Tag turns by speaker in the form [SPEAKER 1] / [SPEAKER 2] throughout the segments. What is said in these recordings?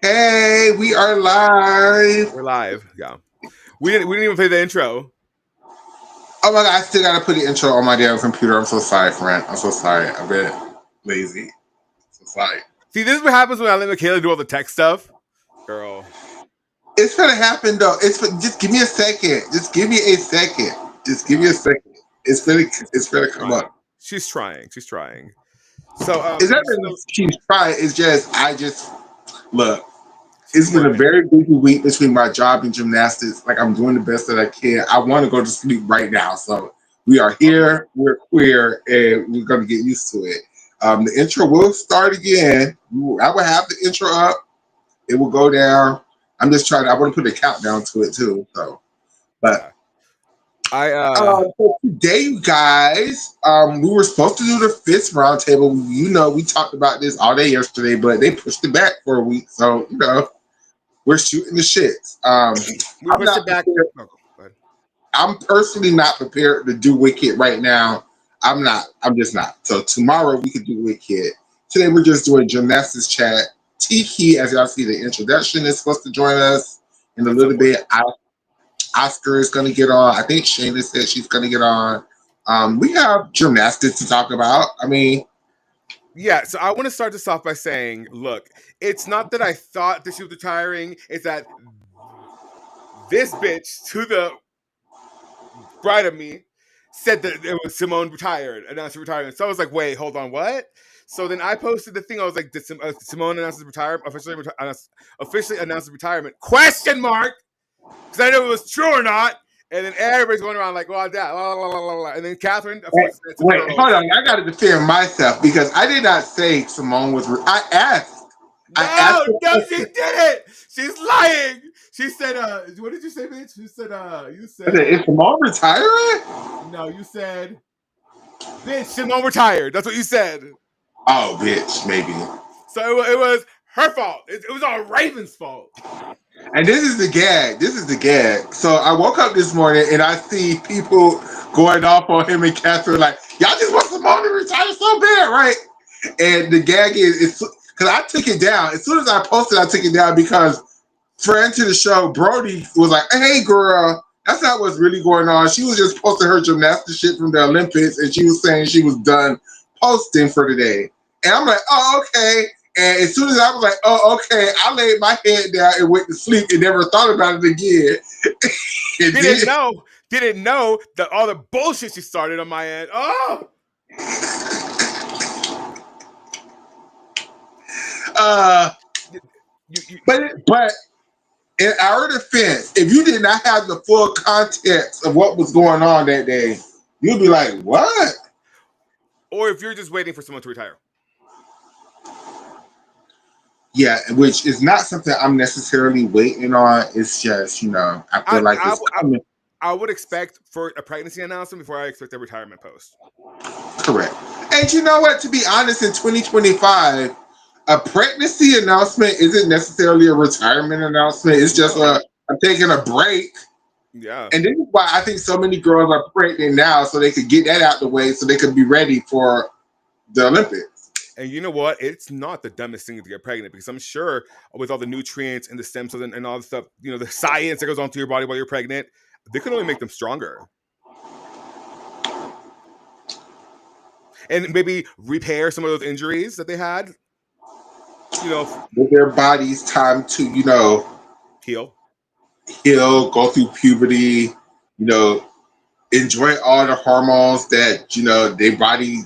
[SPEAKER 1] Hey, we are live.
[SPEAKER 2] We're live. Yeah. We didn't even play the intro.
[SPEAKER 1] Oh my god, I still gotta put the intro on my damn computer. I'm so sorry, friend. I'm so sorry. I've been lazy. So sorry.
[SPEAKER 2] See, this is what happens when I let Michaela do all the tech stuff. Girl.
[SPEAKER 1] It's gonna happen though. Just give me a second. Just give me a second. Just give me a second. It's gonna
[SPEAKER 2] She's
[SPEAKER 1] come
[SPEAKER 2] trying.
[SPEAKER 1] up.
[SPEAKER 2] She's trying. She's trying. So
[SPEAKER 1] It's not
[SPEAKER 2] so
[SPEAKER 1] that she's trying. It's just I just look.
[SPEAKER 2] she's
[SPEAKER 1] It's been a
[SPEAKER 2] working.
[SPEAKER 1] very busy week between my job and gymnastics. Like I'm doing the best that I can. I want to go to sleep right now. So we are
[SPEAKER 2] Okay.
[SPEAKER 1] here. We're queer, and we're going to get used to it. The intro will start again. I will have the intro up. It will go down. I'm just trying. I want to put a countdown to it too. So, but
[SPEAKER 2] Yeah. I
[SPEAKER 1] so today, you guys, we were supposed to do the fifth roundtable. We talked about this all day yesterday, but they pushed it back for a week. So, we're shooting the shit.
[SPEAKER 2] we
[SPEAKER 1] I'm
[SPEAKER 2] pushed it
[SPEAKER 1] not
[SPEAKER 2] back.
[SPEAKER 1] prepared.
[SPEAKER 2] Oh, go ahead.
[SPEAKER 1] I'm personally not prepared to do Wicked right now. I'm not. I'm just not. So tomorrow we could do Wicked. Today we're just doing gymnastics chat. TIKI, as y'all see the introduction, is supposed to join us in a
[SPEAKER 2] At some
[SPEAKER 1] little
[SPEAKER 2] point.
[SPEAKER 1] bit. Oscar is going to get on. I think Shayna said she's going to get on. We have gymnastics to talk about. I mean,
[SPEAKER 2] Yeah, so I want to start this off by saying, look, it's not that I thought that she was retiring, it's that this bitch to the right of me said that it was Simone retired, announced her retirement. So I was like, wait, hold on, what? So then I posted the thing. I was like, did Simone announce his retirement? Officially announced his retirement? Question mark? Because I didn't know if it was true or not. And then everybody's going around like, well, that, la, la, la, la, la. And then Catherine, of course, said to the
[SPEAKER 1] wait, hold
[SPEAKER 2] girls,
[SPEAKER 1] on. I got to defend myself because I did not say Simone was. I asked. I asked
[SPEAKER 2] no,
[SPEAKER 1] the
[SPEAKER 2] no, she
[SPEAKER 1] question.
[SPEAKER 2] didn't. She's lying. She said, what did you say, bitch? You said,
[SPEAKER 1] I said, is Simone retiring?
[SPEAKER 2] no, you said, bitch, Simone retired. That's what you said.
[SPEAKER 1] Oh, bitch, maybe.
[SPEAKER 2] So it was her fault. It was all Raven's fault.
[SPEAKER 1] And this is the gag. This is the gag. So I woke up this morning and I see people going off on him and Catherine like, y'all just want Simone to retire so bad, right? And the gag is, it's because I took it down. As soon as I posted, I took it down because friend to the show, Brody, was like, hey, girl, that's not what's really going on. She was just posting her gymnastics shit from the Olympics and she was saying she was done posting for today. And I'm like, oh, okay. And as soon as I was like, oh, okay, I laid my head down and went to sleep and never thought about it again. And
[SPEAKER 2] Didn't
[SPEAKER 1] then,
[SPEAKER 2] know, didn't know that all the bullshit she started on my end. Oh,
[SPEAKER 1] uh,
[SPEAKER 2] you
[SPEAKER 1] but in our defense, if you did not have the full context of what was going on that day, you'd be like, what?
[SPEAKER 2] or if you're just waiting for someone to retire.
[SPEAKER 1] Yeah, which is not something I'm necessarily waiting on. It's just, I feel
[SPEAKER 2] I,
[SPEAKER 1] like
[SPEAKER 2] I,
[SPEAKER 1] it's
[SPEAKER 2] I,
[SPEAKER 1] coming.
[SPEAKER 2] I would expect for a pregnancy announcement before I expect a retirement post.
[SPEAKER 1] Correct. And you know what? To be honest, in 2025, a pregnancy announcement isn't necessarily a retirement announcement. It's just
[SPEAKER 2] No.
[SPEAKER 1] I'm taking a break.
[SPEAKER 2] Yeah.
[SPEAKER 1] And this is why I think so many girls are pregnant now so they could get that out the way so they could be ready for the Olympics.
[SPEAKER 2] And you know what? It's not the dumbest thing to get pregnant because I'm sure with all the nutrients and the stem cells and all the stuff, the science that goes on to your body while you're pregnant, they can only make them stronger. And maybe repair some of those injuries that they had, you know,
[SPEAKER 1] Give their bodies time to,
[SPEAKER 2] heal.
[SPEAKER 1] heal, go through puberty, you know, enjoy all the hormones that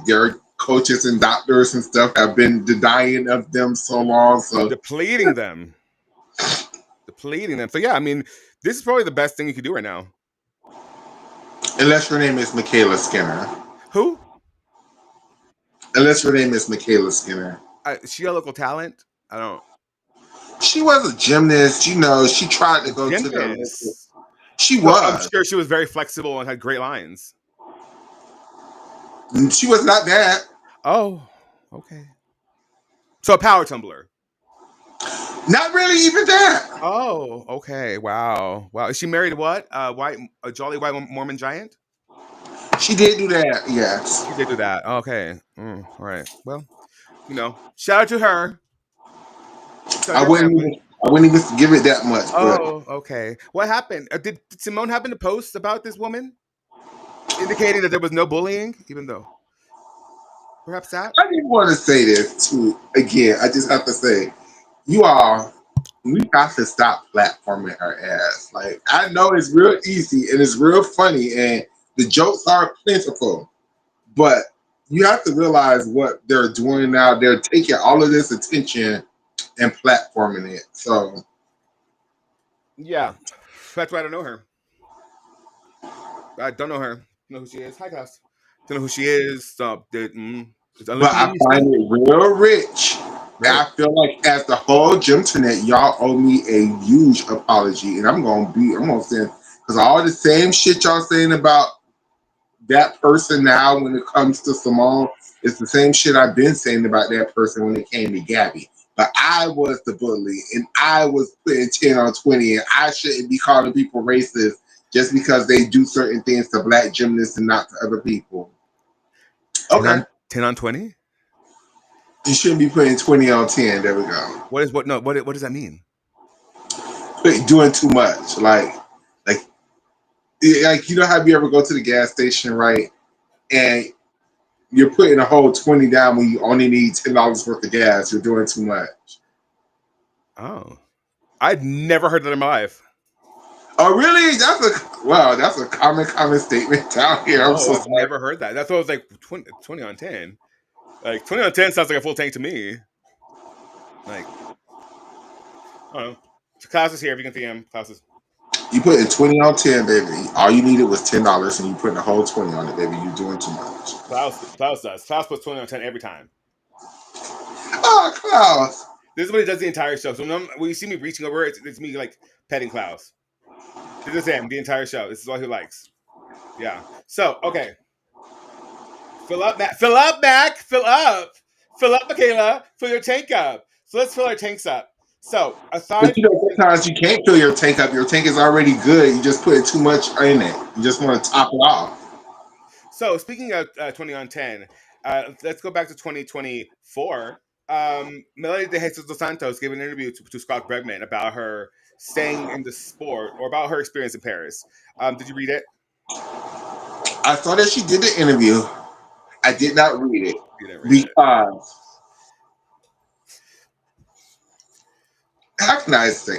[SPEAKER 1] their coaches and doctors and stuff have been denying of them so long. So
[SPEAKER 2] Depleting them. Depleting them. So yeah, I mean, this is probably the best thing you could do right now.
[SPEAKER 1] unless your name is Michaela Skinner,
[SPEAKER 2] Who?
[SPEAKER 1] unless your name is Michaela Skinner,
[SPEAKER 2] Is she a local talent? I don't.
[SPEAKER 1] she was a gymnast. She tried to
[SPEAKER 2] A
[SPEAKER 1] go to the Olympics.
[SPEAKER 2] gymnast.
[SPEAKER 1] She
[SPEAKER 2] So I'm
[SPEAKER 1] was.
[SPEAKER 2] sure she was very flexible and had great lines.
[SPEAKER 1] She was not that.
[SPEAKER 2] Oh, okay. So a power tumbler.
[SPEAKER 1] Not really even that.
[SPEAKER 2] Oh, okay. Wow. Wow. Is she married to what? A jolly white Mormon giant?
[SPEAKER 1] She did do that. Yes.
[SPEAKER 2] She did do that. Okay. All right. Well, shout out to her. So your family.
[SPEAKER 1] I wouldn't even give it that much, but
[SPEAKER 2] Oh, okay. What happened? Did Simone happen to post about this woman, indicating that there was no bullying, even though perhaps that?
[SPEAKER 1] I didn't want to say this too. Again, I just have to say, you all, we got to stop platforming her ass. Like, I know it's real easy and it's real funny and the jokes are plentiful, but you have to realize what they're doing now. They're taking all of this attention and platforming it. So
[SPEAKER 2] Yeah, that's why I don't know her. I don't know her. Don't know who she is. Hi, class. Don't know who she is. It's
[SPEAKER 1] but I
[SPEAKER 2] unlistened.
[SPEAKER 1] find it real rich. And
[SPEAKER 2] Really?
[SPEAKER 1] I feel like as the whole Gymtonet, y'all owe me a huge apology. And I'm gonna send because all the same shit y'all saying about that person now when it comes to Simone, it's the same shit I've been saying about that person when it came to Gabby. But I was the bully and I was putting 10 on 20 and I shouldn't be calling people racist just because they do certain things to black gymnasts and not to other people.
[SPEAKER 2] 10
[SPEAKER 1] Okay.
[SPEAKER 2] on 10 on 20.
[SPEAKER 1] You shouldn't be putting 20 on 10. There we go.
[SPEAKER 2] What is what? No. What does that mean?
[SPEAKER 1] Doing too much. Like, like you know how you ever go to the gas station, right? And you're putting a whole 20 down when you only need $10 worth of gas. You're doing too much.
[SPEAKER 2] Oh, I'd never heard that in my life.
[SPEAKER 1] Oh, really? That's a common statement down here. I'm
[SPEAKER 2] No,
[SPEAKER 1] so
[SPEAKER 2] I've
[SPEAKER 1] sorry.
[SPEAKER 2] never heard that. That's what I was like 20 on 10. Like 20 on 10 sounds like a full tank to me. Like, I don't know. So Klaus is here. If you can see him, Klaus is.
[SPEAKER 1] You putting 20 on 10, baby. All you needed was $10 and you putting a whole 20 on it, baby. You're doing too much.
[SPEAKER 2] Klaus does. Klaus puts 20 on 10 every time.
[SPEAKER 1] Oh, Klaus.
[SPEAKER 2] This is what he does the entire show. So when you see me reaching over, it's me like petting Klaus. This is him the entire show. This is all he likes. Yeah. So okay, fill up, Mac. Fill up, Mac. Fill up, Michaela. Fill your tank up. So let's fill our tanks up. So
[SPEAKER 1] But
[SPEAKER 2] aside
[SPEAKER 1] you
[SPEAKER 2] from
[SPEAKER 1] know, sometimes you can't fill your tank up. Your tank is already good. You just put too much in it. You just want to top it off.
[SPEAKER 2] so speaking of 20 on 10, let's go back to 2024. Melody de Jesus dos Santos gave an interview to Scott Bregman about her staying in the sport or about her experience in Paris. Did you read it?
[SPEAKER 1] I saw that she did the interview. I did not read it
[SPEAKER 2] You didn't read it.
[SPEAKER 1] because how can I say?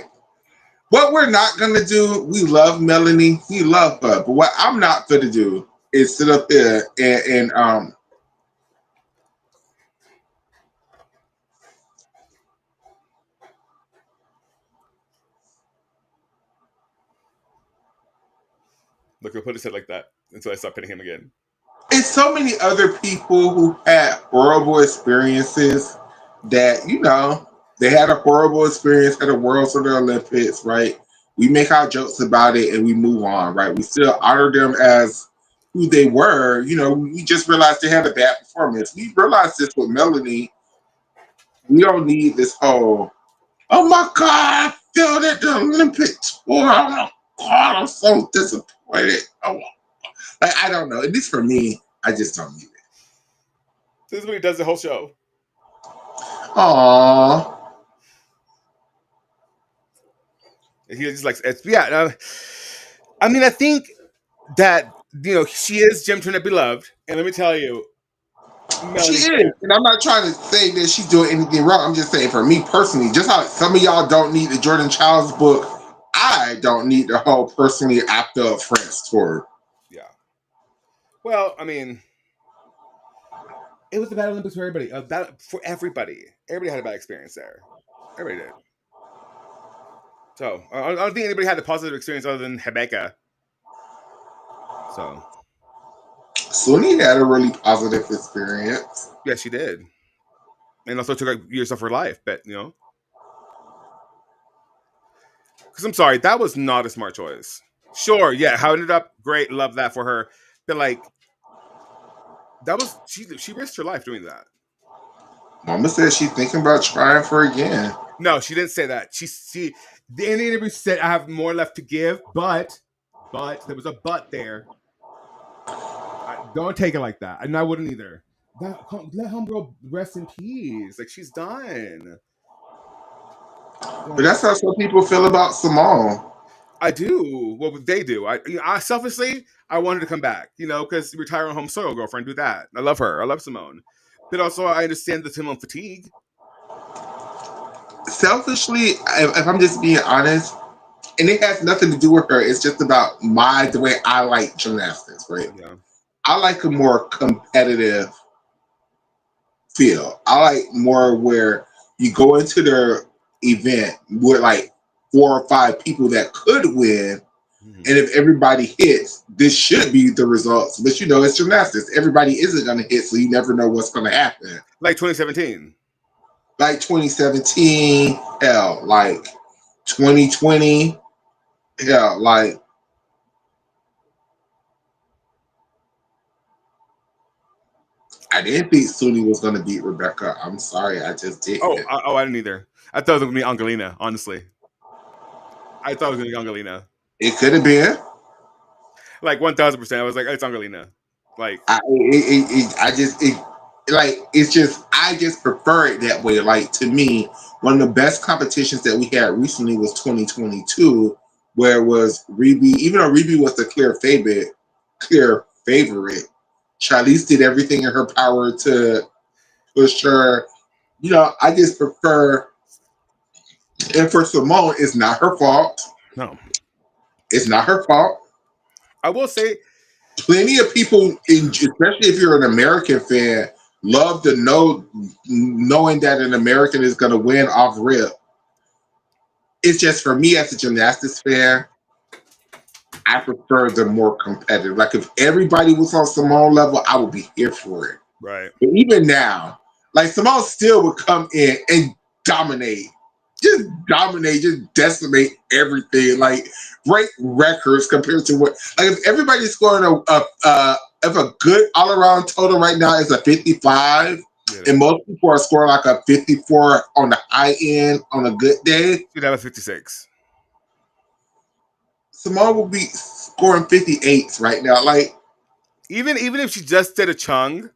[SPEAKER 1] What we're not gonna do, we love Melanie, we love her, but what I'm not gonna do is sit up there and
[SPEAKER 2] Look, he'll put his head like that until I start pitting him again.
[SPEAKER 1] it's so many other people who had horrible experiences that, you know, they had a horrible experience at the Worlds or the Olympics, right? We make our jokes about it and we move on, right? We still honor them as who they were. You know, we just realized they had a bad performance. We realized this with Melanie. We don't need this whole, oh my God, I failed at the Olympics. Oh my God, I'm so disappointed. Oh, like, I don't know. At least for me, I just don't need it.
[SPEAKER 2] This is what he does the whole show.
[SPEAKER 1] Aww.
[SPEAKER 2] He just like, yeah. I mean, I think that she is Jim Turner beloved, and let me tell you,
[SPEAKER 1] She
[SPEAKER 2] Melanie
[SPEAKER 1] is.
[SPEAKER 2] Stan.
[SPEAKER 1] And I'm not trying to say that she's doing anything wrong. I'm just saying for me personally, just how some of y'all don't need the Jordan Childs book, I don't need the whole personally after France tour.
[SPEAKER 2] Yeah. Well, I mean, it was a bad Olympics for everybody. For everybody. Everybody had a bad experience there. Everybody did. So I don't think anybody had a positive experience other than Rebecca. So
[SPEAKER 1] Suni had a really positive experience.
[SPEAKER 2] yeah, she did, and also took years off her life. But because I'm sorry, that was not a smart choice. Sure, yeah, how it ended up, great, love that for her. But like, that was she risked her life doing that.
[SPEAKER 1] Mama said she's thinking about trying for again.
[SPEAKER 2] No, she didn't say that. She the Indian interview said I have more left to give, but there was a but there. Don't take it like that, and I wouldn't either. Let homegirl rest in peace. Like she's done.
[SPEAKER 1] But that's how some people feel about Simone.
[SPEAKER 2] I do. Well, they do. I selfishly, I wanted to come back, because retire on home soil, girlfriend, do that. I love her. I love Simone. But also, I understand the Simone fatigue.
[SPEAKER 1] Selfishly, if I'm just being honest, and it has nothing to do with her, it's just about the way I like gymnastics, right?
[SPEAKER 2] Yeah.
[SPEAKER 1] I like a more competitive feel. I like more where you go into their event with like 4 or 5 people that could win.
[SPEAKER 2] Mm-hmm.
[SPEAKER 1] And if everybody hits, this should be the results. But it's gymnastics. Everybody isn't going to hit, so you never know what's going to happen.
[SPEAKER 2] Like 2017.
[SPEAKER 1] Like 2017, hell, like 2020, hell, like I didn't think Suni was going to beat Rebecca. I'm sorry, I just didn't.
[SPEAKER 2] I didn't either. I thought it was going to be Angelina, honestly. I thought it was going to be Angelina.
[SPEAKER 1] It could have been.
[SPEAKER 2] Like 1000%. I was like, it's Angelina. Like,
[SPEAKER 1] I just prefer it that way. Like, to me, one of the best competitions that we had recently was 2022, where it was Reby. Even though Reby was the clear favorite, Charlize did everything in her power to push her. I just prefer. And for Simone, it's not her fault.
[SPEAKER 2] no.
[SPEAKER 1] It's not her fault.
[SPEAKER 2] I will say,
[SPEAKER 1] Plenty of people, especially if you're an American fan, love to knowing that an American is going to win off rip. It's just for me as a gymnastics fan, I prefer the more competitive. Like if everybody was on Simone level, I would be here for it.
[SPEAKER 2] right.
[SPEAKER 1] But even now, like Simone still would come in and dominate, just decimate everything, like break records compared to what. Like if everybody's scoring if a good all around total right now is a 55,
[SPEAKER 2] Yeah.
[SPEAKER 1] and most people are scoring like a 54 on the high end on a good day,
[SPEAKER 2] She'd have a 56.
[SPEAKER 1] Simone will be scoring 58s right now. Like
[SPEAKER 2] Even if she just did a chung,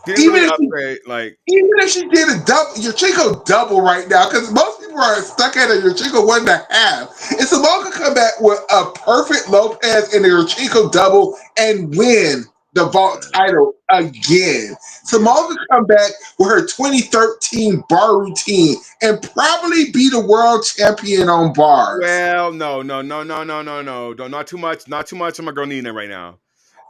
[SPEAKER 2] didn't
[SPEAKER 1] even
[SPEAKER 2] really
[SPEAKER 1] if she
[SPEAKER 2] upgrade, like,
[SPEAKER 1] Even if she did a double, your Chico double right now, because most people are stuck at a your Chico 1.5. And Simone could come back with a perfect Lopez and a your Chico double and win the vault title again. Simone could come back with her 2013 bar routine and probably be the world champion on bars.
[SPEAKER 2] well, no. Don't, not too much. Not too much on my girl Nina right now.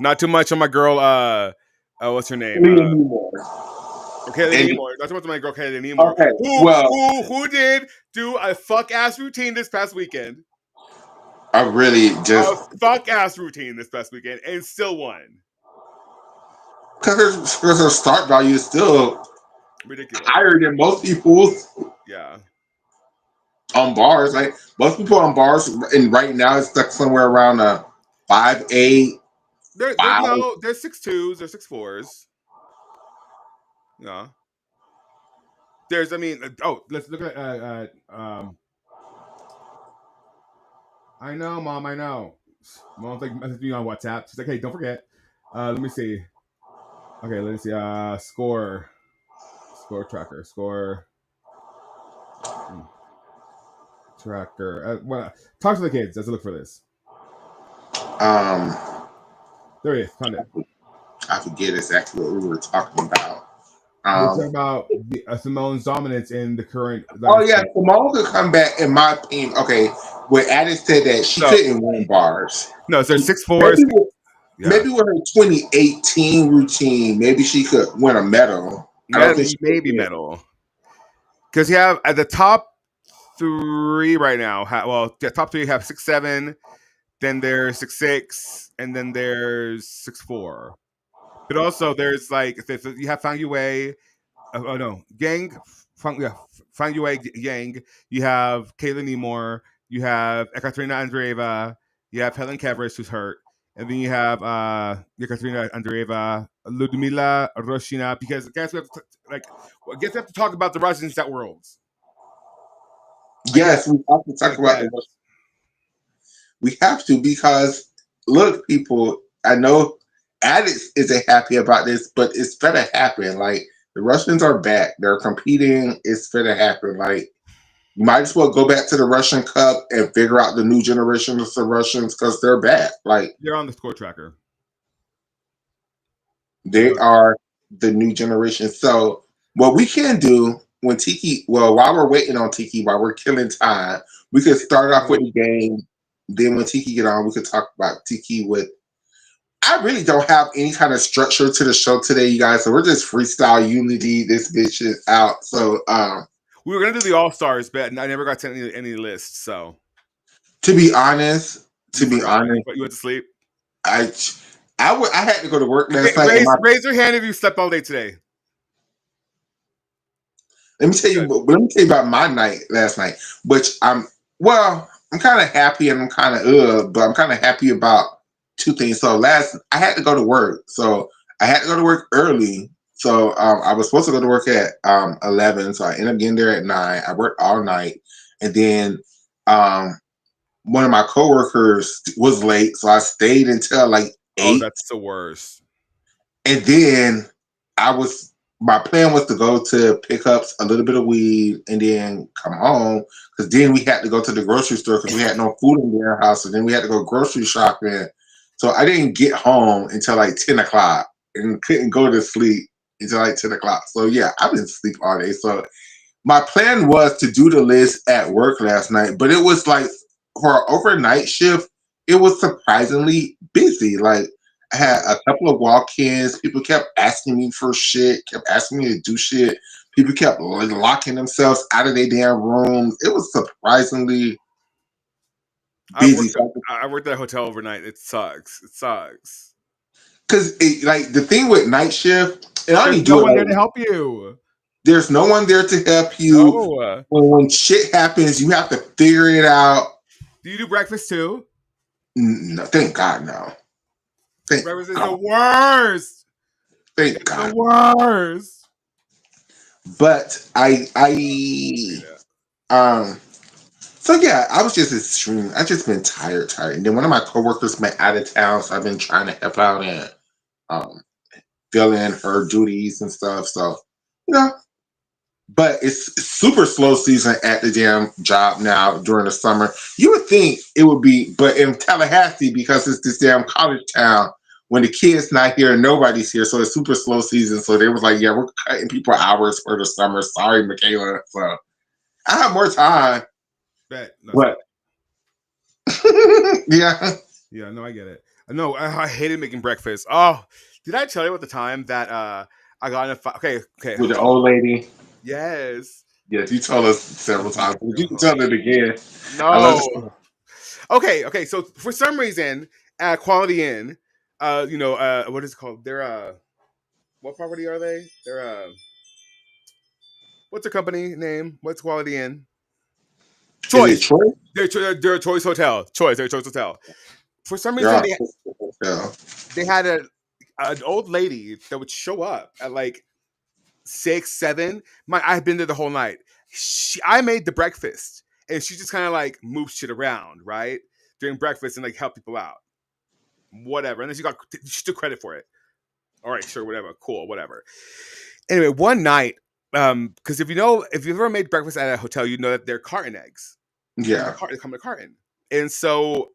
[SPEAKER 2] Not too much on my girl. What's her name? Kaylee
[SPEAKER 1] And
[SPEAKER 2] Neemore. Not too much on my girl Kaylee Neemore.
[SPEAKER 1] okay, well,
[SPEAKER 2] Who did do a fuck ass routine this past weekend?
[SPEAKER 1] I really
[SPEAKER 2] A
[SPEAKER 1] just
[SPEAKER 2] fuck ass routine this past weekend and still won.
[SPEAKER 1] because her start value is still
[SPEAKER 2] Ridiculous.
[SPEAKER 1] higher than most people's
[SPEAKER 2] Yeah.
[SPEAKER 1] on bars. Like most people on bars, and right now it's stuck somewhere around a 5'8",
[SPEAKER 2] They're
[SPEAKER 1] 5.
[SPEAKER 2] no, they're 6'2s, they're 6'4s. Yeah. There's, I mean, let's look at, I know, Mom, I know. Mom's like messaging me on WhatsApp. She's like, hey, don't forget. Let me see. Okay, let's see. Score tracker. Score tracker. Talk to the kids as I look for this.
[SPEAKER 1] Um,
[SPEAKER 2] There he is. Found it.
[SPEAKER 1] I forget exactly what we were talking about.
[SPEAKER 2] We're talking about Simone's dominance in the current.
[SPEAKER 1] Oh yeah, Simone could come back in my opinion. Okay, where Addis said that she couldn't win bars.
[SPEAKER 2] No, so 6'4s.
[SPEAKER 1] Maybe with her 2018 routine, maybe she could win a medal. I don't think she
[SPEAKER 2] Maybe medal. Because you have at the top 3 right now. The top 3 have 6'7", then there's 6'6", and then there's 6'4". But also there's like you have Fang Yue. Yang. Fang Yue, Yang. You have Kayla Neemore. You have Ekaterina Andreeva. You have Helen Kevris, who's hurt. And then you have Ekaterina Andreeva, Ludmila Roshina. Because I guess we have to talk about the Russians that worlds.
[SPEAKER 1] Yes, we have to talk about the. We have to because look, people. I know Addis isn't happy about this, but it's gonna happen. Like the Russians are back. They're competing. It's gonna happen. Like You might as well go back to the Russian Cup and figure out the new generation of the Russians because they're back. Like
[SPEAKER 2] They're on the score tracker.
[SPEAKER 1] they are the new generation. So what we can do when Tiki, well, while we're waiting on Tiki, while we're killing time, we could start off with the game. Then when Tiki get on, we could talk about Tiki with. I really don't have any kind of structure to the show today, you guys. So we're just freestyle unity. This bitch is out. So
[SPEAKER 2] we were gonna do the All Stars, but I never got to any lists. So
[SPEAKER 1] to be honest,
[SPEAKER 2] you went to sleep.
[SPEAKER 1] I had to go to work last night.
[SPEAKER 2] Raise your hand if you slept all day today.
[SPEAKER 1] Let me tell you about my night last night, which I'm kind of happy and I'm kind of but I'm kind of happy about two things. So I had to go to work, so I had to go to work early. So I was supposed to go to work at 11, so I ended up getting there at 9. I worked all night, and then one of my coworkers was late, so I stayed until like 8.
[SPEAKER 2] Oh, that's the worst.
[SPEAKER 1] And then my plan was to go to pick up a little bit of weed and then come home, because then we had to go to the grocery store because we had no food in their house. So then we had to go grocery shopping. So I didn't get home until like 10 o'clock and couldn't go to sleep until like 10 o'clock. So yeah, I've been asleep all day. So my plan was to do the list at work last night, but it was like for an overnight shift, it was surprisingly busy. Like I had a couple of walk-ins. People kept asking me for shit, kept asking me to do shit. People kept locking themselves out of their damn rooms. It was surprisingly busy.
[SPEAKER 2] I worked at a hotel overnight. It sucks.
[SPEAKER 1] Because like the thing with night shift, and I only
[SPEAKER 2] There's
[SPEAKER 1] do
[SPEAKER 2] no
[SPEAKER 1] it.
[SPEAKER 2] one there to help you.
[SPEAKER 1] There's no one there to help you.
[SPEAKER 2] No.
[SPEAKER 1] When shit happens, you have to figure it out.
[SPEAKER 2] Do you do breakfast too?
[SPEAKER 1] No, thank God, no.
[SPEAKER 2] Breakfast is the worst.
[SPEAKER 1] Thank God.
[SPEAKER 2] The worst.
[SPEAKER 1] But so yeah, I was just extreme. I just been tired. And then one of my coworkers went out of town, so I've been trying to help out and fill in her duties and stuff. So, but it's super slow season at the damn job now during the summer. You would think it would be, but in Tallahassee, because it's this damn college town, when the kids not here and nobody's here, so it's super slow season. So they was like, yeah, we're cutting people hours for the summer. Sorry, Michaela. So I have more time. But yeah.
[SPEAKER 2] Yeah, no, I get it. No, I hated making breakfast. Oh, did I tell you at the time that I got in a fight? Okay.
[SPEAKER 1] With the old lady?
[SPEAKER 2] Yes.
[SPEAKER 1] Yes, you told us several times. You can tell it again.
[SPEAKER 2] No. Okay. So for some reason, at Quality Inn, what is it called? They're what property are they? They're what's their company name? What's Quality Inn? Choice.
[SPEAKER 1] Is it Choice?
[SPEAKER 2] They're a Choice Hotel. Choice. They're a Choice Hotel. For some reason, they had an old lady that would show up at like 6, 7. I've been there the whole night. I made the breakfast, and she just kind of like moved shit around, right, during breakfast and like help people out, whatever. And then she took credit for it. All right, sure, whatever, cool, whatever. Anyway, one night, because if you've ever made breakfast at a hotel, you know that they're carton eggs.
[SPEAKER 1] Yeah,
[SPEAKER 2] they come in a carton, and so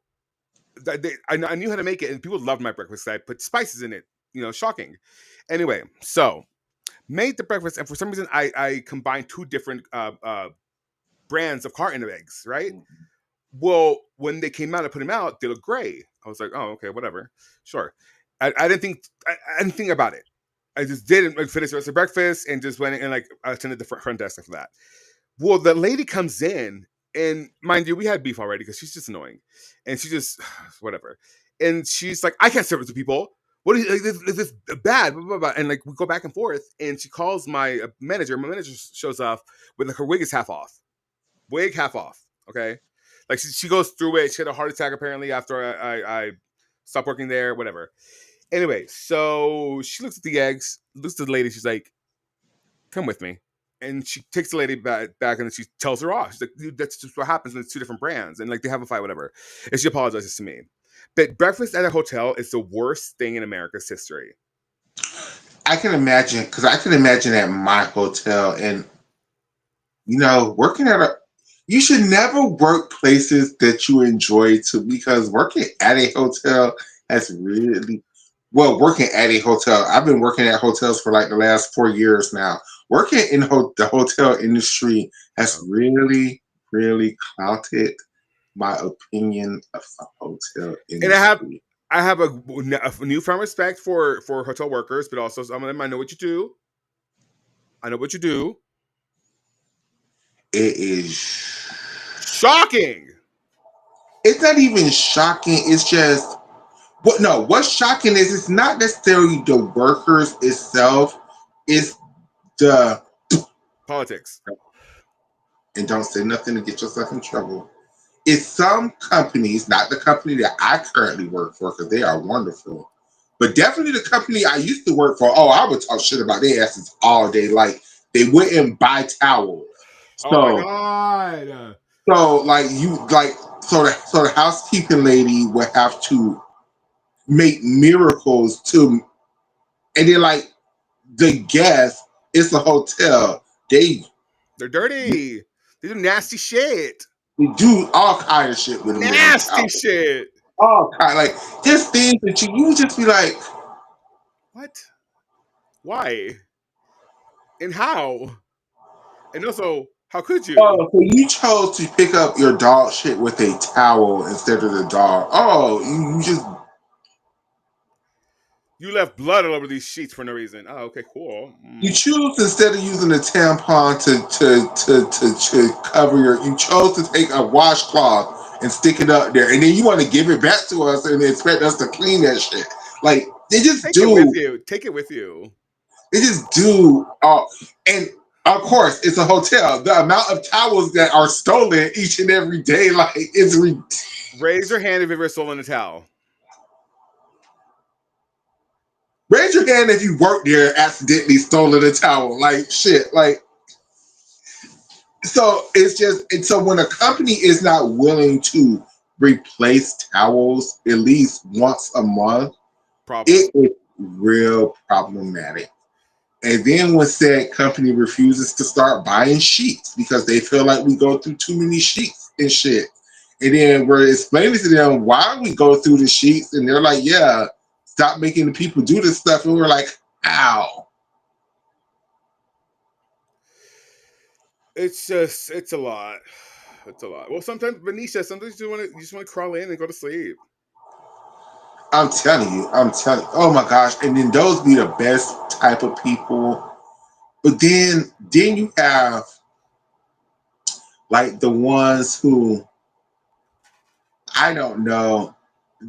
[SPEAKER 2] I knew how to make it, and people loved my breakfast. I put spices in it, shocking. Anyway, so made the breakfast, and for some reason, I combined two different brands of carton of eggs, right? Well, when they came out, I put them out, they look gray. I was like, oh, okay, whatever, sure. I didn't think about it. I just didn't finish the rest of breakfast and just went and like attended the front desk after that. Well, the lady comes in, and mind you, we had beef already because she's just annoying, and she just whatever. And she's like, I can't serve it to people. What is this bad? Blah, blah, blah. And like we go back and forth, and she calls my manager. My manager shows up with like her wig is half off, Okay, like she goes through it. She had a heart attack apparently after I stopped working there. Whatever. Anyway, so she looks at the eggs, looks at the lady. She's like, "Come with me." And she takes the lady back and she tells her off. She's like, dude, that's just what happens when it's two different brands. And like they have a fight, whatever. And she apologizes to me. But breakfast at a hotel is the worst thing in America's history.
[SPEAKER 1] I can imagine, because I can imagine at my hotel, and working at You should never work places that you enjoy to because working at a hotel has really working at a hotel. I've been working at hotels for like the last 4 years now. Working in the hotel industry has really, really clouded my opinion of the hotel
[SPEAKER 2] And
[SPEAKER 1] industry.
[SPEAKER 2] I have a newfound respect for hotel workers, but also some of them I know what you do. I know what you do.
[SPEAKER 1] It is
[SPEAKER 2] Shocking.
[SPEAKER 1] it's not even shocking. It's just what's shocking is it's not necessarily the workers itself, it's the
[SPEAKER 2] Politics.
[SPEAKER 1] and don't say nothing to get yourself in trouble. It's some companies, not the company that I currently work for, because they are wonderful, but definitely the company I used to work for. Oh, I would talk shit about their asses all day. Like they wouldn't buy towels.
[SPEAKER 2] Oh my
[SPEAKER 1] So
[SPEAKER 2] god.
[SPEAKER 1] like the housekeeping lady would have to make miracles to, and then like the guests, it's a hotel.
[SPEAKER 2] They're dirty. They do nasty shit.
[SPEAKER 1] They do all kind of shit with them damn
[SPEAKER 2] Nasty
[SPEAKER 1] towels.
[SPEAKER 2] shit.
[SPEAKER 1] All kind, like just things that you just be like,
[SPEAKER 2] What? Why? And how? And also, how could you?
[SPEAKER 1] oh, so you chose to pick up your dog shit with a towel instead of the dog. Oh, you just
[SPEAKER 2] You left blood all over these sheets for no reason. Oh, okay, cool.
[SPEAKER 1] you choose instead of using a tampon to cover you chose to take a washcloth and stick it up there, and then you want to give it back to us and expect us to clean that shit. Like they just
[SPEAKER 2] Take it with
[SPEAKER 1] do,
[SPEAKER 2] you. Take it with you.
[SPEAKER 1] they just do. And of course, it's a hotel. The amount of towels that are stolen each and every day, like it's
[SPEAKER 2] Raise your hand if you've ever stolen a towel.
[SPEAKER 1] raise your hand if you worked there accidentally stolen a towel. Like shit. Like so it's just, and so when a company is not willing to replace towels at least once a month,
[SPEAKER 2] Problems.
[SPEAKER 1] it is real problematic. And then when said company refuses to start buying sheets because they feel like we go through too many sheets and shit. And then we're explaining to them why we go through the sheets, and they're like, yeah, stop making the people do this stuff. And we're like, ow.
[SPEAKER 2] It's a lot. It's a lot. Well, sometimes, Benicia, sometimes you just want to crawl in and go to sleep.
[SPEAKER 1] I'm telling you, oh my gosh. And then those be the best type of people. But then you have like the ones who, I don't know,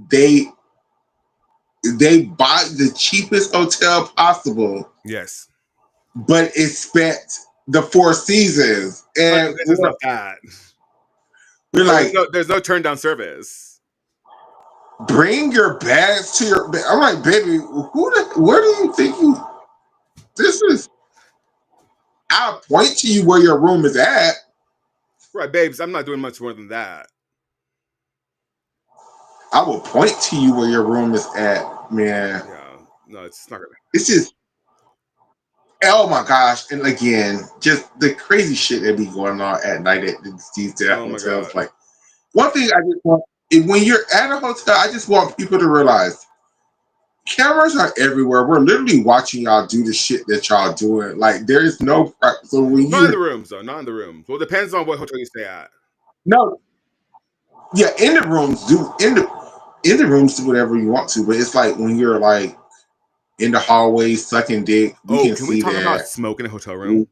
[SPEAKER 1] they they buy the cheapest hotel possible,
[SPEAKER 2] Yes.
[SPEAKER 1] but expect the Four Seasons. And
[SPEAKER 2] This is not that.
[SPEAKER 1] we're
[SPEAKER 2] Or
[SPEAKER 1] like,
[SPEAKER 2] there's no turn down service.
[SPEAKER 1] bring your bags to your bed. I'm like, baby, where do you think this is? I'll point to you where your room is at.
[SPEAKER 2] Right, babes, I'm not doing much more than that.
[SPEAKER 1] I will point to you where your room is at, man.
[SPEAKER 2] Yeah. No, it's not gonna.
[SPEAKER 1] It's just, oh my gosh. And again, just the crazy shit that be going on at night at these
[SPEAKER 2] Oh my
[SPEAKER 1] hotels.
[SPEAKER 2] god.
[SPEAKER 1] Like, one thing I just want, when you're at a hotel, I just want people to realize cameras are everywhere. We're literally watching y'all do the shit that y'all doing. Like, there is no, so when
[SPEAKER 2] Not in the
[SPEAKER 1] you're,
[SPEAKER 2] rooms, though. Not in the rooms. Well, it depends on what hotel you stay at.
[SPEAKER 1] no, yeah, in the rooms, in the rooms, do whatever you want to. But it's like when you're like in the hallway sucking dick, we
[SPEAKER 2] Oh,
[SPEAKER 1] can
[SPEAKER 2] can we
[SPEAKER 1] see
[SPEAKER 2] talk about
[SPEAKER 1] that.
[SPEAKER 2] smoke in a hotel room?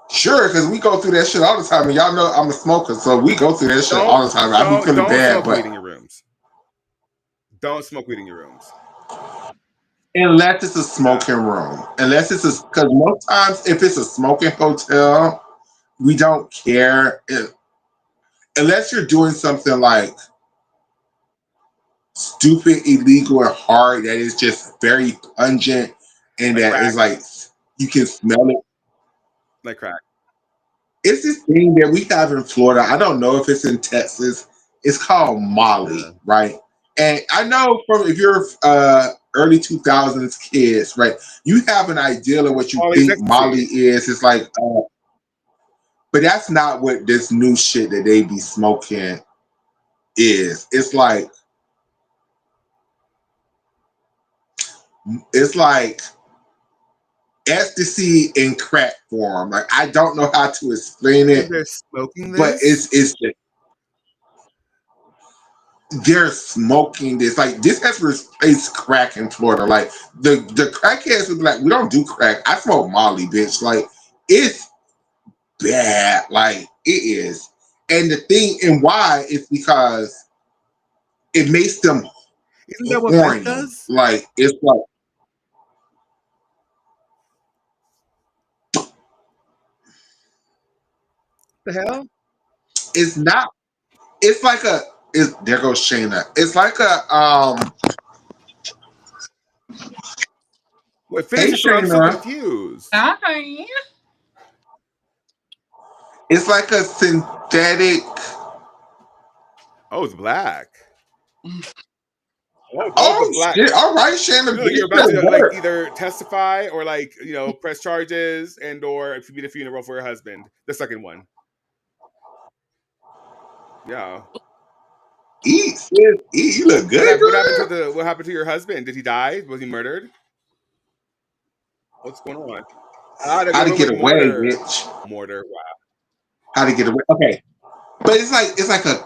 [SPEAKER 1] Sure, because we go through that shit all the time, and y'all know I'm a smoker, so we go through that shit all the time. I be feeling
[SPEAKER 2] Don't
[SPEAKER 1] bad,
[SPEAKER 2] smoke
[SPEAKER 1] but
[SPEAKER 2] weed in your rooms. Don't smoke weed in your rooms.
[SPEAKER 1] unless it's a smoking room, unless it's a, because most times if it's a smoking hotel, we don't care unless you're doing something like stupid, illegal, and hard that is just very pungent, and
[SPEAKER 2] Like
[SPEAKER 1] that
[SPEAKER 2] crack.
[SPEAKER 1] is like you can smell it.
[SPEAKER 2] Like crack.
[SPEAKER 1] It's this thing that we have in Florida. I don't know if it's in Texas. It's called Molly,
[SPEAKER 2] Yeah.
[SPEAKER 1] right? And I know from if you're early 2000s kids, right? You have an idea of what you
[SPEAKER 2] All these
[SPEAKER 1] think Molly
[SPEAKER 2] ecstasy.
[SPEAKER 1] is. It's like But that's not what this new shit that they be smoking is. It's like ecstasy in crack form. Like I don't know how to explain
[SPEAKER 2] And
[SPEAKER 1] it,
[SPEAKER 2] they're smoking
[SPEAKER 1] but
[SPEAKER 2] this?
[SPEAKER 1] they're smoking this. Like this has replaced crack in Florida. Like the crackheads would be like, we don't do crack. I smoke Molly, bitch. Like it's bad. Like it is. And the thing and why is because it makes them
[SPEAKER 2] Isn't that what meth
[SPEAKER 1] horny.
[SPEAKER 2] does?
[SPEAKER 1] Like it's like
[SPEAKER 2] The hell?
[SPEAKER 1] it's not. It's like a. It's, there goes Shayna. It's like a
[SPEAKER 2] Wait,
[SPEAKER 1] Hey
[SPEAKER 2] finish it, so I'm so
[SPEAKER 1] Shayna.
[SPEAKER 2] confused.
[SPEAKER 3] Hi.
[SPEAKER 1] It's like a synthetic.
[SPEAKER 2] Oh, it's black. Oh,
[SPEAKER 1] Oh
[SPEAKER 2] it's black.
[SPEAKER 1] shit! All right,
[SPEAKER 2] You
[SPEAKER 1] Shayna,
[SPEAKER 2] know, you're
[SPEAKER 1] get
[SPEAKER 2] about
[SPEAKER 1] your
[SPEAKER 2] to like
[SPEAKER 1] work.
[SPEAKER 2] either testify or like press charges and or be the funeral for your husband. The second one. Yeah.
[SPEAKER 1] Eat, sis, eat. You look good, girl.
[SPEAKER 2] What happened to your husband? Did he die? Was he murdered? What's going on? Ah, they're
[SPEAKER 1] How to
[SPEAKER 2] going
[SPEAKER 1] get
[SPEAKER 2] with
[SPEAKER 1] away,
[SPEAKER 2] mortar.
[SPEAKER 1] bitch?
[SPEAKER 2] Mortar. Wow.
[SPEAKER 1] How to get away? Okay, but it's like a.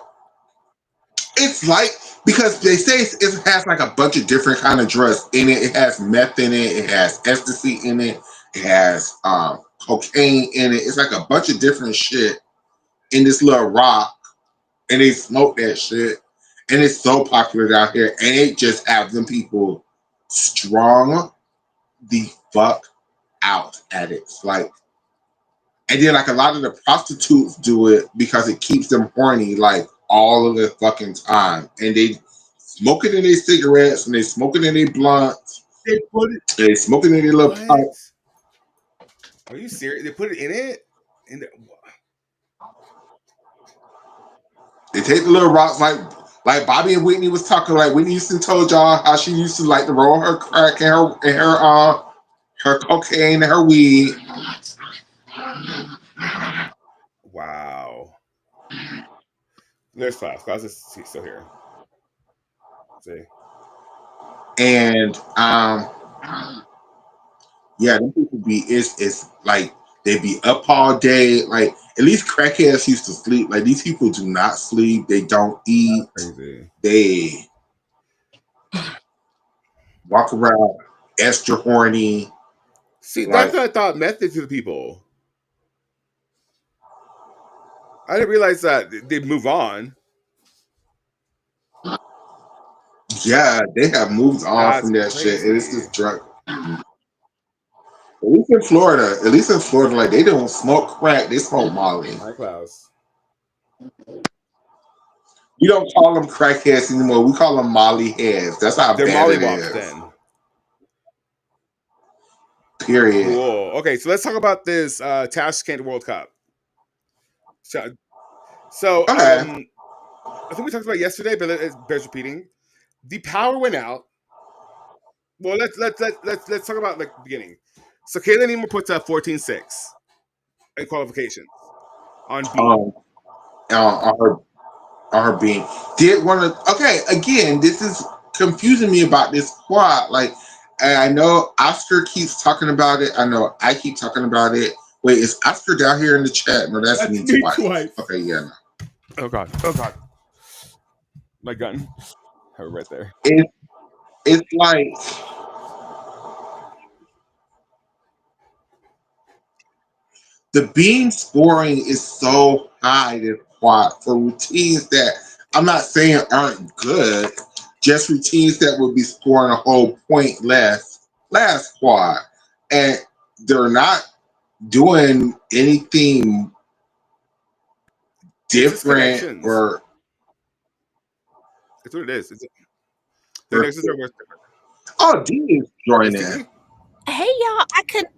[SPEAKER 1] It's like because they say it has like a bunch of different kind of drugs in it. It has meth in it. It has ecstasy in it. It has cocaine in it. It's like a bunch of different shit in this little rock, and they smoke that shit, and it's so popular down here, and it just have them people strong the fuck out at it. Like, and then like a lot of the prostitutes do it because it keeps them horny like all of the fucking time, and they smoke it in their cigarettes, and they smoke it in their blunts,
[SPEAKER 2] They put it.
[SPEAKER 1] and they smoke it in their little
[SPEAKER 2] What?
[SPEAKER 1] pipe.
[SPEAKER 2] Are you serious? They put it in it? In the,
[SPEAKER 1] They take the little rocks like Bobby and Whitney was talking. Like Whitney Houston told y'all how she used to like to roll her crack and her cocaine and her weed.
[SPEAKER 2] wow. There's class. Class is still here. See.
[SPEAKER 1] And yeah, them people be it's like they be up all day. Like at least crackheads used to sleep. Like these people do not sleep. They don't eat.
[SPEAKER 2] Crazy.
[SPEAKER 1] They walk around extra horny.
[SPEAKER 2] See, that's
[SPEAKER 1] Like
[SPEAKER 2] what I thought meth did to the people. I didn't realize that they move on.
[SPEAKER 1] yeah, they have moved on
[SPEAKER 2] That's
[SPEAKER 1] from that shit. And it's
[SPEAKER 2] crazy.
[SPEAKER 1] just drug. At least in Florida, like they don't smoke crack, they smoke Molly.
[SPEAKER 2] Hi, Klaus.
[SPEAKER 1] We don't call them crackheads anymore. We call them Molly heads. That's how
[SPEAKER 2] They're
[SPEAKER 1] bad it
[SPEAKER 2] mollywops
[SPEAKER 1] is.
[SPEAKER 2] then.
[SPEAKER 1] Period.
[SPEAKER 2] Cool. Okay, so let's talk about this Tashkent World Cup. So,
[SPEAKER 1] Okay.
[SPEAKER 2] I think we talked about it yesterday, but it bears repeating. The power went out. Well, let's talk about like the beginning. So Kayla Neemer puts up 14-6 in qualifications on B.
[SPEAKER 1] On her being did one of okay again. This is confusing me about this quad. Like I know Oscar keeps talking about it. I know I keep talking about it. Wait, is Oscar down here in the chat? No, that's me twice. Okay, yeah. No.
[SPEAKER 2] Oh god. Oh god. My gun. Have it right there.
[SPEAKER 1] It's like the beam scoring is so high this quad for routines that I'm not saying aren't good, just routines that would be scoring a whole point less last quad. And they're not doing anything
[SPEAKER 2] It's just
[SPEAKER 1] different
[SPEAKER 2] connections.
[SPEAKER 1] or
[SPEAKER 2] That's what it is. The connections are worth different.
[SPEAKER 1] oh D is
[SPEAKER 2] That's
[SPEAKER 1] joining.
[SPEAKER 2] Tiki?
[SPEAKER 3] Hey y'all, I couldn't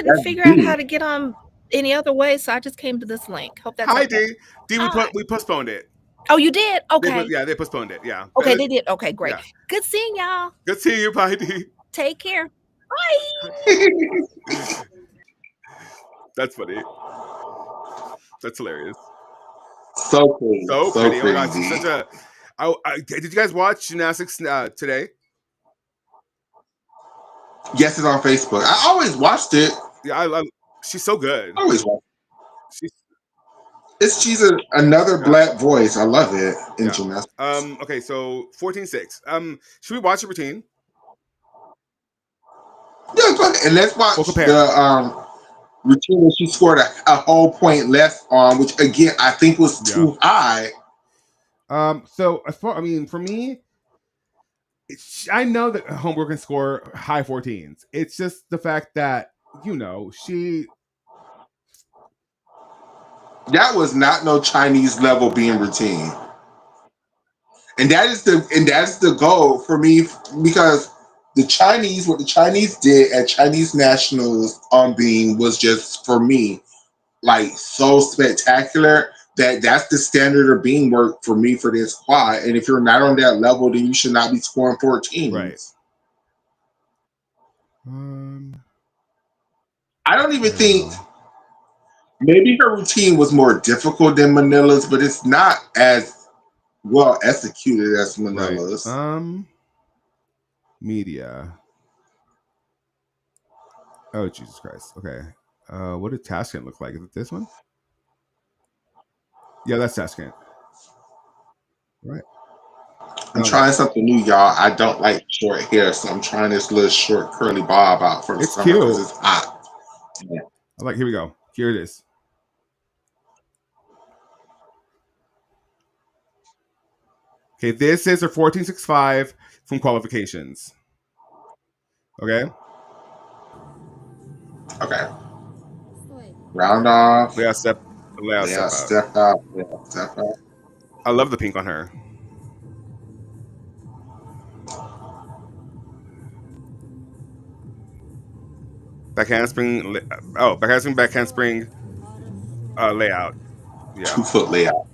[SPEAKER 1] That's
[SPEAKER 3] figure out how
[SPEAKER 1] D.
[SPEAKER 3] to get on any other way, so I just came to this link. Hope that's
[SPEAKER 2] Hi
[SPEAKER 3] okay.
[SPEAKER 2] D. D,
[SPEAKER 3] Hi.
[SPEAKER 2] we postponed it.
[SPEAKER 3] Oh, you did? Okay.
[SPEAKER 2] They postponed it. Yeah.
[SPEAKER 3] Okay, they did. Okay, great.
[SPEAKER 2] Yeah.
[SPEAKER 3] Good seeing y'all.
[SPEAKER 2] Good seeing you, bye D.
[SPEAKER 3] Take care. Bye.
[SPEAKER 2] That's funny. That's hilarious.
[SPEAKER 1] So crazy.
[SPEAKER 2] So
[SPEAKER 1] So
[SPEAKER 2] pretty. Oh my god, she's
[SPEAKER 1] crazy.
[SPEAKER 2] such a. Did you guys watch Gymnastics today?
[SPEAKER 1] Yes, it's on Facebook. I always watched it.
[SPEAKER 2] Yeah, she's so good.
[SPEAKER 1] I always watched
[SPEAKER 2] She's
[SPEAKER 1] it. She's another
[SPEAKER 2] yeah,
[SPEAKER 1] black voice. I love it in
[SPEAKER 2] yeah.
[SPEAKER 1] gymnastics.
[SPEAKER 2] Okay, so 14-6. Should we watch the routine?
[SPEAKER 1] Yeah, go ahead. And let's
[SPEAKER 2] We'll
[SPEAKER 1] watch
[SPEAKER 2] compare.
[SPEAKER 1] the routine that she scored a whole point less on, which again I think was too high.
[SPEAKER 2] So as far, I mean, for me, I know that Homebrew can score high 14s. It's just the fact that she.
[SPEAKER 1] That was not no Chinese level being routine. And that's the goal for me, because what the Chinese did at Chinese nationals on being was just, for me, like so spectacular that that's the standard of being work for me for this quad. And if you're not on that level, then you should not be scoring 14s.
[SPEAKER 2] Right.
[SPEAKER 1] I don't even think, maybe her routine was more difficult than Manila's, but it's not as well executed as Manila's.
[SPEAKER 2] Right. Media. Oh, Jesus Christ. Okay. What did Tashkent look like? Is it this one? Yeah, that's Tashkent. Right.
[SPEAKER 1] I'm trying something new, y'all. I don't like short hair, so I'm trying this little short curly bob out for the summer because it's hot. Yeah.
[SPEAKER 2] Here we go. Here it is. Okay, this is her 14.65 from qualifications. Okay.
[SPEAKER 1] Okay. Round off.
[SPEAKER 2] Layout step
[SPEAKER 1] Step out. Layout step out.
[SPEAKER 2] I love the pink on her. Back handspring. Back handspring layout. Yeah.
[SPEAKER 1] 2-foot layout.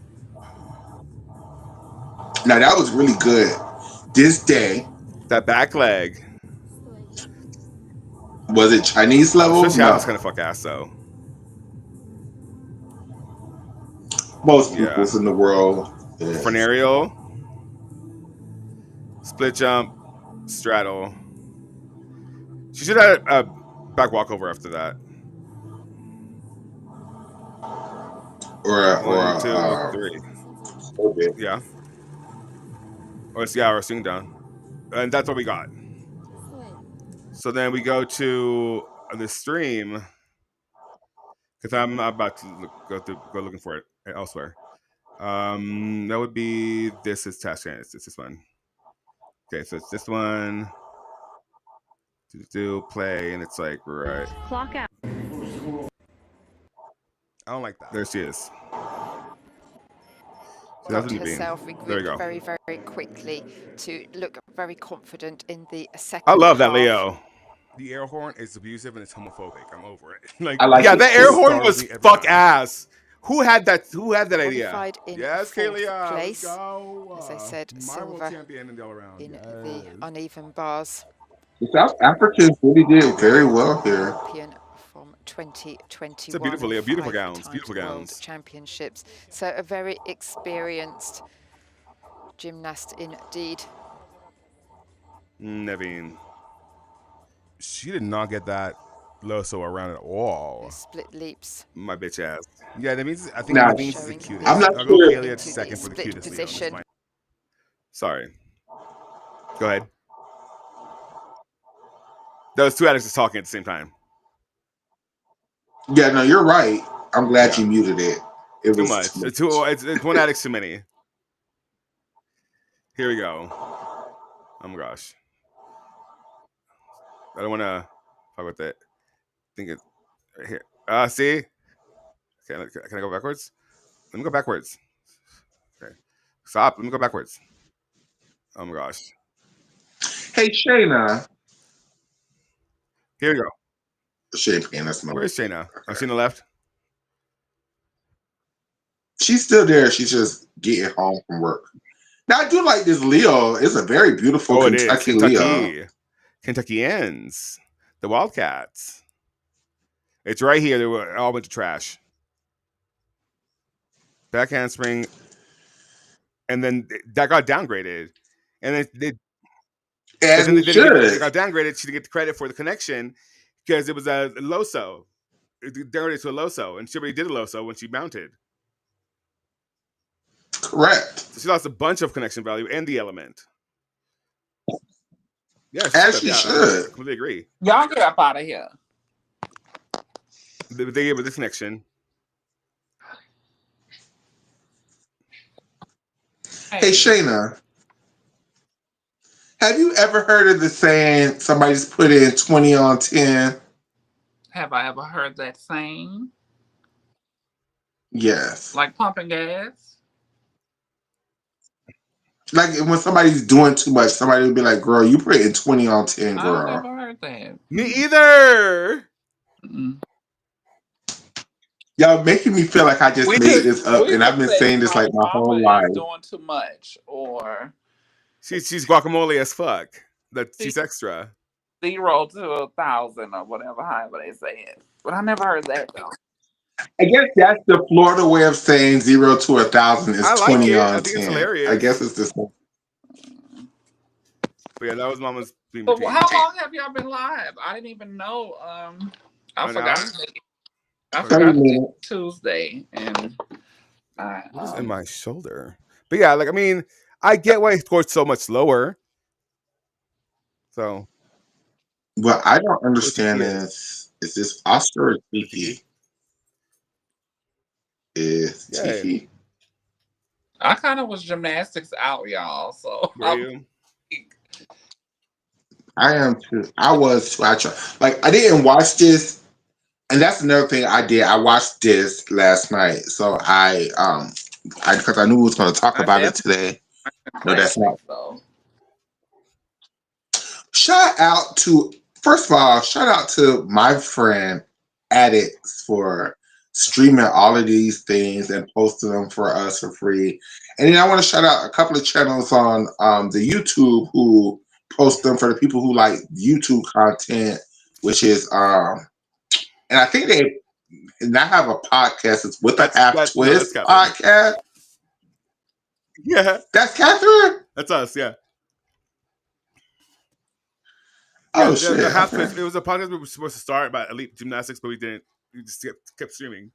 [SPEAKER 1] Now that was really good. This day.
[SPEAKER 2] That back leg.
[SPEAKER 1] Was it Chinese level?
[SPEAKER 2] Especially
[SPEAKER 1] No.
[SPEAKER 2] Atlas kind of fuck ass though.
[SPEAKER 1] Most people's in the world.
[SPEAKER 2] Front aerial. Split jump. Straddle. She should have a back walkover after that.
[SPEAKER 1] Or
[SPEAKER 2] 1, 2, 3. Yeah. Or swing down. And that's what we got. So then we go to the stream. Because I'm about to go looking for it elsewhere. That would be this is task. It's this one. Okay, so it's this one. Do play, and it's like right.
[SPEAKER 4] Clock out.
[SPEAKER 2] I don't like that. There she is.
[SPEAKER 5] Got herself regrouped
[SPEAKER 2] very,
[SPEAKER 5] very quickly to look very confident in the second.
[SPEAKER 2] I love that
[SPEAKER 5] half.
[SPEAKER 2] Leo. The air horn is abusive and it's homophobic. I'm over it.
[SPEAKER 1] The
[SPEAKER 2] air horn was fuck ass. Who had that idea?
[SPEAKER 5] Yes,
[SPEAKER 2] Kaylia.
[SPEAKER 5] Place. As I said, silver
[SPEAKER 2] champion in
[SPEAKER 5] the uneven bars.
[SPEAKER 1] The South Africans really did very well here.
[SPEAKER 5] Champion from 2021.
[SPEAKER 2] It's a beautiful gowns. Beautiful gowns.
[SPEAKER 5] Championships. So a very experienced gymnast indeed.
[SPEAKER 2] Naveen. She did not get that Loso around at all.
[SPEAKER 5] Split leaps.
[SPEAKER 2] My bitch ass. Yeah, that means I think
[SPEAKER 1] Nah,
[SPEAKER 2] Naveen's is the cutest.
[SPEAKER 1] I'm not
[SPEAKER 2] I'll go
[SPEAKER 1] sure.
[SPEAKER 2] Kaylia second for the cutest Leo. Sorry. Go ahead. Those two addicts are talking at the same time.
[SPEAKER 1] Yeah, no, you're right. I'm glad you muted it. It
[SPEAKER 2] Too
[SPEAKER 1] was
[SPEAKER 2] much. It's one addict too many. Here we go. Oh my gosh. I don't want to fuck with it. I think it's right here. See? Can I go backwards? Let me go backwards. Okay. Stop. Let me go backwards. Oh my gosh.
[SPEAKER 1] Hey, Shayna.
[SPEAKER 2] Here we go.
[SPEAKER 1] Where's
[SPEAKER 2] Shayna? Oh, Shayna left?
[SPEAKER 1] She's still there. She's just getting home from work. Now, I do like this Leo. It's a very beautiful Kentucky Leo.
[SPEAKER 2] Kentuckians. The Wildcats. It's right here. They were all a bunch of trash. back handspring, and then that got downgraded, and then they
[SPEAKER 1] As
[SPEAKER 2] then
[SPEAKER 1] it
[SPEAKER 2] they didn't
[SPEAKER 1] should.
[SPEAKER 2] it got downgraded. She didn't get the credit for the connection because it was a loso. It downgraded to a loso, and she already did a loso when she mounted.
[SPEAKER 1] Correct.
[SPEAKER 2] So she lost a bunch of connection value and the element. Yeah,
[SPEAKER 1] As she should.
[SPEAKER 2] I completely agree.
[SPEAKER 4] Y'all get up out of here.
[SPEAKER 2] They gave her this connection.
[SPEAKER 1] Hey, Shayna, have you ever heard of the saying somebody's put in 20 on 10?
[SPEAKER 4] Have I ever heard that saying?
[SPEAKER 1] Yes.
[SPEAKER 4] Like pumping gas?
[SPEAKER 1] Like when somebody's doing too much, somebody would be like, girl, you put in 20 on 10,
[SPEAKER 4] I've
[SPEAKER 1] girl.
[SPEAKER 4] never heard that.
[SPEAKER 2] Me either.
[SPEAKER 4] Mm-mm.
[SPEAKER 1] Y'all making me feel like I just made this up, and I've been saying this like my whole life.
[SPEAKER 4] Doing too much, or
[SPEAKER 2] she's guacamole as fuck. That she's extra.
[SPEAKER 4] 0 to 1,000 or whatever, however they say it. But I never heard that though.
[SPEAKER 1] I guess that's the Florida way of saying 0 to 1,000 is
[SPEAKER 2] I like
[SPEAKER 1] 20
[SPEAKER 2] it.
[SPEAKER 1] on 10.
[SPEAKER 2] I think it's hilarious.
[SPEAKER 1] I guess it's this one.
[SPEAKER 2] But yeah, that was Mama's theme
[SPEAKER 4] But
[SPEAKER 2] routine.
[SPEAKER 4] how long have y'all been live? I didn't even know. I forgot. I forgot Tuesday, and
[SPEAKER 2] What is in my shoulder? But yeah, like I mean, I get why it scored so much slower. So,
[SPEAKER 1] what I don't understand is this Oscar or Tiki? Is Tiki?
[SPEAKER 4] I kind of was gymnastics out, y'all. So
[SPEAKER 1] I am too. I was too. I didn't watch this, and that's another thing I did. I watched this last night, so because I knew we was going to talk about it today. No, that's not. First of all, shout out to my friend Addicts for streaming all of these things and posting them for us for free. And then I want to shout out a couple of channels on the YouTube who post them for the people who like YouTube content, which is and I think they have a podcast. It's with the Half Twist podcast.
[SPEAKER 2] Yeah,
[SPEAKER 1] that's Catherine.
[SPEAKER 2] That's us. Yeah.
[SPEAKER 1] Oh
[SPEAKER 2] yeah,
[SPEAKER 1] shit!
[SPEAKER 2] The Half Twist. It was a podcast we were supposed to start about elite gymnastics, but we didn't. We just kept streaming.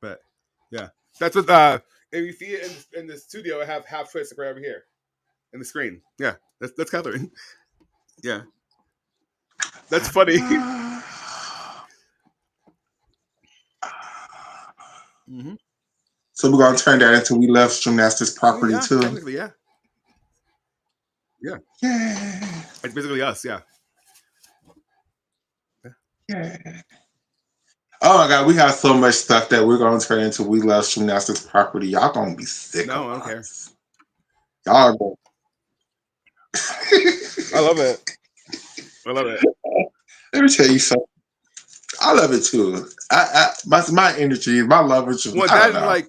[SPEAKER 2] But yeah, that's what. If you see it in the studio, I have Half Twist right over here in the screen. Yeah, that's Catherine. Yeah, that's funny. Mm-hmm.
[SPEAKER 1] So we're gonna turn that into We Love Gymnastics property too.
[SPEAKER 2] Technically, yeah. Yeah.
[SPEAKER 1] Yeah.
[SPEAKER 2] It's basically us. Yeah.
[SPEAKER 1] Yeah. Oh my god, we have so much stuff that we're gonna turn into We Love Gymnastics property. Y'all gonna be sick.
[SPEAKER 2] No, I don't care.
[SPEAKER 1] Y'all are going.
[SPEAKER 2] I love it. I love it.
[SPEAKER 1] Let me tell you something. I love it too. My energy, my love is just.
[SPEAKER 2] Well, that is like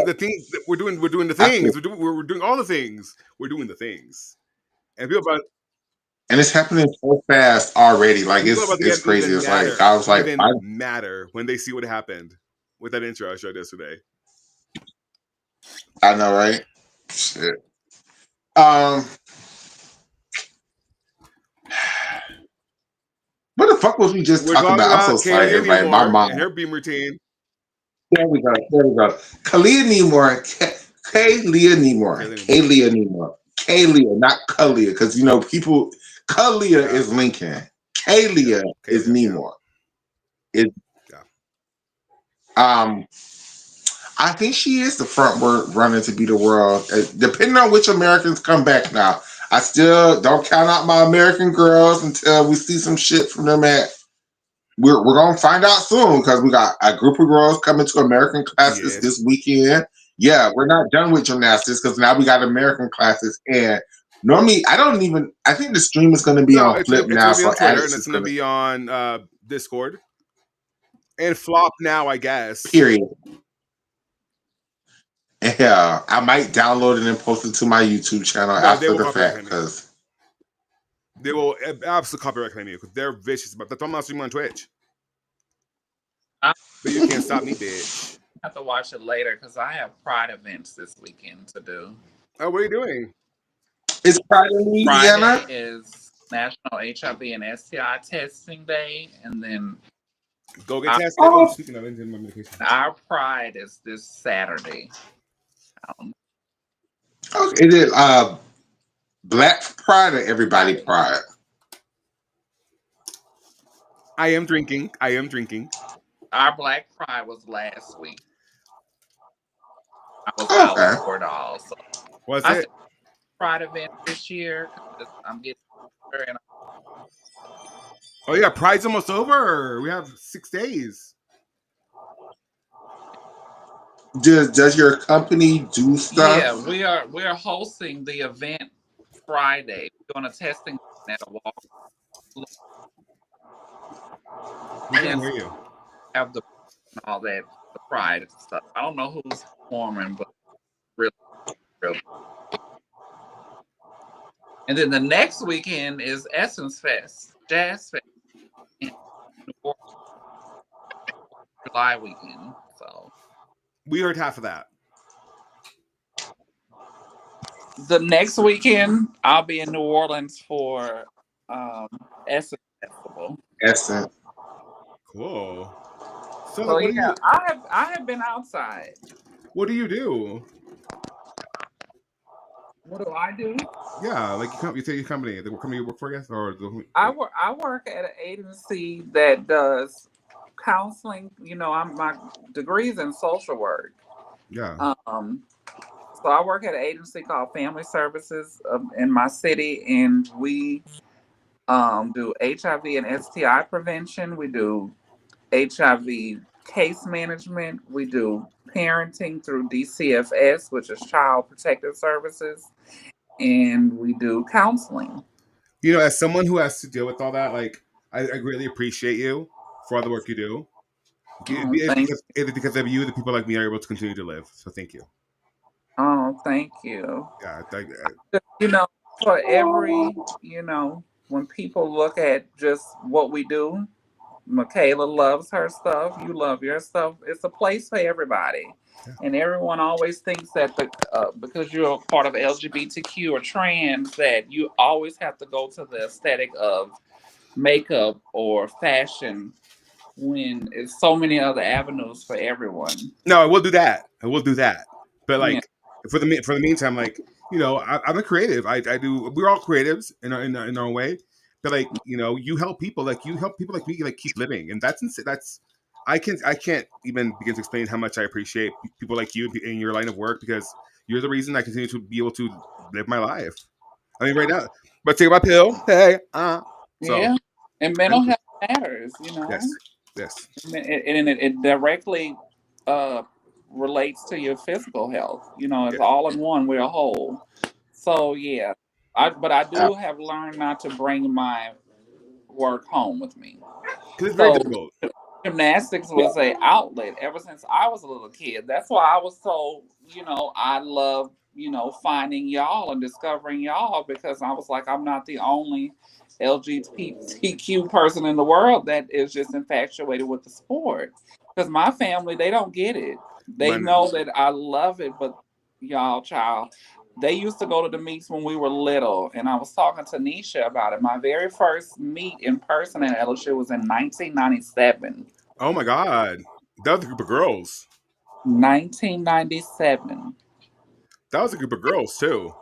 [SPEAKER 2] the things that we're doing. We're doing the things. We're doing all the things. We're doing the things. And people about.
[SPEAKER 1] And it's happening so fast already. Like it's crazy. It's like I was like,
[SPEAKER 2] matter when they see what happened with that intro I showed yesterday.
[SPEAKER 1] I know, right? Shit. What the fuck was we just talking about? I'm so sorry, everybody. My mom.
[SPEAKER 2] And her beam routine.
[SPEAKER 1] There we go. Kalia Nemore. Kalia Nemore. Kalia, not Kalia, because you know people. Kalia is Lincoln. Kalia is Nemore. I think she is the front runner to be the world. Depending on which Americans come back now. I still don't count out my American girls until we see some shit from them we're gonna find out soon because we got a group of girls coming to American classes this weekend. Yeah, we're not done with gymnastics because now we got American classes. And normally I think the stream is gonna be on Flip now.
[SPEAKER 2] It's gonna be on Twitter and it's gonna be on Discord. And Flop now, I guess.
[SPEAKER 1] Period. Yeah, I might download it and post it to my YouTube channel after the fact because
[SPEAKER 2] they will absolutely copyright claim you because they're vicious about that. I'm not streaming on Twitch, but you can't stop me, bitch.
[SPEAKER 4] have to watch it later because I have Pride events this weekend to do.
[SPEAKER 2] Oh, what are you doing?
[SPEAKER 1] It's Pride in Louisiana.
[SPEAKER 4] Friday is National HIV and STI Testing Day, and then
[SPEAKER 2] Go get tested. Oh, speaking of, my medication.
[SPEAKER 4] Our Pride is this Saturday.
[SPEAKER 1] Is it Black Pride or Everybody Pride?
[SPEAKER 2] I am drinking.
[SPEAKER 4] Our Black Pride was last week. I was out for it all. So
[SPEAKER 2] was it
[SPEAKER 4] Pride event this year? I'm getting and
[SPEAKER 2] oh yeah, Pride's almost over. We have 6 days.
[SPEAKER 1] Does your company do stuff?
[SPEAKER 4] Yeah, we are hosting the event Friday. We're doing a testing at a walk.
[SPEAKER 2] We can hear you.
[SPEAKER 4] Have the all that the Pride stuff. I don't know who's performing, but really. And then the next weekend is Essence Fest, Jazz Fest, in July weekend. So
[SPEAKER 2] we heard half of that.
[SPEAKER 4] The next weekend, I'll be in New Orleans for Essence Festival.
[SPEAKER 1] Essence.
[SPEAKER 2] Cool. So
[SPEAKER 4] what yeah, I have been outside.
[SPEAKER 2] What do you do?
[SPEAKER 4] What do I do?
[SPEAKER 2] Yeah, like you say your company. The company you work for, I guess, or
[SPEAKER 4] I work at an agency that does counseling. You know, my degree's in social work.
[SPEAKER 2] Yeah.
[SPEAKER 4] So I work at an agency called Family Services in my city, and we do HIV and STI prevention. We do HIV case management. We do parenting through DCFS, which is Child Protective Services, and we do counseling.
[SPEAKER 2] You know, as someone who has to deal with all that, like I greatly appreciate you for all the work you do. It's because of you that people like me are able to continue to live. So thank you.
[SPEAKER 4] Oh, thank you.
[SPEAKER 2] Yeah,
[SPEAKER 4] you know, for every, when people look at just what we do, Michaela loves her stuff. You love your stuff. It's a place for everybody. Yeah. And everyone always thinks that because you're a part of LGBTQ or trans, that you always have to go to the aesthetic of makeup or fashion when it's so many other avenues for everyone.
[SPEAKER 2] No, I will do that. But like for the meantime, like, I'm a creative. I do. We're all creatives in our own way. But like, you help people like me like keep living, and that's I can't even begin to explain how much I appreciate people like you in your line of work, because you're the reason I continue to be able to live my life. I mean, right now, but take my pill. Hey,
[SPEAKER 4] yeah, and mental health matters.
[SPEAKER 2] Yes,
[SPEAKER 4] and it directly relates to your physical health. It's all in one. We're a whole. So yeah. But I do have learned not to bring my work home with me.
[SPEAKER 2] Because it's very difficult.
[SPEAKER 4] Gymnastics was an outlet ever since I was a little kid. That's why I was so, I love, finding y'all and discovering y'all, because I was like, I'm not the only LGBTQ person in the world that is just infatuated with the sport. Because my family, they don't get it. They know that I love it, but y'all, child, they used to go to the meets when we were little, and I was talking to Nisha about it. My very first meet in person at LSU was in 1997.
[SPEAKER 2] Oh my God. That was a group of girls.
[SPEAKER 4] 1997.
[SPEAKER 2] That was a group of girls, too.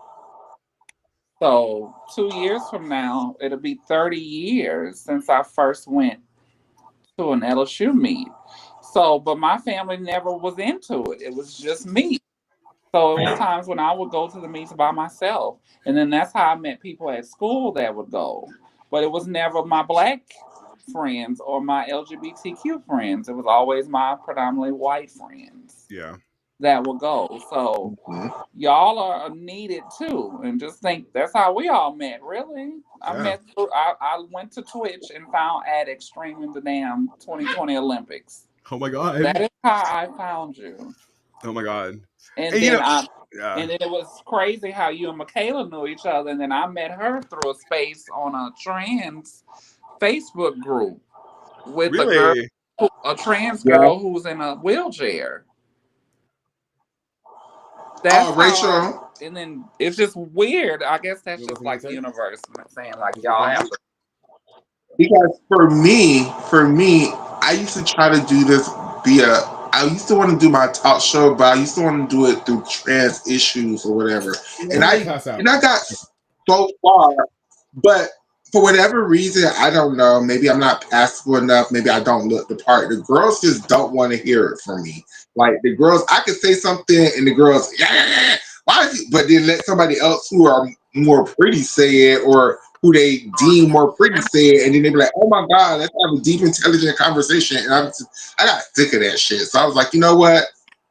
[SPEAKER 4] So 2 years from now, it'll be 30 years since I first went to an LSU meet. So, but my family never was into it. It was just me. So it was times when I would go to the meets by myself. And then that's how I met people at school that would go. But it was never my Black friends or my LGBTQ friends. It was always my predominantly white friends.
[SPEAKER 2] Yeah.
[SPEAKER 4] That would go. So y'all are needed too. And just think that's how we all met, really. I went to Twitch and found Addict streaming the damn 2020 Olympics.
[SPEAKER 2] Oh my God.
[SPEAKER 4] That is how I found you.
[SPEAKER 2] Oh my God.
[SPEAKER 4] And then and then it was crazy how you and Michaela knew each other, and then I met her through a space on a trans Facebook group with a trans girl who's in a wheelchair. That's how
[SPEAKER 1] Rachel.
[SPEAKER 4] and then it's just weird. I guess that's
[SPEAKER 2] You
[SPEAKER 4] just
[SPEAKER 2] listen to
[SPEAKER 4] like the
[SPEAKER 2] say?
[SPEAKER 4] universe saying like
[SPEAKER 2] What's the
[SPEAKER 4] y'all
[SPEAKER 2] comment?
[SPEAKER 4] have to.
[SPEAKER 1] Because for me, I used to try to do this via. I used to want to do my talk show, but I used to want to do it through trans issues or whatever.
[SPEAKER 2] Let
[SPEAKER 1] And
[SPEAKER 2] me
[SPEAKER 1] I
[SPEAKER 2] pass out.
[SPEAKER 1] and I got so far, but for whatever reason, I don't know. Maybe I'm not passable enough. Maybe I don't look the part. The girls just don't want to hear it from me. Like the girls, I could say something, and the girls, yeah, yeah, yeah. Why? Is he? But then let somebody else who are more pretty say it, or who they deem more pretty say it, and then they be like, "Oh my god, let's have a deep, intelligent conversation." And I got sick of that shit. So I was like, you know what?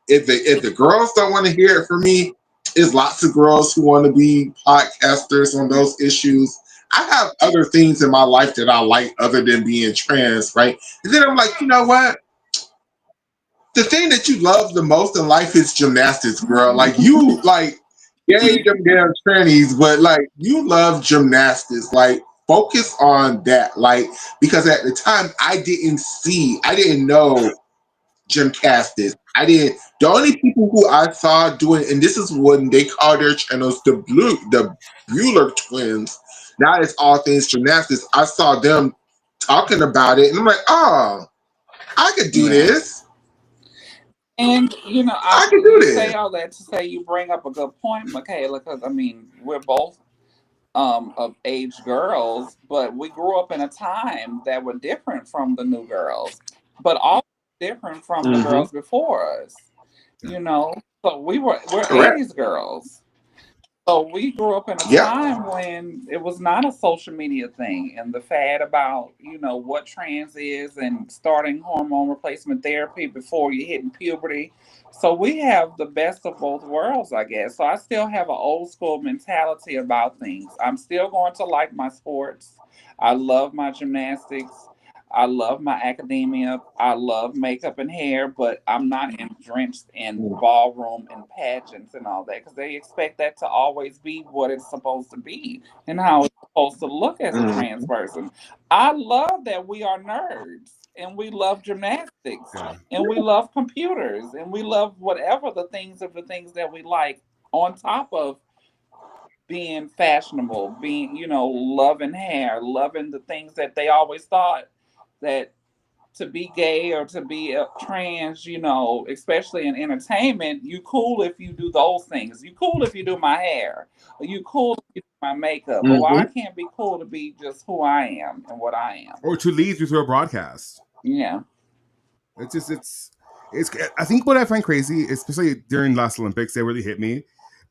[SPEAKER 1] If the girls don't want to hear it from me, there's lots of girls who want to be podcasters on those issues. I have other things in my life that I like other than being trans, right? And then I'm like, you know what? The thing that you love the most in life is gymnastics, girl. Like you like yay them damn trannies, but like you love gymnastics. Like focus on that. Like because at the time I didn't know gymnastics. I didn't the only people who I saw doing and this is when they call their channels the Bueller twins. Now it's all things gymnastics. I saw them talking about it and I'm like, oh, I could do
[SPEAKER 4] Yeah.
[SPEAKER 1] this.
[SPEAKER 4] And
[SPEAKER 1] I could do
[SPEAKER 4] you say
[SPEAKER 1] this.
[SPEAKER 4] all that to say you bring up a good point, Michaela, because I mean we're both of age girls, but we grew up in a time that were different from the new girls, but also different from the
[SPEAKER 1] Mm-hmm.
[SPEAKER 4] girls before us.
[SPEAKER 2] Yeah.
[SPEAKER 4] So we're
[SPEAKER 1] Correct.
[SPEAKER 4] 80s girls. So we grew up in a
[SPEAKER 1] Yep.
[SPEAKER 4] time when it was not a social media thing and the fad about, what trans is and starting hormone replacement therapy before you're hitting puberty. So we have the best of both worlds, I guess. So I still have an old school mentality about things. I'm still going to like my sports. I love my gymnastics. I love my academia. I love makeup and hair, but I'm not drenched in ballroom and pageants and all that because they expect that to always be what it's supposed to be and how it's supposed to look as a trans
[SPEAKER 1] Mm-hmm.
[SPEAKER 4] person. I love that we are nerds and we love gymnastics
[SPEAKER 2] Yeah.
[SPEAKER 4] and we love computers and we love whatever the things that we like on top of being fashionable, being, loving hair, loving the things that they always thought that to be gay or to be trans, especially in entertainment, you cool if you do those things. You cool if you do my hair. Or you cool if you do my makeup. But why I
[SPEAKER 1] Mm-hmm.
[SPEAKER 4] can't be cool to be just who I am and what I am?
[SPEAKER 2] Or to lead you through a broadcast.
[SPEAKER 4] Yeah.
[SPEAKER 2] It's just it's. I think what I find crazy, especially during last Olympics, that really hit me,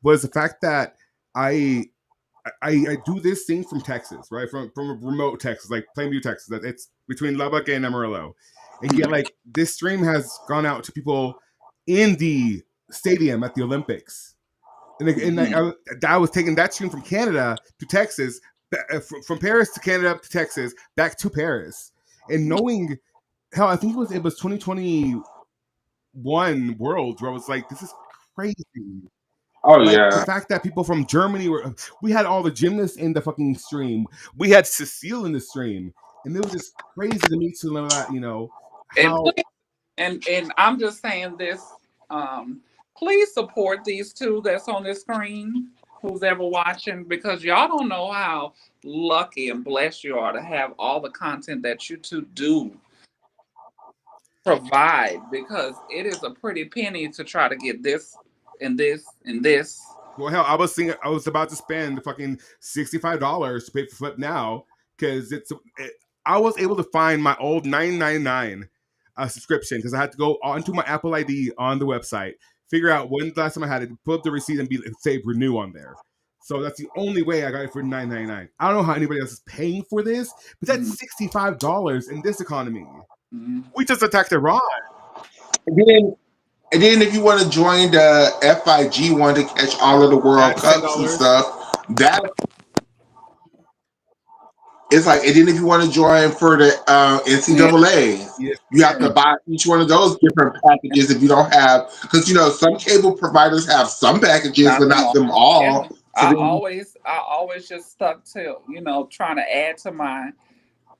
[SPEAKER 2] was the fact that I I do this thing from Texas, right? From a remote Texas, like Plainview, Texas. That it's between Lubbock and Amarillo, and yet like this stream has gone out to people in the stadium at the Olympics, and
[SPEAKER 4] Mhm.
[SPEAKER 2] I was taking that stream from Canada to Texas, from Paris to Canada to Texas, back to Paris, and knowing hell, I think it was 2021 Worlds where I was like, this is crazy.
[SPEAKER 1] Oh
[SPEAKER 2] Like the
[SPEAKER 1] yeah.
[SPEAKER 2] fact that people from Germany we had all the gymnasts in the fucking stream. We had Cecile in the stream, and it was just crazy to me to know that
[SPEAKER 4] And
[SPEAKER 2] how.
[SPEAKER 4] please, and I'm just saying this. Please support these two that's on this screen. Who's ever watching? Because y'all don't know how lucky and blessed you are to have all the content that you two do provide. Because it is a pretty penny to try to get this and this and this.
[SPEAKER 2] Well, hell, I was about to spend the fucking $65 to pay for Flip now because I was able to find my old $9.99 subscription because I had to go onto my Apple ID on the website, figure out when the last time I had it, pull up the receipt and say renew on there. So that's the only way I got it for $9.99. I don't know how anybody else is paying for this, but
[SPEAKER 4] Mm,
[SPEAKER 2] that's $65 in this economy.
[SPEAKER 4] mm.
[SPEAKER 2] We just attacked Iran.
[SPEAKER 1] And then and then if you want to join the FIG one to catch all of the World
[SPEAKER 2] That's ten
[SPEAKER 1] Cups and
[SPEAKER 2] dollars.
[SPEAKER 1] stuff, that it's like. And then if you want to join for the
[SPEAKER 4] Yeah,
[SPEAKER 1] NCAA,
[SPEAKER 2] Yes,
[SPEAKER 1] you have to buy each one of those different packages if you don't have because some cable providers have some packages but
[SPEAKER 4] not them
[SPEAKER 1] not
[SPEAKER 4] all.
[SPEAKER 1] them
[SPEAKER 4] Yeah.
[SPEAKER 1] all. So then
[SPEAKER 4] I always just stuck to, trying to add to my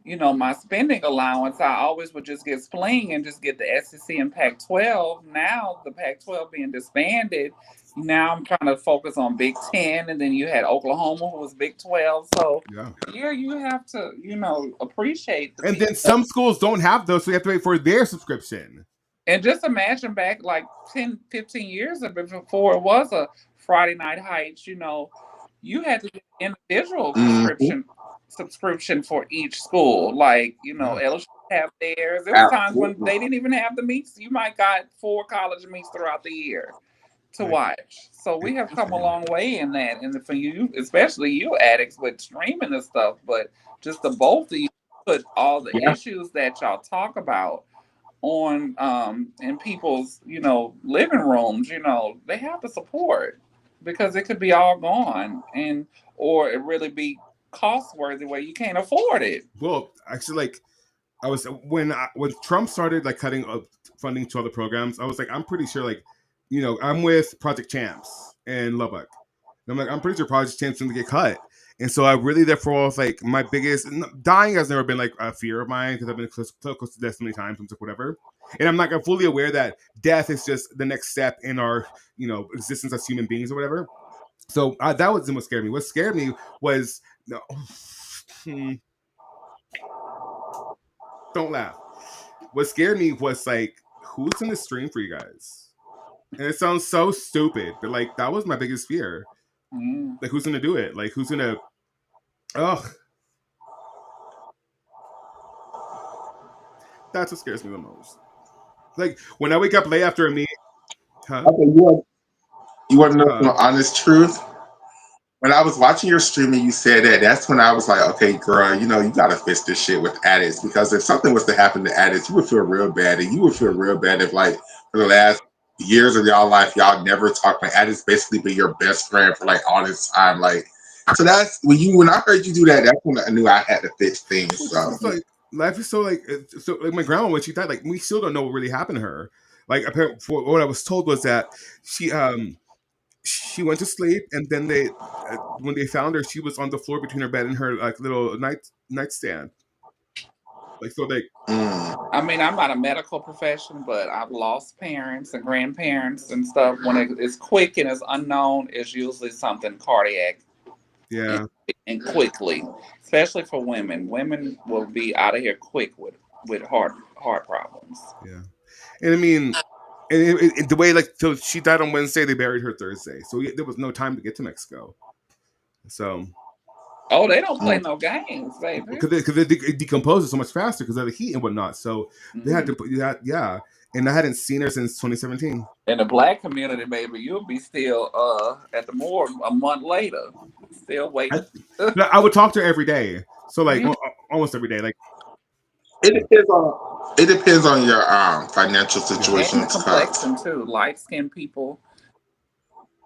[SPEAKER 4] my spending allowance, I always would just get Spling and just get the SEC and Pac-12. Now the Pac-12 being disbanded, now I'm trying to focus on Big Ten, and then you had Oklahoma who was Big 12. So yeah, you have to, appreciate the
[SPEAKER 2] and then some schools don't have those, so you have to wait for their subscription.
[SPEAKER 4] And just imagine back like 10, 15 years before it was a Friday Night Heights, you had to get an individual subscription for each school. Like, LSU have theirs. There was times when they didn't even have the meets. You might got 4 college meets throughout the year to watch. So we have come a long way in that. And for you, especially you addicts with streaming and stuff, but just the both of you put all the issues that y'all talk about on in people's living rooms, they have the support, because it could be all gone, or it really be cost worthy where you can't afford it.
[SPEAKER 2] Well, actually, like I was when Trump started like cutting funding to other programs, I was like, I'm pretty sure, like, I'm with Project Champs and Lubbock. And I'm like, I'm pretty sure Project Champs going to get cut. And so I really, therefore, was like, my biggest dying has never been like a fear of mine, because I've been close to death so many times and whatever. And I'm like, I'm fully aware that death is just the next step in our, existence as human beings or whatever. So that wasn't what scared me. What scared me was don't laugh. What scared me was like, who's in the stream for you guys? And it sounds so stupid, but like that was my biggest fear. Like, who's gonna do it? Like, who's gonna? Ugh. That's what scares me the most. Like when I wake up late after a meet. Huh?
[SPEAKER 1] Okay, you want to know the honest truth? When I was watching your stream and you said that, that's when I was like, okay, girl, you gotta fix this shit with addicts, because if something was to happen to addicts, you would feel real bad, and you would feel real bad if, like, for the last years of y'all life, y'all never talked. Like, addicts basically been your best friend for like all this time. Like, so that's when I heard you do that, that's when I knew I had to fix things. So.
[SPEAKER 2] Like, life is so like my grandma, when she died, like, we still don't know what really happened to her. Like, apparently, what I was told was that she went to sleep, and then when they found her, she was on the floor between her bed and her like little nightstand. Like, so they.
[SPEAKER 4] I mean, I'm not a medical profession, but I've lost parents and grandparents and stuff. When it's quick and it's unknown, it's usually something cardiac.
[SPEAKER 2] Yeah.
[SPEAKER 4] And quickly, especially for women. Women will be out of here quick with heart problems.
[SPEAKER 2] Yeah. And I mean, and the way, like, so she died on Wednesday, they buried her Thursday, so there was no time to get to Mexico. So.
[SPEAKER 4] Oh, they don't play no games, baby.
[SPEAKER 2] Because it decomposes so much faster because of the heat and whatnot. So they had to put yeah. And I hadn't seen her since 2017.
[SPEAKER 4] In the Black community, baby, you'll be still at the morgue a month later, still waiting.
[SPEAKER 2] I would talk to her every day, so like almost every day. Like,
[SPEAKER 1] it depends on your financial situation.
[SPEAKER 4] And the complexion too. Light-skinned people,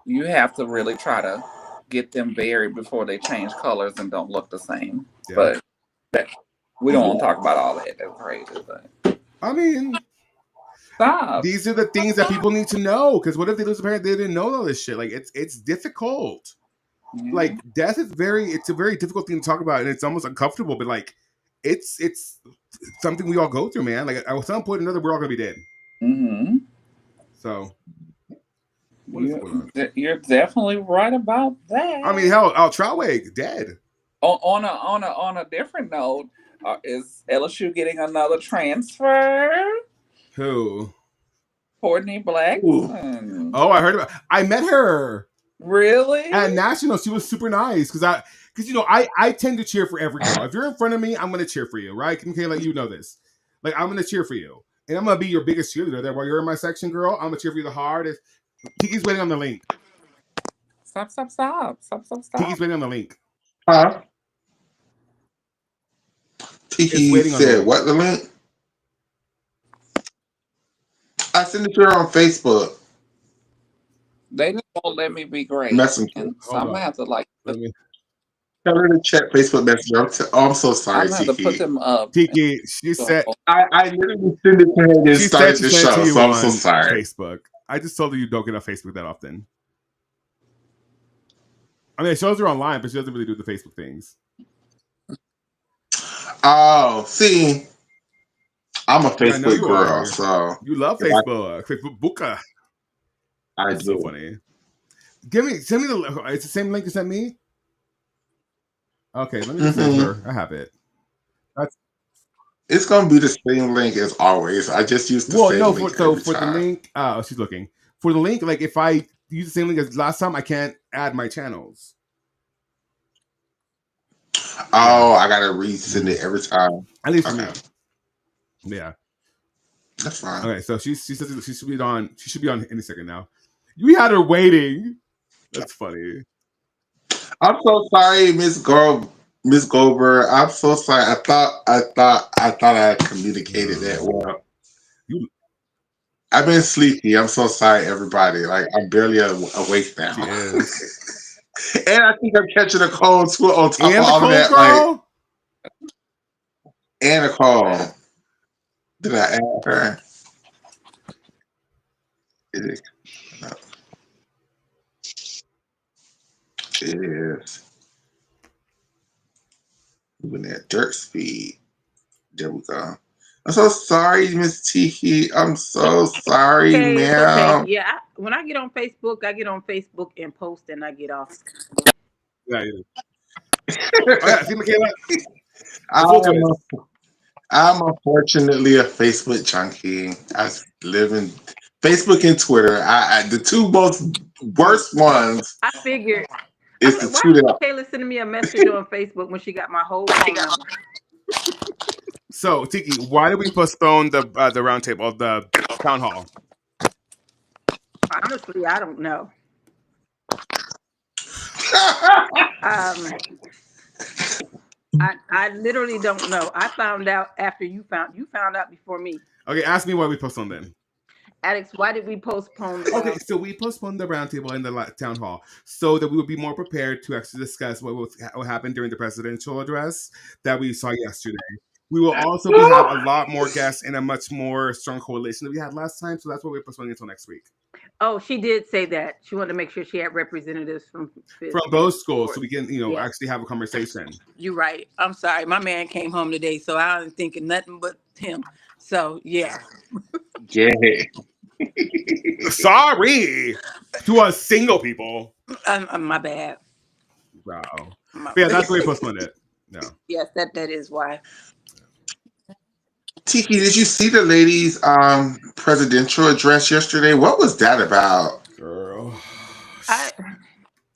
[SPEAKER 4] you have to really try to get them buried before they change colors and don't look the same. Yeah. But we don't want to talk about all that. That's crazy. But
[SPEAKER 2] I mean,
[SPEAKER 4] stop.
[SPEAKER 2] These are the things that people need to know. Because what if they lose a parent? They didn't know all this shit. Like, it's difficult. Yeah. Like, death is it's a very difficult thing to talk about, and it's almost uncomfortable. But like, it's something we all go through, man. Like, at some point or another, we're all gonna be dead.
[SPEAKER 4] Mm-hmm.
[SPEAKER 2] So.
[SPEAKER 4] You're definitely right about that.
[SPEAKER 2] I mean, hell, Traoré dead.
[SPEAKER 4] On a different note, is LSU getting another transfer?
[SPEAKER 2] Who?
[SPEAKER 4] Courtney Blackson.
[SPEAKER 2] Oh, I heard about. I met her.
[SPEAKER 4] Really?
[SPEAKER 2] At National, she was super nice because I tend to cheer for every girl. If you're in front of me, I'm gonna cheer for you, right? Okay, let you know this. Like, I'm gonna cheer for you, and I'm gonna be your biggest cheerleader there. While you're in my section, girl, I'm gonna cheer for you the hardest. Tiki's waiting on the link.
[SPEAKER 4] Stop.
[SPEAKER 2] Tiki's waiting on the link.
[SPEAKER 1] Huh? Tiki said, what, the link? I sent it to her on Facebook.
[SPEAKER 4] They just won't let me be great.
[SPEAKER 1] Messenger.
[SPEAKER 4] So I'm going to have to, like...
[SPEAKER 1] Tell her to check Facebook Messenger. I'm so sorry, Tiki.
[SPEAKER 4] I'm going to have to put them up.
[SPEAKER 2] Tiki, she said...
[SPEAKER 1] I literally sent it to her and started the show, so I'm so sorry.
[SPEAKER 2] Facebook. I just told her you don't get on Facebook that often. I mean, it shows her online, but she doesn't really do the Facebook things.
[SPEAKER 1] Oh, see, I'm a
[SPEAKER 2] Yeah, I know
[SPEAKER 1] Facebook
[SPEAKER 2] you
[SPEAKER 1] girl,
[SPEAKER 2] are.
[SPEAKER 1] so
[SPEAKER 2] You love Facebook. Facebook Buka.
[SPEAKER 1] I
[SPEAKER 2] That's so
[SPEAKER 1] do.
[SPEAKER 2] funny. Send me the. It's the same link you sent me. Okay, let me just send
[SPEAKER 1] Hmm.
[SPEAKER 2] her. I have it. That's
[SPEAKER 1] It's gonna be the same link as always. I just use the
[SPEAKER 2] well, no.
[SPEAKER 1] same
[SPEAKER 2] For
[SPEAKER 1] link every
[SPEAKER 2] for the
[SPEAKER 1] time.
[SPEAKER 2] link. Oh, she's looking for the link. Like if I use the same link as last time, I can't add my channels. Yeah,
[SPEAKER 1] Oh, I gotta resend it every time.
[SPEAKER 2] at least for
[SPEAKER 1] Okay,
[SPEAKER 2] me. Yeah.
[SPEAKER 1] that's fine.
[SPEAKER 2] Okay, so she says she should be on. She should be on any second now. We had her waiting. That's funny.
[SPEAKER 1] I'm so sorry, Miss Goldberg. I'm so sorry. I communicated that well.
[SPEAKER 2] You,
[SPEAKER 1] I've been sleepy. I'm so sorry, everybody. Like I'm barely awake
[SPEAKER 2] she
[SPEAKER 1] now.
[SPEAKER 2] is.
[SPEAKER 1] And I think I'm catching a cold too on top of
[SPEAKER 2] And the
[SPEAKER 1] all of
[SPEAKER 2] cold
[SPEAKER 1] that. Like,
[SPEAKER 2] girl.
[SPEAKER 1] and a cold. Did I add her? It is. No, it is. Moving at dirt speed. There we go. I'm so sorry, Miss Tiki. I'm so sorry,
[SPEAKER 6] Okay, it's okay.
[SPEAKER 1] ma'am.
[SPEAKER 6] Yeah, when I get on Facebook and post, and I get off.
[SPEAKER 2] Yeah. Oh yeah. See, Michaela, the full
[SPEAKER 1] I'm,
[SPEAKER 2] twist.
[SPEAKER 1] I'm unfortunately a Facebook junkie. I live in Facebook and Twitter. The two most worst ones
[SPEAKER 6] I figured. I'm
[SPEAKER 1] is the
[SPEAKER 6] like, why
[SPEAKER 1] two
[SPEAKER 6] is
[SPEAKER 1] that.
[SPEAKER 6] Michaela sending me a message on Facebook when she got my whole phone number?
[SPEAKER 2] So Tiki, why did we postpone the roundtable of the town hall?
[SPEAKER 6] Honestly, I don't know. Um, I literally don't know. I found out after you found out before me.
[SPEAKER 2] Okay, ask me why we postponed then.
[SPEAKER 6] Alex, why did we postpone the
[SPEAKER 2] Okay,
[SPEAKER 6] round?
[SPEAKER 2] so we postponed the roundtable in the town hall so that we would be more prepared to actually discuss what happened during the presidential address that we saw yesterday. We will also have a lot more guests and a much more strong coalition that we had last time. So that's why we're postponing until next week.
[SPEAKER 6] Oh, she did say that she wanted to make sure she had representatives from
[SPEAKER 2] From both schools, so we can,
[SPEAKER 6] Yeah.
[SPEAKER 2] actually have a conversation.
[SPEAKER 6] You're right. I'm sorry. My man came home today, so I was thinking nothing but him. So yeah.
[SPEAKER 1] Yeah.
[SPEAKER 2] Sorry to us single people.
[SPEAKER 6] My bad.
[SPEAKER 2] Wow.
[SPEAKER 6] My,
[SPEAKER 2] But yeah, that's why we postponed it. No.
[SPEAKER 6] yes, that is why.
[SPEAKER 1] Tiki, did you see the lady's presidential address yesterday? What was that about?
[SPEAKER 2] Girl.
[SPEAKER 6] I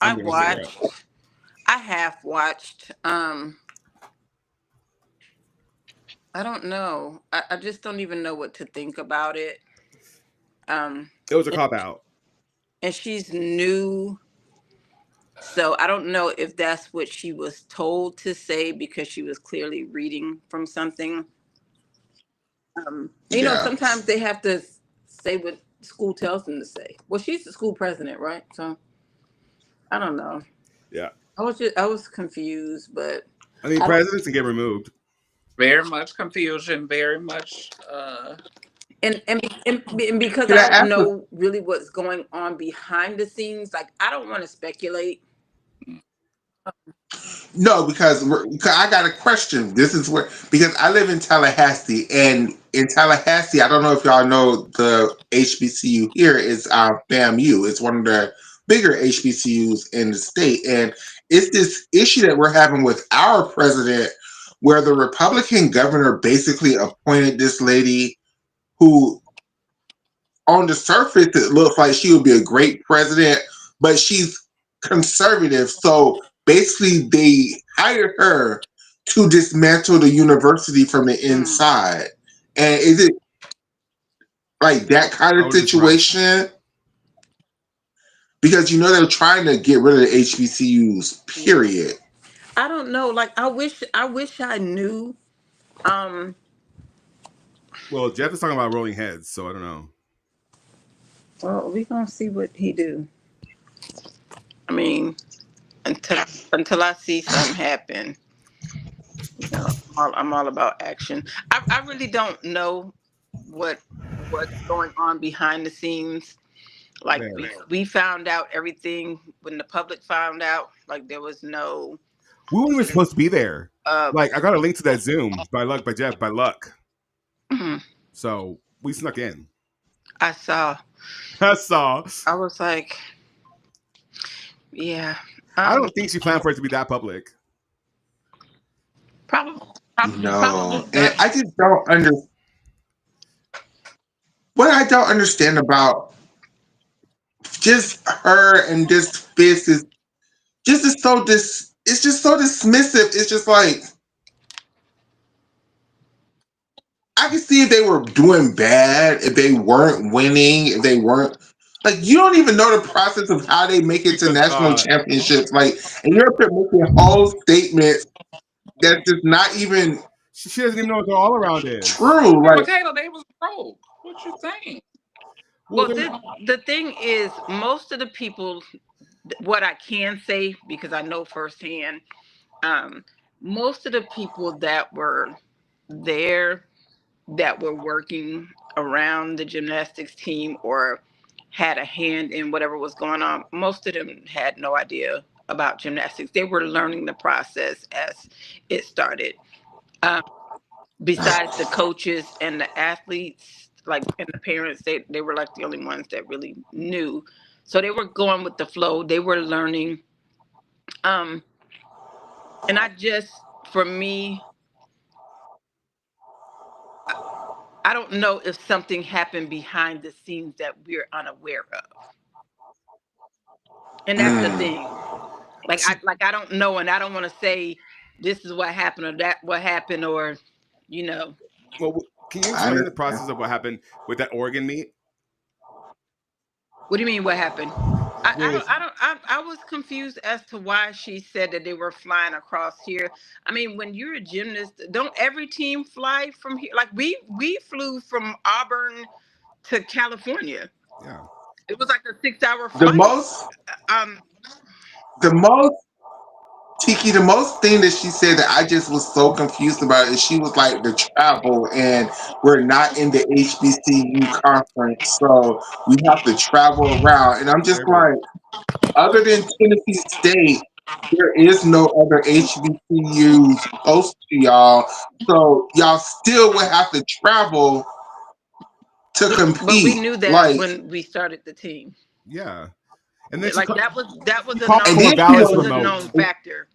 [SPEAKER 2] I'm
[SPEAKER 6] I
[SPEAKER 2] gonna say it.
[SPEAKER 6] watched. I have watched. I don't know. I just don't even know what to think about it.
[SPEAKER 2] It was a cop out.
[SPEAKER 6] And she's new, so I don't know if that's what she was told to say because she was clearly reading from something.
[SPEAKER 1] Yeah.
[SPEAKER 6] Sometimes they have to say what school tells them to say. Well, she's the school president, right? So I don't know.
[SPEAKER 2] Yeah.
[SPEAKER 6] I was confused, but
[SPEAKER 2] I mean, presidents can get removed.
[SPEAKER 4] Very much confusion, very much
[SPEAKER 6] and because
[SPEAKER 1] Can I
[SPEAKER 6] I don't
[SPEAKER 1] ask a
[SPEAKER 6] know really what's going on behind the scenes, like I don't want to speculate.
[SPEAKER 1] No, because I got a question. This is where because I live in Tallahassee, and in Tallahassee, I don't know if y'all know the HBCU here is FAMU. It's one of the bigger HBCUs in the state, and it's this issue that we're having with our president, where the Republican governor basically appointed this lady who, on the surface, it looks like she would be a great president, but she's conservative. So basically, they hired her to dismantle the university from the inside. And is it like that kind
[SPEAKER 2] I
[SPEAKER 1] of
[SPEAKER 2] would be surprised.
[SPEAKER 1] situation? Because they're trying to get rid of the HBCUs. Period.
[SPEAKER 6] I don't know. Like I wish I knew. Um,
[SPEAKER 2] Well, Jeff is talking about rolling heads, so I don't know.
[SPEAKER 6] well, we gonna see what he do. I mean, until I see something happen, I'm all about action. I really don't know what what's going on behind the scenes. Like
[SPEAKER 2] Man.
[SPEAKER 6] we found out everything when the public found out. Like there was no.
[SPEAKER 2] We weren't even supposed to be there. Like I got a link to that Zoom by Jeff by luck.
[SPEAKER 6] Mhm.
[SPEAKER 2] So we snuck in.
[SPEAKER 6] I saw.
[SPEAKER 2] I saw.
[SPEAKER 6] I was like, yeah.
[SPEAKER 2] I don't think she planned for it to be that public.
[SPEAKER 6] Probably
[SPEAKER 1] No, and
[SPEAKER 6] not.
[SPEAKER 1] I just don't understand. What I don't understand about just her and this Fist is just is so it's just so dismissive. It's just like I can see if they were doing bad, if they weren't winning, if they weren't like you don't even know the process of how they make it to national championships. Like, and you're up there making whole statements that's just not even
[SPEAKER 2] She doesn't even know what the all around is.
[SPEAKER 1] true. Like,
[SPEAKER 4] Michaela, they was broke. What you think?
[SPEAKER 6] Well, the thing is, most of the people, what I can say because I know firsthand, most of the people that were there that were working around the gymnastics team or had a hand in whatever was going on, most of them had no idea about gymnastics. They were learning the process as it started. Besides the coaches and the athletes, like and the parents, they were like the only ones that really knew. So they were going with the flow. They were learning. Um, and I just, for me, I don't know if something happened behind the scenes that we're unaware of. And that's the thing. I don't know, and I don't want to say this is what happened or that what happened or, you know.
[SPEAKER 2] Well, can you explain the process of what happened with that Oregon meet?
[SPEAKER 6] What do you mean? What happened? I was confused as to why she said that they were flying across here. I mean, when you're a gymnast, don't every team fly from here? Like we flew from Auburn to California.
[SPEAKER 2] Yeah.
[SPEAKER 6] It was like a 6-hour
[SPEAKER 1] the
[SPEAKER 6] flight.
[SPEAKER 1] most,
[SPEAKER 6] Um,
[SPEAKER 1] the most Tiki, the most thing that she said that I just was so confused about is she was like the travel and we're not in the HBCU conference, so we have to travel around. And I'm just like, other than Tennessee State, there is no other HBCUs close to y'all, so y'all still would have to travel to compete.
[SPEAKER 6] But we knew that
[SPEAKER 1] like
[SPEAKER 6] when we started the team.
[SPEAKER 2] Yeah. And then
[SPEAKER 6] Like that was a
[SPEAKER 2] called
[SPEAKER 6] known,
[SPEAKER 2] Corvallis
[SPEAKER 6] that was a
[SPEAKER 2] remote.
[SPEAKER 6] known factor.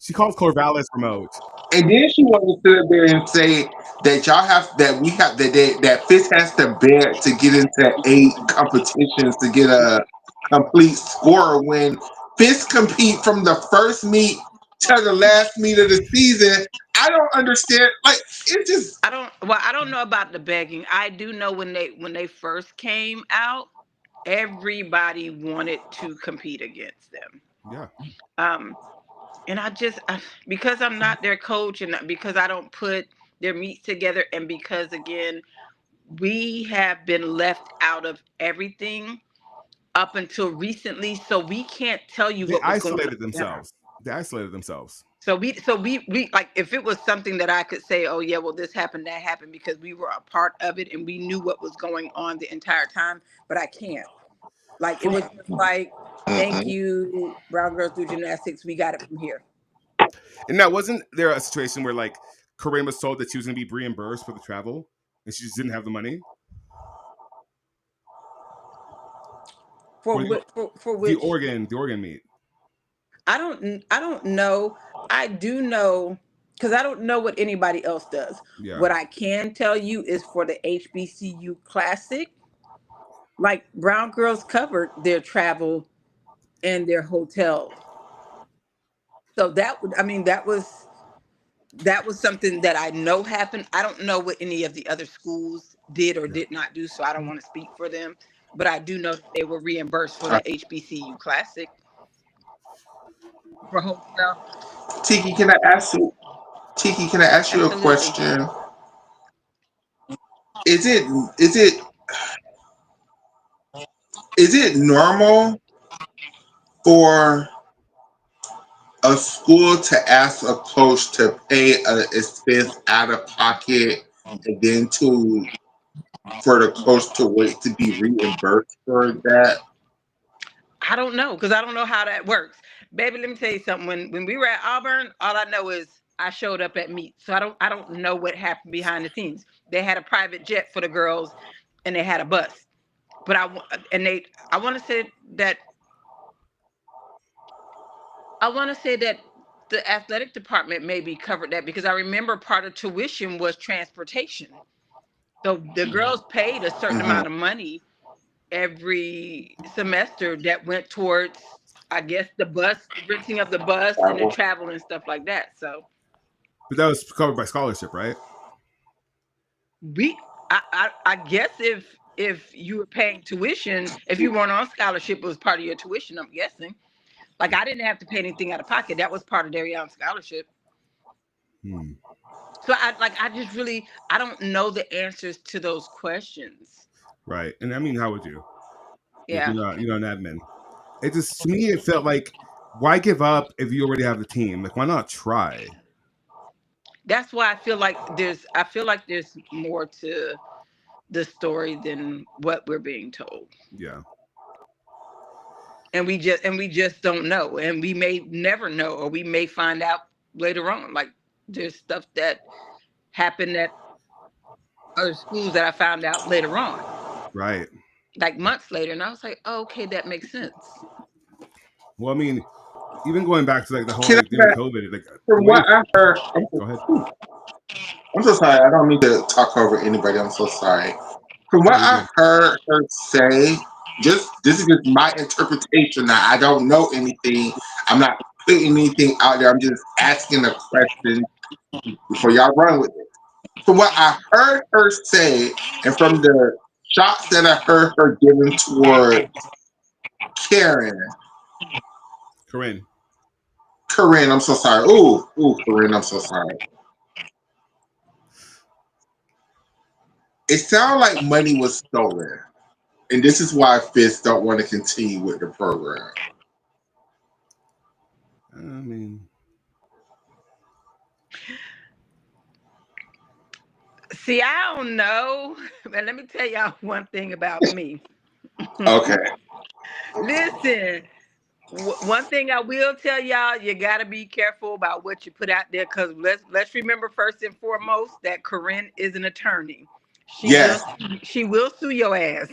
[SPEAKER 2] She calls Corvallis remote.
[SPEAKER 1] And then she wanted to sit up there and say that y'all have that we have that Fitz has to bet to get into 8 competitions to get a complete score when Fitz compete from the first meet to the last meet of the season. I don't understand. Like it just
[SPEAKER 6] I don't know about the begging. I do know when they first came out, everybody wanted to compete against them.
[SPEAKER 2] Yeah.
[SPEAKER 6] And because I'm not their coach and because I don't put their meets together and because again, we have been left out of everything up until recently, so we can't tell you
[SPEAKER 2] They
[SPEAKER 6] what was going
[SPEAKER 2] isolated
[SPEAKER 6] on.
[SPEAKER 2] themselves. They isolated themselves.
[SPEAKER 6] So we like if it was something that I could say, oh yeah, well this happened, that happened because we were a part of it and we knew what was going on the entire time, but I can't. Like it was just like, thank you, Brown Girls Do Gymnastics, we got it from here.
[SPEAKER 2] And now, wasn't there a situation where like Corinne was told that she was going to be reimbursed for the travel, and she just didn't have the money
[SPEAKER 6] For
[SPEAKER 2] the
[SPEAKER 6] which
[SPEAKER 2] Oregon meet?
[SPEAKER 6] I don't know. I do know because I don't know what anybody else does.
[SPEAKER 2] Yeah.
[SPEAKER 6] What I can tell you is for the HBCU Classic, like Brown Girls covered their travel and their hotel. So that was something that I know happened. I don't know what any of the other schools did or did not do, so I don't want to speak for them. But I do know that they were reimbursed for the HBCU Classic for hotel.
[SPEAKER 1] Tiki, can I ask you? Tiki, can I ask you a
[SPEAKER 6] Absolutely.
[SPEAKER 1] question? Is it is it normal for a school to ask a coach to pay an expense out of pocket and then for the coach to wait to be reimbursed for that?
[SPEAKER 6] I don't know because I don't know how that works. Baby, let me tell you something. When we were at Auburn, all I know is I showed up at meet, so I don't know what happened behind the scenes. They had a private jet for the girls, and they had a bus. But I want to say that the athletic department maybe covered that, because I remember part of tuition was transportation. So the girls paid a certain amount of money every semester that went towards, I guess, the bus, renting of the bus and the travel and stuff like that. So,
[SPEAKER 2] but that was covered by scholarship, right?
[SPEAKER 6] I guess if you were paying tuition, if you weren't on scholarship, it was part of your tuition, I'm guessing. Like, I didn't have to pay anything out of pocket. That was part of their scholarship. So I just really, I don't know the answers to those questions.
[SPEAKER 2] Right. And I mean, how would you?
[SPEAKER 6] Yeah.
[SPEAKER 2] If you're not an admin. It just, to me, it felt like, why give up if you already have the team? Like, why not try?
[SPEAKER 6] That's why I feel like there's more to the story than what we're being told.
[SPEAKER 2] Yeah.
[SPEAKER 6] And we just don't know. And we may never know, or we may find out later on. Like, there's stuff that happened at other schools that I found out later on.
[SPEAKER 2] Right.
[SPEAKER 6] Like months later. And I was like, oh, okay, that makes sense.
[SPEAKER 2] Well, I mean, even going back to like the whole like, during COVID, like
[SPEAKER 1] from what I heard,
[SPEAKER 2] go ahead.
[SPEAKER 1] I'm so sorry. I don't mean to talk over anybody. I'm so sorry. From what I heard her say, this is just my interpretation. Now, I don't know anything. I'm not putting anything out there. I'm just asking a question before y'all run with it. From what I heard her say, and from the shots that I heard her giving toward Corinne, I'm so sorry. Ooh, Corinne, I'm so sorry. It sounded like money was stolen. And this is why Fist don't want to continue with the program.
[SPEAKER 2] I mean,
[SPEAKER 6] see, I don't know. But let me tell y'all one thing about me.
[SPEAKER 1] Okay.
[SPEAKER 6] Listen, one thing I will tell y'all, you got to be careful about what you put out there, because let's remember first and foremost that Corinne is an attorney. She will sue your ass.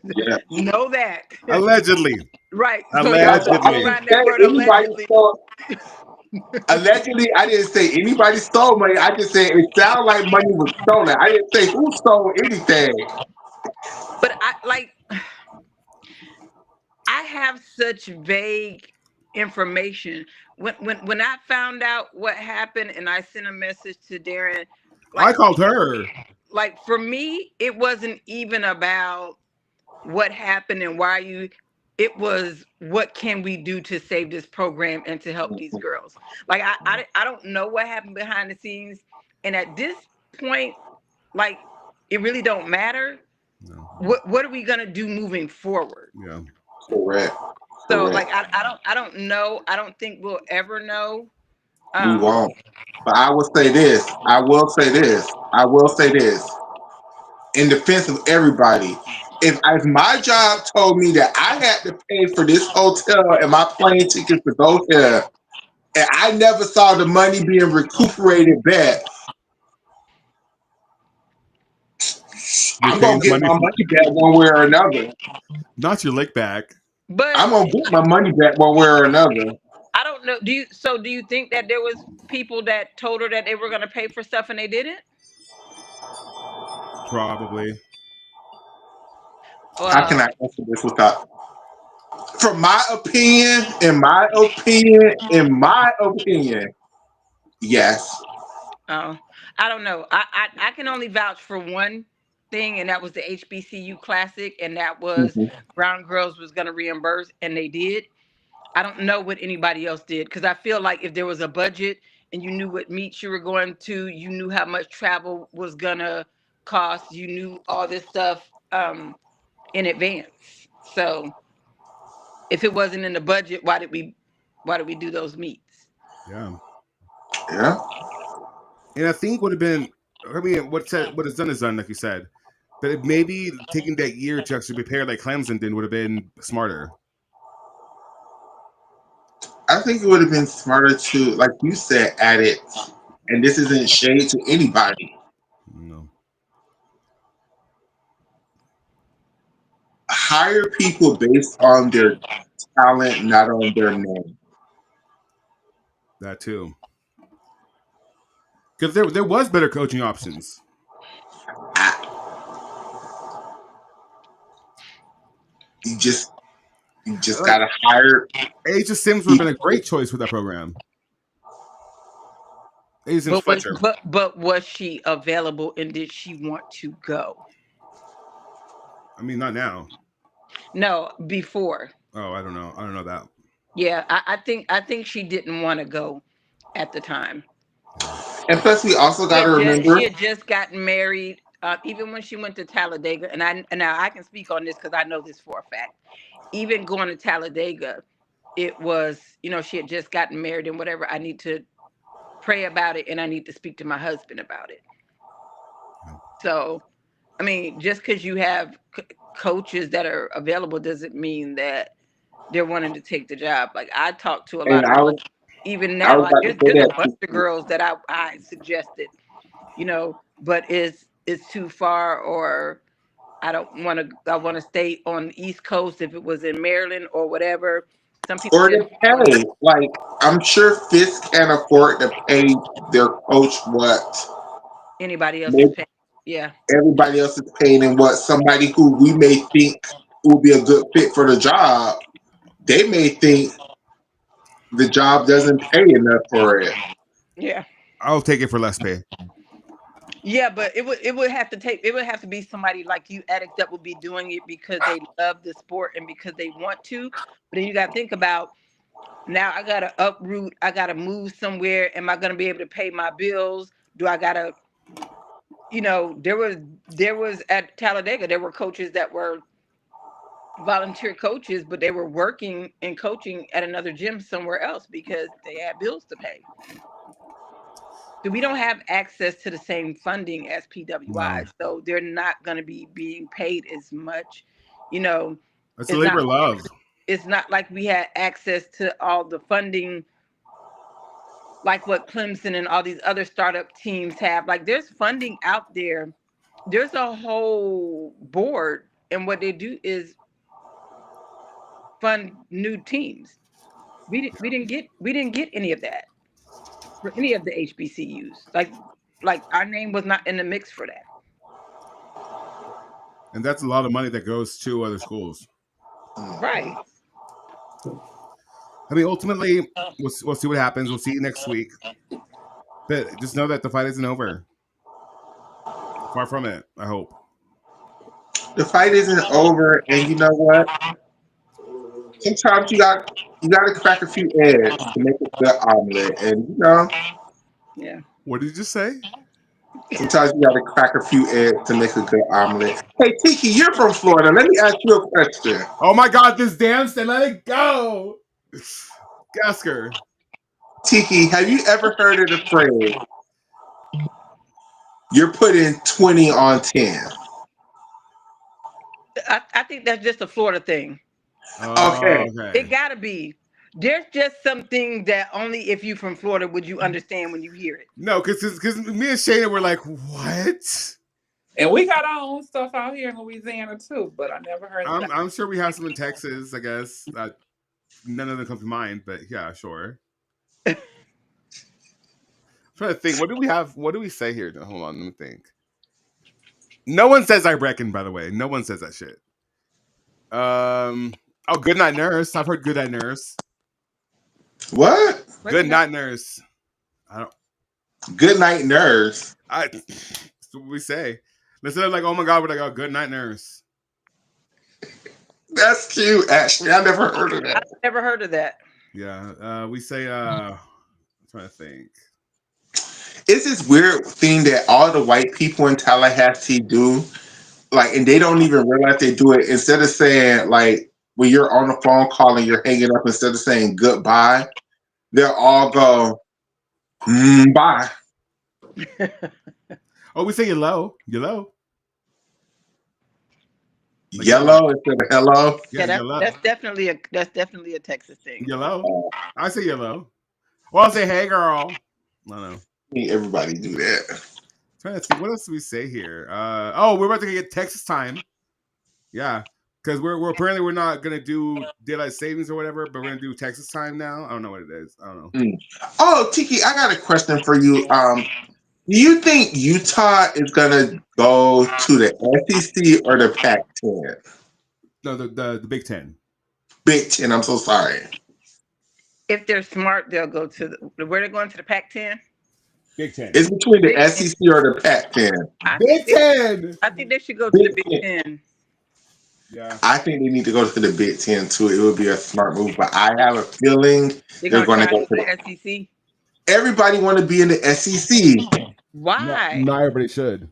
[SPEAKER 1] Yeah.
[SPEAKER 6] Know that.
[SPEAKER 2] Allegedly.
[SPEAKER 6] Right.
[SPEAKER 2] Allegedly.
[SPEAKER 1] Allegedly, I didn't say anybody stole money. I just said it sounded like money was stolen. I didn't say who stole anything.
[SPEAKER 6] But I have such vague information. When I found out what happened and I sent a message to Darren,
[SPEAKER 2] I called her.
[SPEAKER 6] Like, for me, it wasn't even about what happened and it was, what can we do to save this program and to help these girls? Like, I don't know what happened behind the scenes. And at this point, like, it really don't matter. No. What are we gonna do moving forward?
[SPEAKER 2] Yeah.
[SPEAKER 1] Correct.
[SPEAKER 6] So like, I don't know. I don't think we'll ever know.
[SPEAKER 1] We won't. But I will say this. In defense of everybody, if my job told me that I had to pay for this hotel and my plane tickets to go there, and I never saw the money being recuperated back, I'm gonna get my money back one way or another.
[SPEAKER 2] Not your lick back.
[SPEAKER 6] But
[SPEAKER 1] I'm gonna get my money back one way or another.
[SPEAKER 6] I don't know. Do you think that there was people that told her that they were gonna pay for stuff and they didn't?
[SPEAKER 2] Probably.
[SPEAKER 1] How can I answer this without? From my opinion, yes.
[SPEAKER 6] Oh, I don't know. I can only vouch for one thing, and that was the HBCU Classic, and that was Brown Girls was going to reimburse, and they did. I don't know what anybody else did, because I feel like if there was a budget and you knew what meets you were going to, you knew how much travel was going to cost, you knew all this stuff in advance. So if it wasn't in the budget, why did we do those meets?
[SPEAKER 2] Yeah.
[SPEAKER 1] Yeah.
[SPEAKER 2] And I think would have been, I mean, what is done is done, like you said. But maybe taking that year to actually prepare like Clemson did would have been smarter.
[SPEAKER 1] I think it would have been smarter to, like you said, add it and this isn't shade to anybody.
[SPEAKER 2] No.
[SPEAKER 1] Hire people based on their talent, not on their name.
[SPEAKER 2] That too. Because there was better coaching options.
[SPEAKER 1] You just gotta hire.
[SPEAKER 2] Asia Sims would have been a great choice for that program. Asia Sims Fletcher.
[SPEAKER 6] But was she available and did she want to go?
[SPEAKER 2] I mean, not now.
[SPEAKER 6] No, before.
[SPEAKER 2] Oh, I don't know. I don't know that.
[SPEAKER 6] Yeah, I think she didn't want to go at the time.
[SPEAKER 1] And plus, we also got to remember
[SPEAKER 6] she had just gotten married. Even when she went to Talladega, and now I can speak on this because I know this for a fact. Even going to Talladega, it was, she had just gotten married and whatever. I need to pray about it and I need to speak to my husband about it. So, I mean, just because you have coaches that are available doesn't mean that they're wanting to take the job. Like I talked to a lot of even now, like, there's a bunch of girls that I suggested, but it's too far, or I want to stay on the East Coast if it was in Maryland or whatever. Some people
[SPEAKER 1] or to pay. Like, I'm sure Fisk can't afford to pay their coach what
[SPEAKER 6] anybody else is paying. Yeah.
[SPEAKER 1] Everybody else is paying, and what somebody who we may think will be a good fit for the job, they may think the job doesn't pay enough for it.
[SPEAKER 6] Yeah.
[SPEAKER 2] I'll take it for less pay.
[SPEAKER 6] Yeah, but it would have to be somebody like you, addicts, that would be doing it because they love the sport and because they want to. But then you got to think about, now I got to uproot, I got to move somewhere. Am I going to be able to pay my bills? Do I got to, there was at Talladega, there were coaches that were volunteer coaches, but they were working and coaching at another gym somewhere else because they had bills to pay. So we don't have access to the same funding as PWI, so they're not going to be being paid as much.
[SPEAKER 2] It's labor love.
[SPEAKER 6] It's not like we had access to all the funding like what Clemson and all these other startup teams have. Like, there's funding out there. There's a whole board, and what they do is fund new teams. We didn't get any of that for any of the HBCUs. Like our name was not in the mix for that.
[SPEAKER 2] And that's a lot of money that goes to other schools.
[SPEAKER 6] Right.
[SPEAKER 2] I mean, ultimately, we'll see what happens. We'll see you next week. But just know that the fight isn't over. Far from it, I hope.
[SPEAKER 1] The fight isn't over, and you know what? Sometimes you got to crack a few eggs to make a good omelet, and
[SPEAKER 6] Yeah.
[SPEAKER 2] What did you just say?
[SPEAKER 1] Sometimes you got to crack a few eggs to make a good omelet. Hey, Tiki, you're from Florida. Let me ask you a question.
[SPEAKER 2] Oh my God, this dance! Let it go. Gasker.
[SPEAKER 1] Tiki, have you ever heard of the phrase, you're putting 20 on 10?
[SPEAKER 6] I think that's just a Florida thing.
[SPEAKER 1] Okay.
[SPEAKER 6] It gotta be. There's just something that only if you from Florida would you understand when you hear it.
[SPEAKER 2] No, because me and Shayna were like, what?
[SPEAKER 4] And we got our own stuff out here in Louisiana too, but I never heard of that.
[SPEAKER 2] I'm sure we have some in Texas, I guess. None of them come to mind, but yeah, sure. I'm trying to think. What do we have? What do we say here? Hold on, let me think. No one says I reckon, by the way. No one says that shit. Oh, good night, nurse. I've heard good night, nurse.
[SPEAKER 1] What?
[SPEAKER 2] Good night, nurse. I don't.
[SPEAKER 1] Good night, nurse.
[SPEAKER 2] That's what we say. Instead of like, oh my God, we're like, oh, good night, nurse.
[SPEAKER 1] That's cute, actually. I never heard of that.
[SPEAKER 6] I've never heard of that.
[SPEAKER 2] Yeah, we say. I'm trying to think.
[SPEAKER 1] It's this weird thing that all the white people in Tallahassee do, like, and they don't even realize they do it. Instead of saying, like, when you're on the phone call and you're hanging up, instead of saying goodbye, they'll all go, bye.
[SPEAKER 2] Oh, we say yellow. Yellow.
[SPEAKER 1] Like yellow instead of hello.
[SPEAKER 6] Yeah, that's definitely a Texas thing.
[SPEAKER 2] Yellow. I say yellow. Well, I'll say hey, girl. I don't know.
[SPEAKER 1] Everybody do that.
[SPEAKER 2] Trying to see what else do we say here. We're about to get Texas time. Yeah, because we're apparently we're not gonna do daylight savings or whatever, but we're gonna do Texas time now. I don't know what it is. I don't know.
[SPEAKER 1] Oh, Tiki, I got a question for you. Do you think Utah is gonna go to the SEC or the Pac-10?
[SPEAKER 2] No, the Big Ten.
[SPEAKER 1] Big Ten. I'm so sorry.
[SPEAKER 6] If they're smart, they'll go to where they're going to the Pac-10.
[SPEAKER 2] Big Ten.
[SPEAKER 1] It's between the
[SPEAKER 6] Big
[SPEAKER 1] SEC or the Pac-10.
[SPEAKER 2] Big Ten.
[SPEAKER 6] I think they should go to
[SPEAKER 1] Big
[SPEAKER 6] the Big
[SPEAKER 1] Ten.
[SPEAKER 6] Ten.
[SPEAKER 2] Yeah.
[SPEAKER 1] I think they need to go to the Big Ten too. It would be a smart move, but I have a feeling
[SPEAKER 6] They're
[SPEAKER 1] they're
[SPEAKER 6] going
[SPEAKER 1] going
[SPEAKER 6] to
[SPEAKER 1] to
[SPEAKER 6] try
[SPEAKER 1] go
[SPEAKER 6] to
[SPEAKER 1] to
[SPEAKER 6] the
[SPEAKER 1] the.
[SPEAKER 6] SEC.
[SPEAKER 1] Everybody want to be in the SEC.
[SPEAKER 6] Why?
[SPEAKER 2] Not everybody should.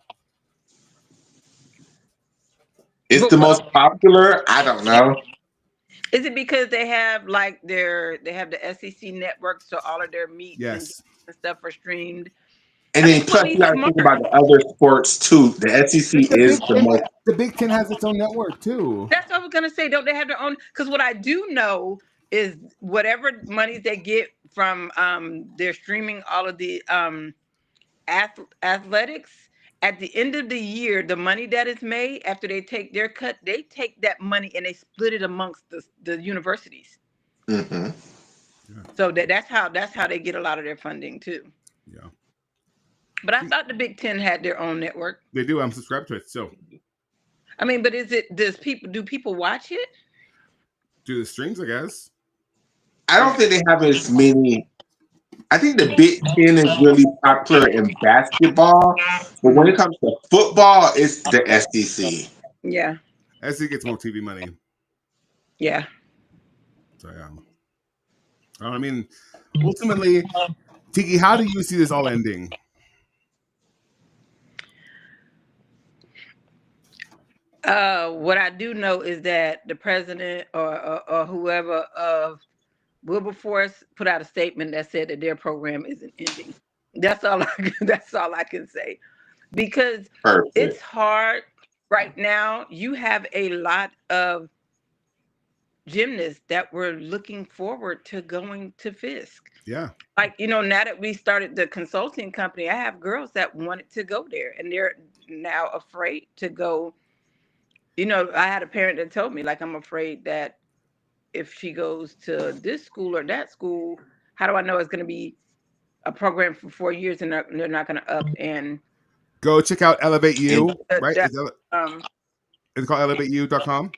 [SPEAKER 1] It's the most popular. I don't know.
[SPEAKER 6] Is it because they have like they have the SEC network, so all of their meets and
[SPEAKER 2] Yes.
[SPEAKER 6] stuff are streamed?
[SPEAKER 1] And then plus you got to think about the other sports too. The SEC is the most.
[SPEAKER 2] The Big Ten has its own network too.
[SPEAKER 6] That's what I was gonna say. Don't they have their own? Because what I do know is whatever monies they get from they're streaming all of the athletics. At the end of the year, the money that is made after they take their cut, they take that money and they split it amongst the universities.
[SPEAKER 1] Mm-hmm.
[SPEAKER 6] So that's how they get a lot of their funding too.
[SPEAKER 2] Yeah.
[SPEAKER 6] But I thought the Big Ten had their own network.
[SPEAKER 2] They do. I'm subscribed to it. So.
[SPEAKER 6] I mean, but do people watch it?
[SPEAKER 2] Do the streams, I guess.
[SPEAKER 1] I don't think they have as many. I think the Big Ten is really popular in basketball, but when it comes to football, it's the SEC.
[SPEAKER 6] Yeah.
[SPEAKER 2] SEC gets more TV money.
[SPEAKER 6] Yeah.
[SPEAKER 2] So yeah. I mean, ultimately, Tiki, how do you see this all ending?
[SPEAKER 6] What I do know is that the president or whoever of Wilberforce put out a statement that said that their program isn't ending. That's all I can say, because it's hard right now. You have a lot of gymnasts that were looking forward to going to Fisk.
[SPEAKER 2] Yeah.
[SPEAKER 6] Like, now that we started the consulting company, I have girls that wanted to go there and they're now afraid to go. I had a parent that told me, like, I'm afraid that if she goes to this school or that school, how do I know it's going to be a program for 4 years and they're not going to up and
[SPEAKER 2] go check out Elevate You, right? It's called elevateu.com.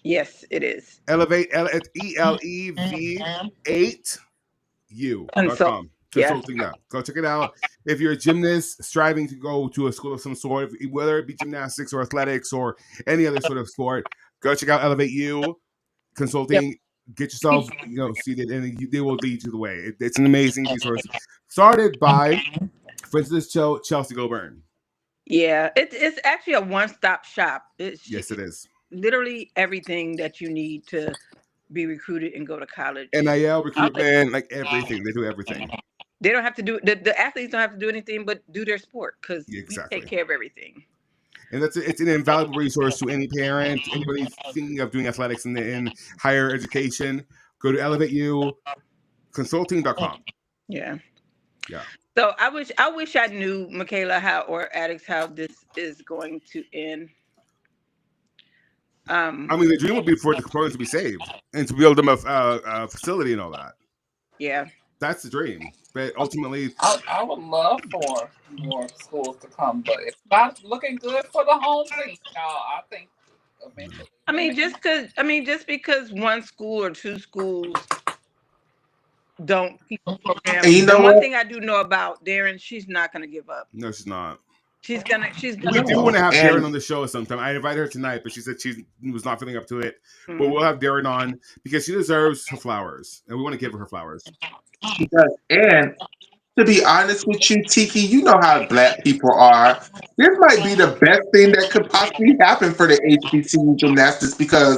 [SPEAKER 6] Yes, it is.
[SPEAKER 2] Elevate, it's ELEV8U.com. Consulting. Yeah. Go check it out. If you're a gymnast striving to go to a school of some sort, whether it be gymnastics or athletics or any other sort of sport, go check out Elevate You Consulting. Yep. Get yourself, seated, and they will lead you the way. It's an amazing resource. Started by Francis Chelsea Goburn.
[SPEAKER 6] Yeah, it's actually a one-stop shop.
[SPEAKER 2] Yes, it is.
[SPEAKER 6] Literally everything that you need to be recruited and go to college.
[SPEAKER 2] NIL recruitment, like everything. They do everything.
[SPEAKER 6] They don't have to do the athletes don't have to do anything but do their sport because we take care of everything.
[SPEAKER 2] And it's an invaluable resource to any parent, anybody thinking of doing athletics in higher education. Go to elevateuconsulting.com.
[SPEAKER 6] Yeah.
[SPEAKER 2] Yeah.
[SPEAKER 6] So I wish I knew, Michaela, how this is going to end.
[SPEAKER 2] I mean, the dream would be for the program to be saved and to build them a facility and all that.
[SPEAKER 6] Yeah.
[SPEAKER 2] That's the dream. But ultimately,
[SPEAKER 4] I would love for more schools to come, but it's not looking good for the home team, y'all. I think eventually.
[SPEAKER 6] Just because one school or two schools don't keep the program. One thing I do know about Darren, she's not going to give up.
[SPEAKER 2] No, she's not.
[SPEAKER 6] She's gonna.
[SPEAKER 2] We do want to have Darren on the show sometime. I invited her tonight, but she said she was not feeling up to it. Mm-hmm. But we'll have Darren on because she deserves her flowers, and we want to give her flowers.
[SPEAKER 1] She does. And to be honest with you, Tiki, you know how Black people are. This might be the best thing that could possibly happen for the HBCU gymnastics, because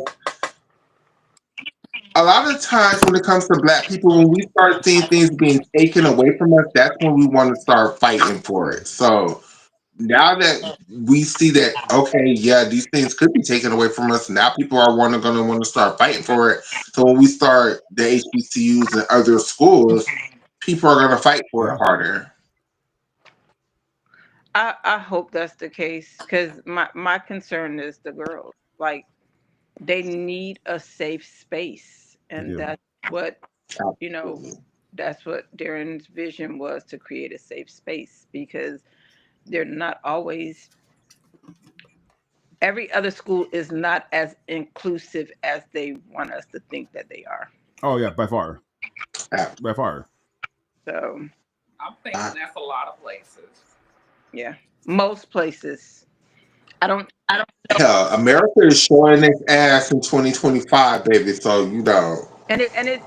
[SPEAKER 1] a lot of times when it comes to Black people, when we start seeing things being taken away from us, that's when we want to start fighting for it. So now that we see that, okay, yeah, these things could be taken away from us, now people are going to want to start fighting for it. So when we start the HBCUs and other schools, people are going to fight for it harder.
[SPEAKER 6] I hope that's the case because my concern is the girls. Like they need a safe space, and that's what you know. That's what Darren's vision was, to create a safe space, because they're not always. Every other school is not as inclusive as they want us to think that they are.
[SPEAKER 2] Oh yeah, by far, by far.
[SPEAKER 6] So
[SPEAKER 4] I'm thinking that's a lot of places.
[SPEAKER 6] yeah, most places. I don't know.
[SPEAKER 1] Hell, America is showing its ass in 2025, baby. So
[SPEAKER 6] And it's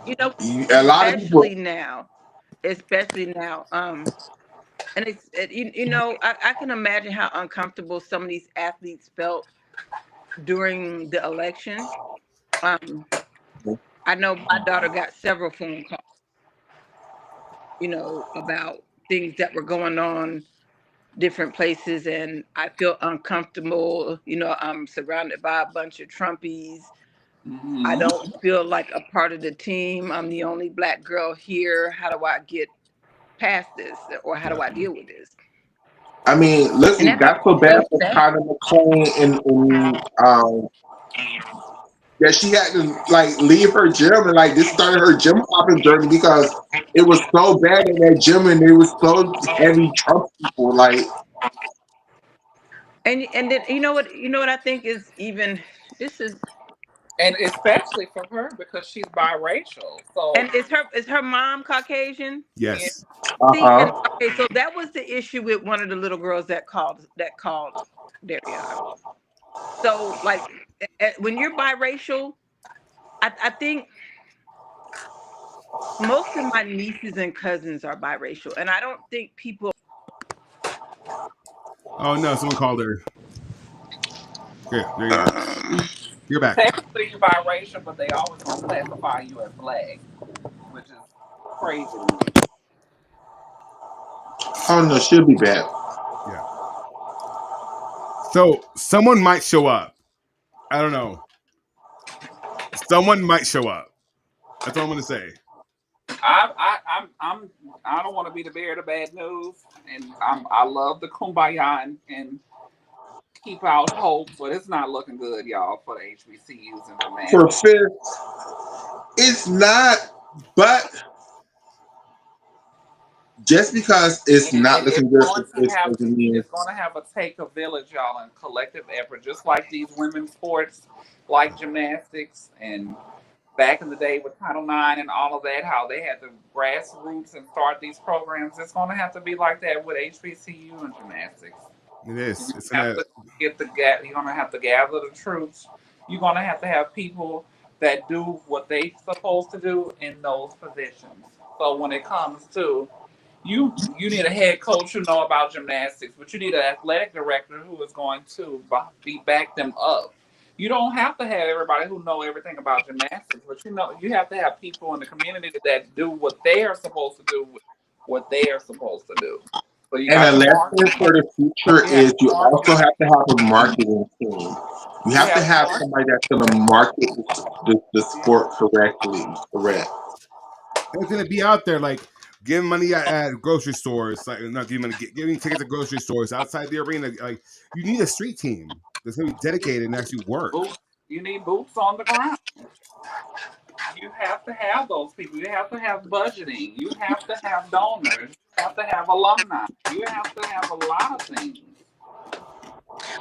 [SPEAKER 1] a lot of people.
[SPEAKER 6] especially now. And I can imagine how uncomfortable some of these athletes felt during the election. Um, I know my daughter got several phone calls, about things that were going on different places, and I feel uncomfortable. I'm surrounded by a bunch of Trumpies. I don't feel like a part of the team. I'm the only Black girl here. How do I get past this, or how do I deal with this?
[SPEAKER 1] I mean, look,
[SPEAKER 6] And
[SPEAKER 1] it got so bad for Connor McClain that she had to like leave her gym, and like this started her gym hopping journey because it was so bad in that gym, and it was so heavy Trump people. Like,
[SPEAKER 6] and then you know what I think is even this is
[SPEAKER 4] And especially for her because she's biracial. So
[SPEAKER 6] and is her mom Caucasian?
[SPEAKER 2] Yes.
[SPEAKER 6] See, and
[SPEAKER 1] uh-huh.
[SPEAKER 6] okay, so that was the issue with one of the little girls that called Darion. So like when you're biracial, I think most of my nieces and cousins are biracial, and I don't think people.
[SPEAKER 2] Oh no, someone called her. Okay, there you go. You're back.
[SPEAKER 4] technically you're biracial, but they always gonna classify you as Black, which is crazy to me.
[SPEAKER 1] Oh no, she'll be back.
[SPEAKER 2] Yeah. So someone might show up. I don't know. Someone might show up. That's all I'm gonna say.
[SPEAKER 4] I don't want to be the bearer of the bad news, and I love the kumbaya and keep out hope, but it's not looking good, y'all, for the HBCUs and
[SPEAKER 1] For
[SPEAKER 4] gymnastics.
[SPEAKER 1] fifth, it's not, but just because it's not
[SPEAKER 4] It's
[SPEAKER 1] looking good
[SPEAKER 4] going
[SPEAKER 1] for
[SPEAKER 4] to
[SPEAKER 1] fifth
[SPEAKER 4] have to.
[SPEAKER 1] doesn't mean
[SPEAKER 4] It's going to have to take a village, y'all, and collective effort. Just like these women's sports, like gymnastics, and back in the day with Title IX and all of that, how they had the grassroots and start these programs. It's going to have to be like that with HBCU and gymnastics.
[SPEAKER 2] It is. It's
[SPEAKER 4] Have
[SPEAKER 2] gonna.
[SPEAKER 4] to You're going to have to gather the troops. You're going to have people that do what they supposed to do in those positions. So when it comes to you need a head coach who know about gymnastics, but you need an athletic director who is going to back them up. You don't have to have everybody who know everything about gymnastics, but you have to have people in the community that do what they are supposed to do, what they are supposed to do. So you
[SPEAKER 1] And
[SPEAKER 4] got
[SPEAKER 1] a
[SPEAKER 4] your
[SPEAKER 1] lesson for the future
[SPEAKER 4] you have
[SPEAKER 1] is you
[SPEAKER 4] your
[SPEAKER 1] also
[SPEAKER 4] marketing,
[SPEAKER 1] have to have a marketing team. You
[SPEAKER 4] you
[SPEAKER 1] have to
[SPEAKER 4] have
[SPEAKER 1] have
[SPEAKER 4] your
[SPEAKER 1] somebody that's going to market the sport correctly. Correct.
[SPEAKER 2] It's gonna be out there like giving money at grocery stores, like not giving money, giving tickets at grocery stores outside the arena. Like you need a street team that's gonna be dedicated and actually work.
[SPEAKER 4] boots. You need boots on the ground. You have to have those people. You have to have budgeting. You have to have donors. You have to have alumni. You have to have a lot of things.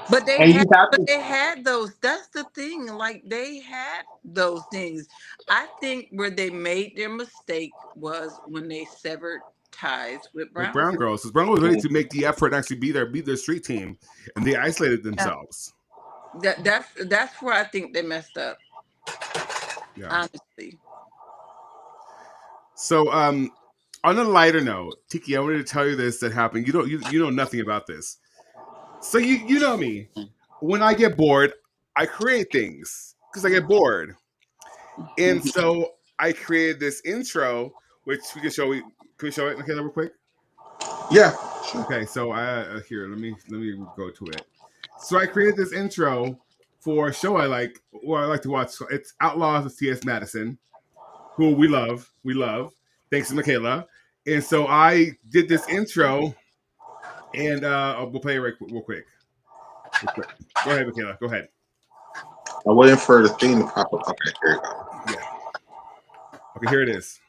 [SPEAKER 6] But they
[SPEAKER 1] And
[SPEAKER 6] had,
[SPEAKER 1] you have
[SPEAKER 6] but
[SPEAKER 1] to,
[SPEAKER 6] they had those. That's the thing. Like they had those things. I think where they made their mistake was when they severed ties with
[SPEAKER 2] With
[SPEAKER 6] Brown
[SPEAKER 2] Brown
[SPEAKER 6] Girl.
[SPEAKER 2] Girls, because Brown Girls was ready to make the effort and actually be their street team, and they isolated
[SPEAKER 6] Yeah.
[SPEAKER 2] themselves.
[SPEAKER 6] That's where I think they messed up.
[SPEAKER 2] Yeah.
[SPEAKER 6] Honestly.
[SPEAKER 2] So, on a lighter note, Tiki, I wanted to tell you this that happened. You know nothing about this. So you know me. When I get bored, I create things because I get bored, and so I created this intro, which we can show. Can we show it, Michaela, real quick?
[SPEAKER 1] yeah, sure.
[SPEAKER 2] Okay, so I here. Let me go to it. So I created this intro for a show I like, or I like to watch. It's Outlaws of C.S. Madison, who we love. We love. Thanks to Michaela. And so I did this intro, And we'll play it real quick. Go ahead, Michaela. Go ahead.
[SPEAKER 1] I'm waiting for the thing to pop up. Okay, here we go.
[SPEAKER 2] Yeah. Okay, here it is.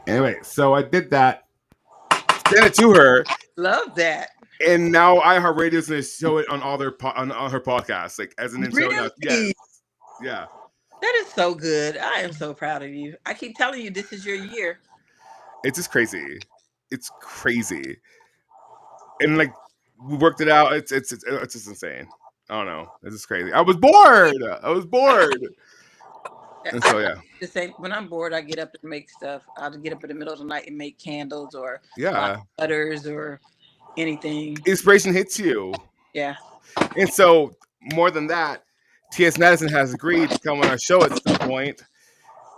[SPEAKER 2] Anyway, so I did that, sent it to her,
[SPEAKER 6] Love that.
[SPEAKER 2] and now iHeartRadio's going to show it on all their on her podcasts, like as an intro.
[SPEAKER 6] Really?
[SPEAKER 2] Yes. Yeah.
[SPEAKER 6] That is so good. I am so proud of you. I keep telling you, this is your year.
[SPEAKER 2] It's just crazy. It's crazy, and like we worked it out. It's just insane. I don't know. It's just crazy. I was bored. And so yeah.
[SPEAKER 6] The same. When I'm bored, I get up and make stuff. I'll get up in the middle of the night and make candles or butters or anything.
[SPEAKER 2] Inspiration hits you.
[SPEAKER 6] Yeah.
[SPEAKER 2] And so more than that, T.S. Madison has agreed to come on our show at some point.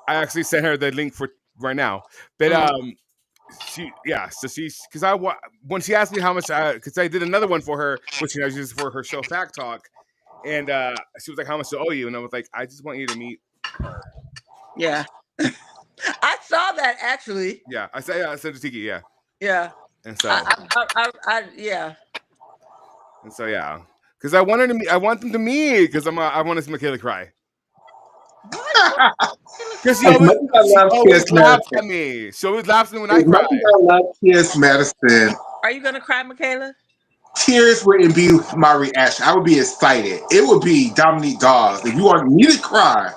[SPEAKER 2] I actually sent her the link for right now. But when she asked me how much, because I did another one for her, which I used for her show Fact Talk, and she was like, "How much do I owe you?" And I was like, "I just want you to meet her."
[SPEAKER 6] Yeah, I saw that actually.
[SPEAKER 2] Yeah, I said to Tiki, yeah.
[SPEAKER 6] Yeah.
[SPEAKER 2] And so,
[SPEAKER 6] yeah.
[SPEAKER 2] And so, yeah, because I want her to meet. I want them to meet because I want to see Michaela cry. Because she always laughs at me. She always laughs at me when I cry.
[SPEAKER 1] I love T.S. Madison.
[SPEAKER 6] Are you gonna cry, Michaela?
[SPEAKER 1] Tears wouldn't be my reaction. I would be excited. It would be Dominique Dawes. If you want me to cry,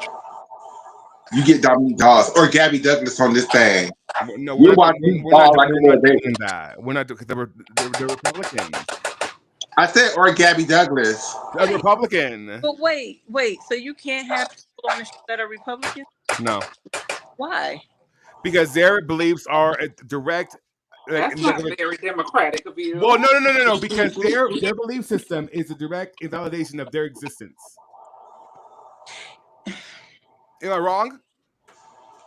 [SPEAKER 1] you get Dominique Dawes or Gabby Douglas on this thing.
[SPEAKER 2] No, we're not doing that. We're not because they're Republicans.
[SPEAKER 1] I said or Gabby Douglas.
[SPEAKER 2] A Republican.
[SPEAKER 6] But wait. So you can't have people on the show that are Republicans?
[SPEAKER 2] No.
[SPEAKER 6] Why?
[SPEAKER 2] Because their beliefs are direct.
[SPEAKER 4] That's not very democratic of you.
[SPEAKER 2] Well, no. Because their belief system is a direct invalidation of their existence. Am I wrong?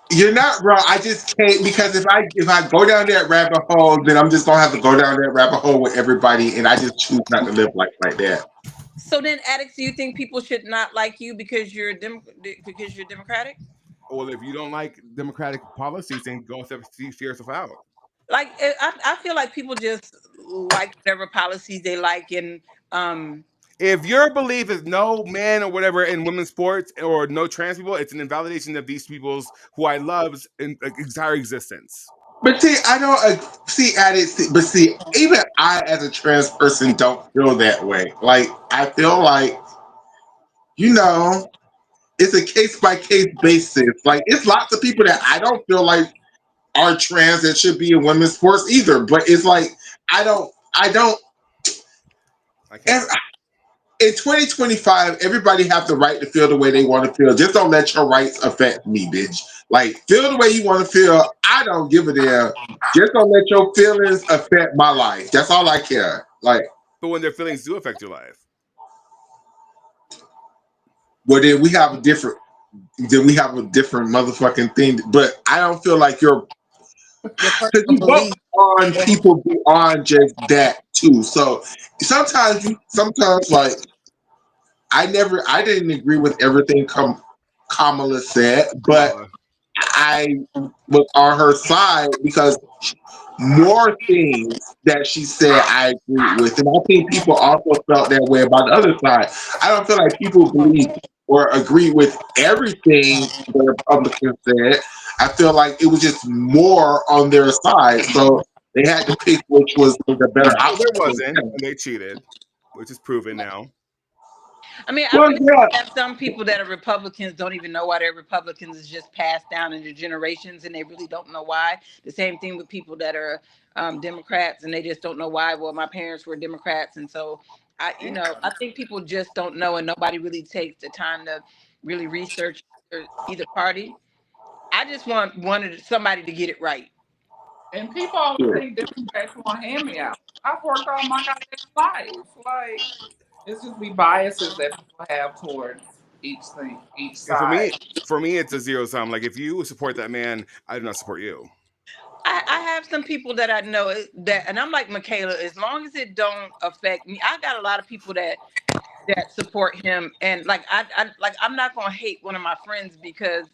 [SPEAKER 1] You're not wrong. I just can't because if I go down that rabbit hole, then I'm just gonna have to go down that rabbit hole with everybody, and I just choose not to live like that.
[SPEAKER 6] So then, Addicts, do you think people should not like you because you're Democratic?
[SPEAKER 2] Well, if you don't like democratic policies, then go see yourself out.
[SPEAKER 6] Like I feel like people just like whatever policies they like, and
[SPEAKER 2] if your belief is no man or whatever in women's sports or no trans people, it's an invalidation of these people's who I love's entire existence.
[SPEAKER 1] But see, I don't see Addicts. But see, even I, as a trans person, don't feel that way. Like I feel like, it's a case by case basis. Like it's lots of people that I don't feel like are trans that should be in women's sports either. But it's like I don't. In 2025, everybody have the right to feel the way they want to feel. Just don't let your rights affect me, bitch. Like, feel the way you want to feel. I don't give a damn. Just don't let your feelings affect my life. That's all I care. Like,
[SPEAKER 2] but when their feelings do affect your life,
[SPEAKER 1] well, then we have a different motherfucking thing. But I don't feel like you vote on people beyond just that too. So sometimes like I didn't agree with everything Kamala said, but I was on her side because more things that she said I agree with, and I think people also felt that way about the other side. I don't feel like people believe or agree with everything the Republicans said. I feel like it was just more on their side. So They had to pick which was the better
[SPEAKER 2] Well,
[SPEAKER 1] option.
[SPEAKER 2] there wasn't, and they cheated, which is proven now.
[SPEAKER 6] I mean, I
[SPEAKER 1] Well,
[SPEAKER 6] really
[SPEAKER 1] yeah.
[SPEAKER 6] have some people that are Republicans don't even know why they're Republicans. It's just passed down into generations, and they really don't know why. The same thing with people that are Democrats, and they just don't know why. Well, my parents were Democrats, and so I think people just don't know, and nobody really takes the time to really research either party. I just wanted somebody to get it right.
[SPEAKER 4] And people always think Democrats want hand me out. I've worked all my goddamn life. Like, it's just the biases that people have towards each thing, each
[SPEAKER 2] And
[SPEAKER 4] side.
[SPEAKER 2] for me, it's a zero sum. Like, if you support that man, I do not support you.
[SPEAKER 6] I have some people that I know that, and I'm like Michaela. As long as it don't affect me, I got a lot of people that support him, and like I'm not gonna hate one of my friends because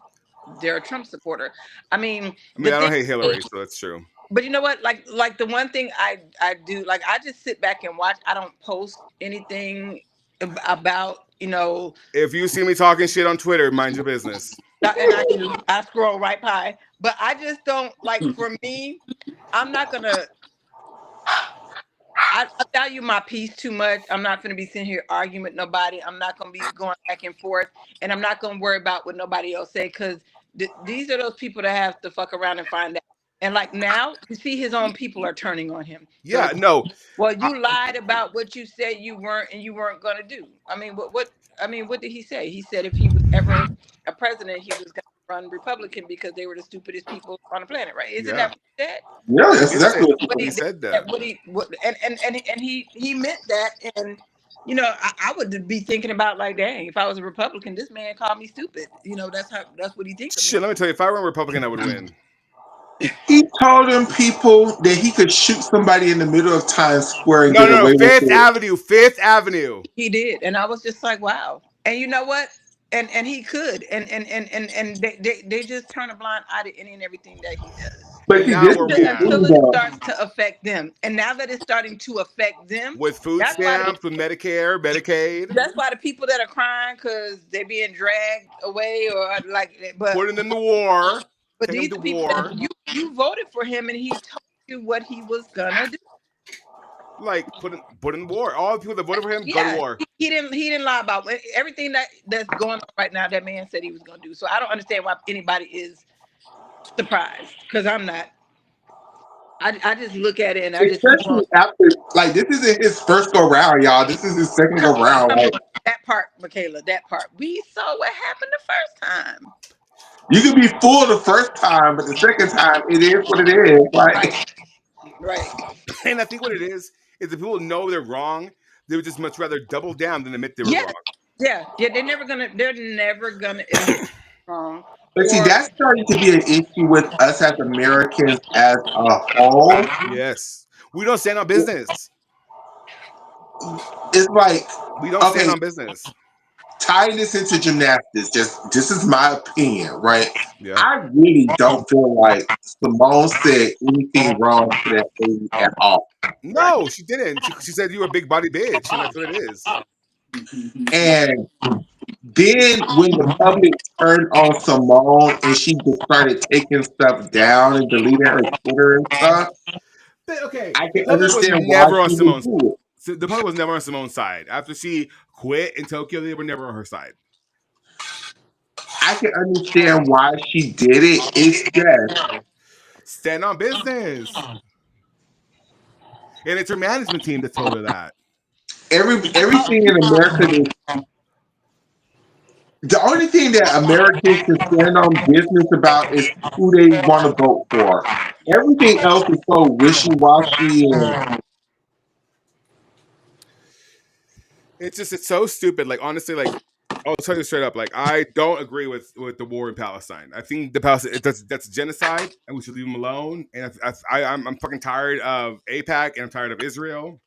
[SPEAKER 6] they're a Trump supporter. I mean,
[SPEAKER 2] I don't hate Hillary, so that's true.
[SPEAKER 6] but you know what? Like the one thing I do, like I just sit back and watch. I don't post anything about
[SPEAKER 2] If you see me talking shit on Twitter, mind your business.
[SPEAKER 6] and I do. I scroll right by, but I just don't like. For me, I'm not gonna. I value my peace too much. I'm not going to be sitting here arguing with nobody. I'm not going to be going back and forth, and I'm not going to worry about what nobody else say because these are those people that have to fuck around and find out. And like now, you see, his own people are turning on him.
[SPEAKER 2] Yeah,
[SPEAKER 6] So,
[SPEAKER 2] no.
[SPEAKER 6] well, you lied about what you said you weren't and you weren't going to do. I mean, what? I mean, what did he say? He said if he was ever a president, he was going to run Republican because they were the stupidest people on the planet, right? Isn't that what he said?
[SPEAKER 1] Yeah, that's exactly what
[SPEAKER 2] he said. That.
[SPEAKER 6] And he meant that, and I would be thinking about like, dang, if I was a Republican, this man called me stupid. That's what he thinks of me.
[SPEAKER 2] Shit, let me tell you, if I were a Republican, I would win.
[SPEAKER 1] he told them people that he could shoot somebody in the middle of Times Square and get away with
[SPEAKER 2] Fifth
[SPEAKER 1] it.
[SPEAKER 2] Avenue, Fifth Avenue.
[SPEAKER 6] He did, and I was just like, wow. And you know what? And he could, and they just turn a blind eye to any and everything that he does.
[SPEAKER 1] But see, this
[SPEAKER 6] Until it starts to affect them, and now that it's starting to affect them
[SPEAKER 2] with food stamps, with Medicare, Medicaid,
[SPEAKER 6] that's why the people that are crying because they're being dragged away or like, but
[SPEAKER 2] putting them to war.
[SPEAKER 6] But these are people that you voted for him, and he told you what he was gonna do.
[SPEAKER 2] Like put in war. All the people that voted for him go to war.
[SPEAKER 6] He didn't lie about everything that's going on right now. That man said he was gonna do. So I don't understand why anybody is surprised, because I'm not. I just look at it and I just
[SPEAKER 1] especially after, like, this isn't his first go round, y'all. This is his second go round. Like,
[SPEAKER 6] that part, Michaela, that part. We saw what happened the first time.
[SPEAKER 1] You can be fooled the first time, but the second time, it is what it is. Like,
[SPEAKER 6] right.
[SPEAKER 2] And I think what it is if people know they're wrong, they would just much rather double down than admit they were wrong.
[SPEAKER 6] Yeah, they're never gonna admit wrong.
[SPEAKER 1] But see, that's starting to be an issue with us as Americans as a whole.
[SPEAKER 2] Yes. We don't stand on business.
[SPEAKER 1] It's like,
[SPEAKER 2] we don't stand on business.
[SPEAKER 1] Tying this into gymnastics, this is my opinion, right?
[SPEAKER 2] Yeah.
[SPEAKER 1] I really don't feel like Simone said anything wrong to that baby at all.
[SPEAKER 2] No, she didn't. She said you were a big body bitch, and that's what it is.
[SPEAKER 1] And then when the public turned on Simone and she just started taking stuff down and deleting her Twitter and stuff,
[SPEAKER 2] but okay,
[SPEAKER 1] I can understand why
[SPEAKER 2] never on
[SPEAKER 1] she
[SPEAKER 2] Simone's.
[SPEAKER 1] would do it.
[SPEAKER 2] So the public was never on Simone's side. After she quit in Tokyo, they were never on her side.
[SPEAKER 1] I can understand why she did it. It's just
[SPEAKER 2] stand on business. And it's her management team that told her that.
[SPEAKER 1] Everything in America is the only thing that Americans can stand on business about is who they want to vote for. Everything else is so wishy-washy and
[SPEAKER 2] it's so stupid. Like, honestly, like, I'll tell you straight up, like, I don't agree with the war in Palestine. I think the Palestine that's genocide, and we should leave them alone. And I'm fucking tired of AIPAC, and I'm tired of Israel.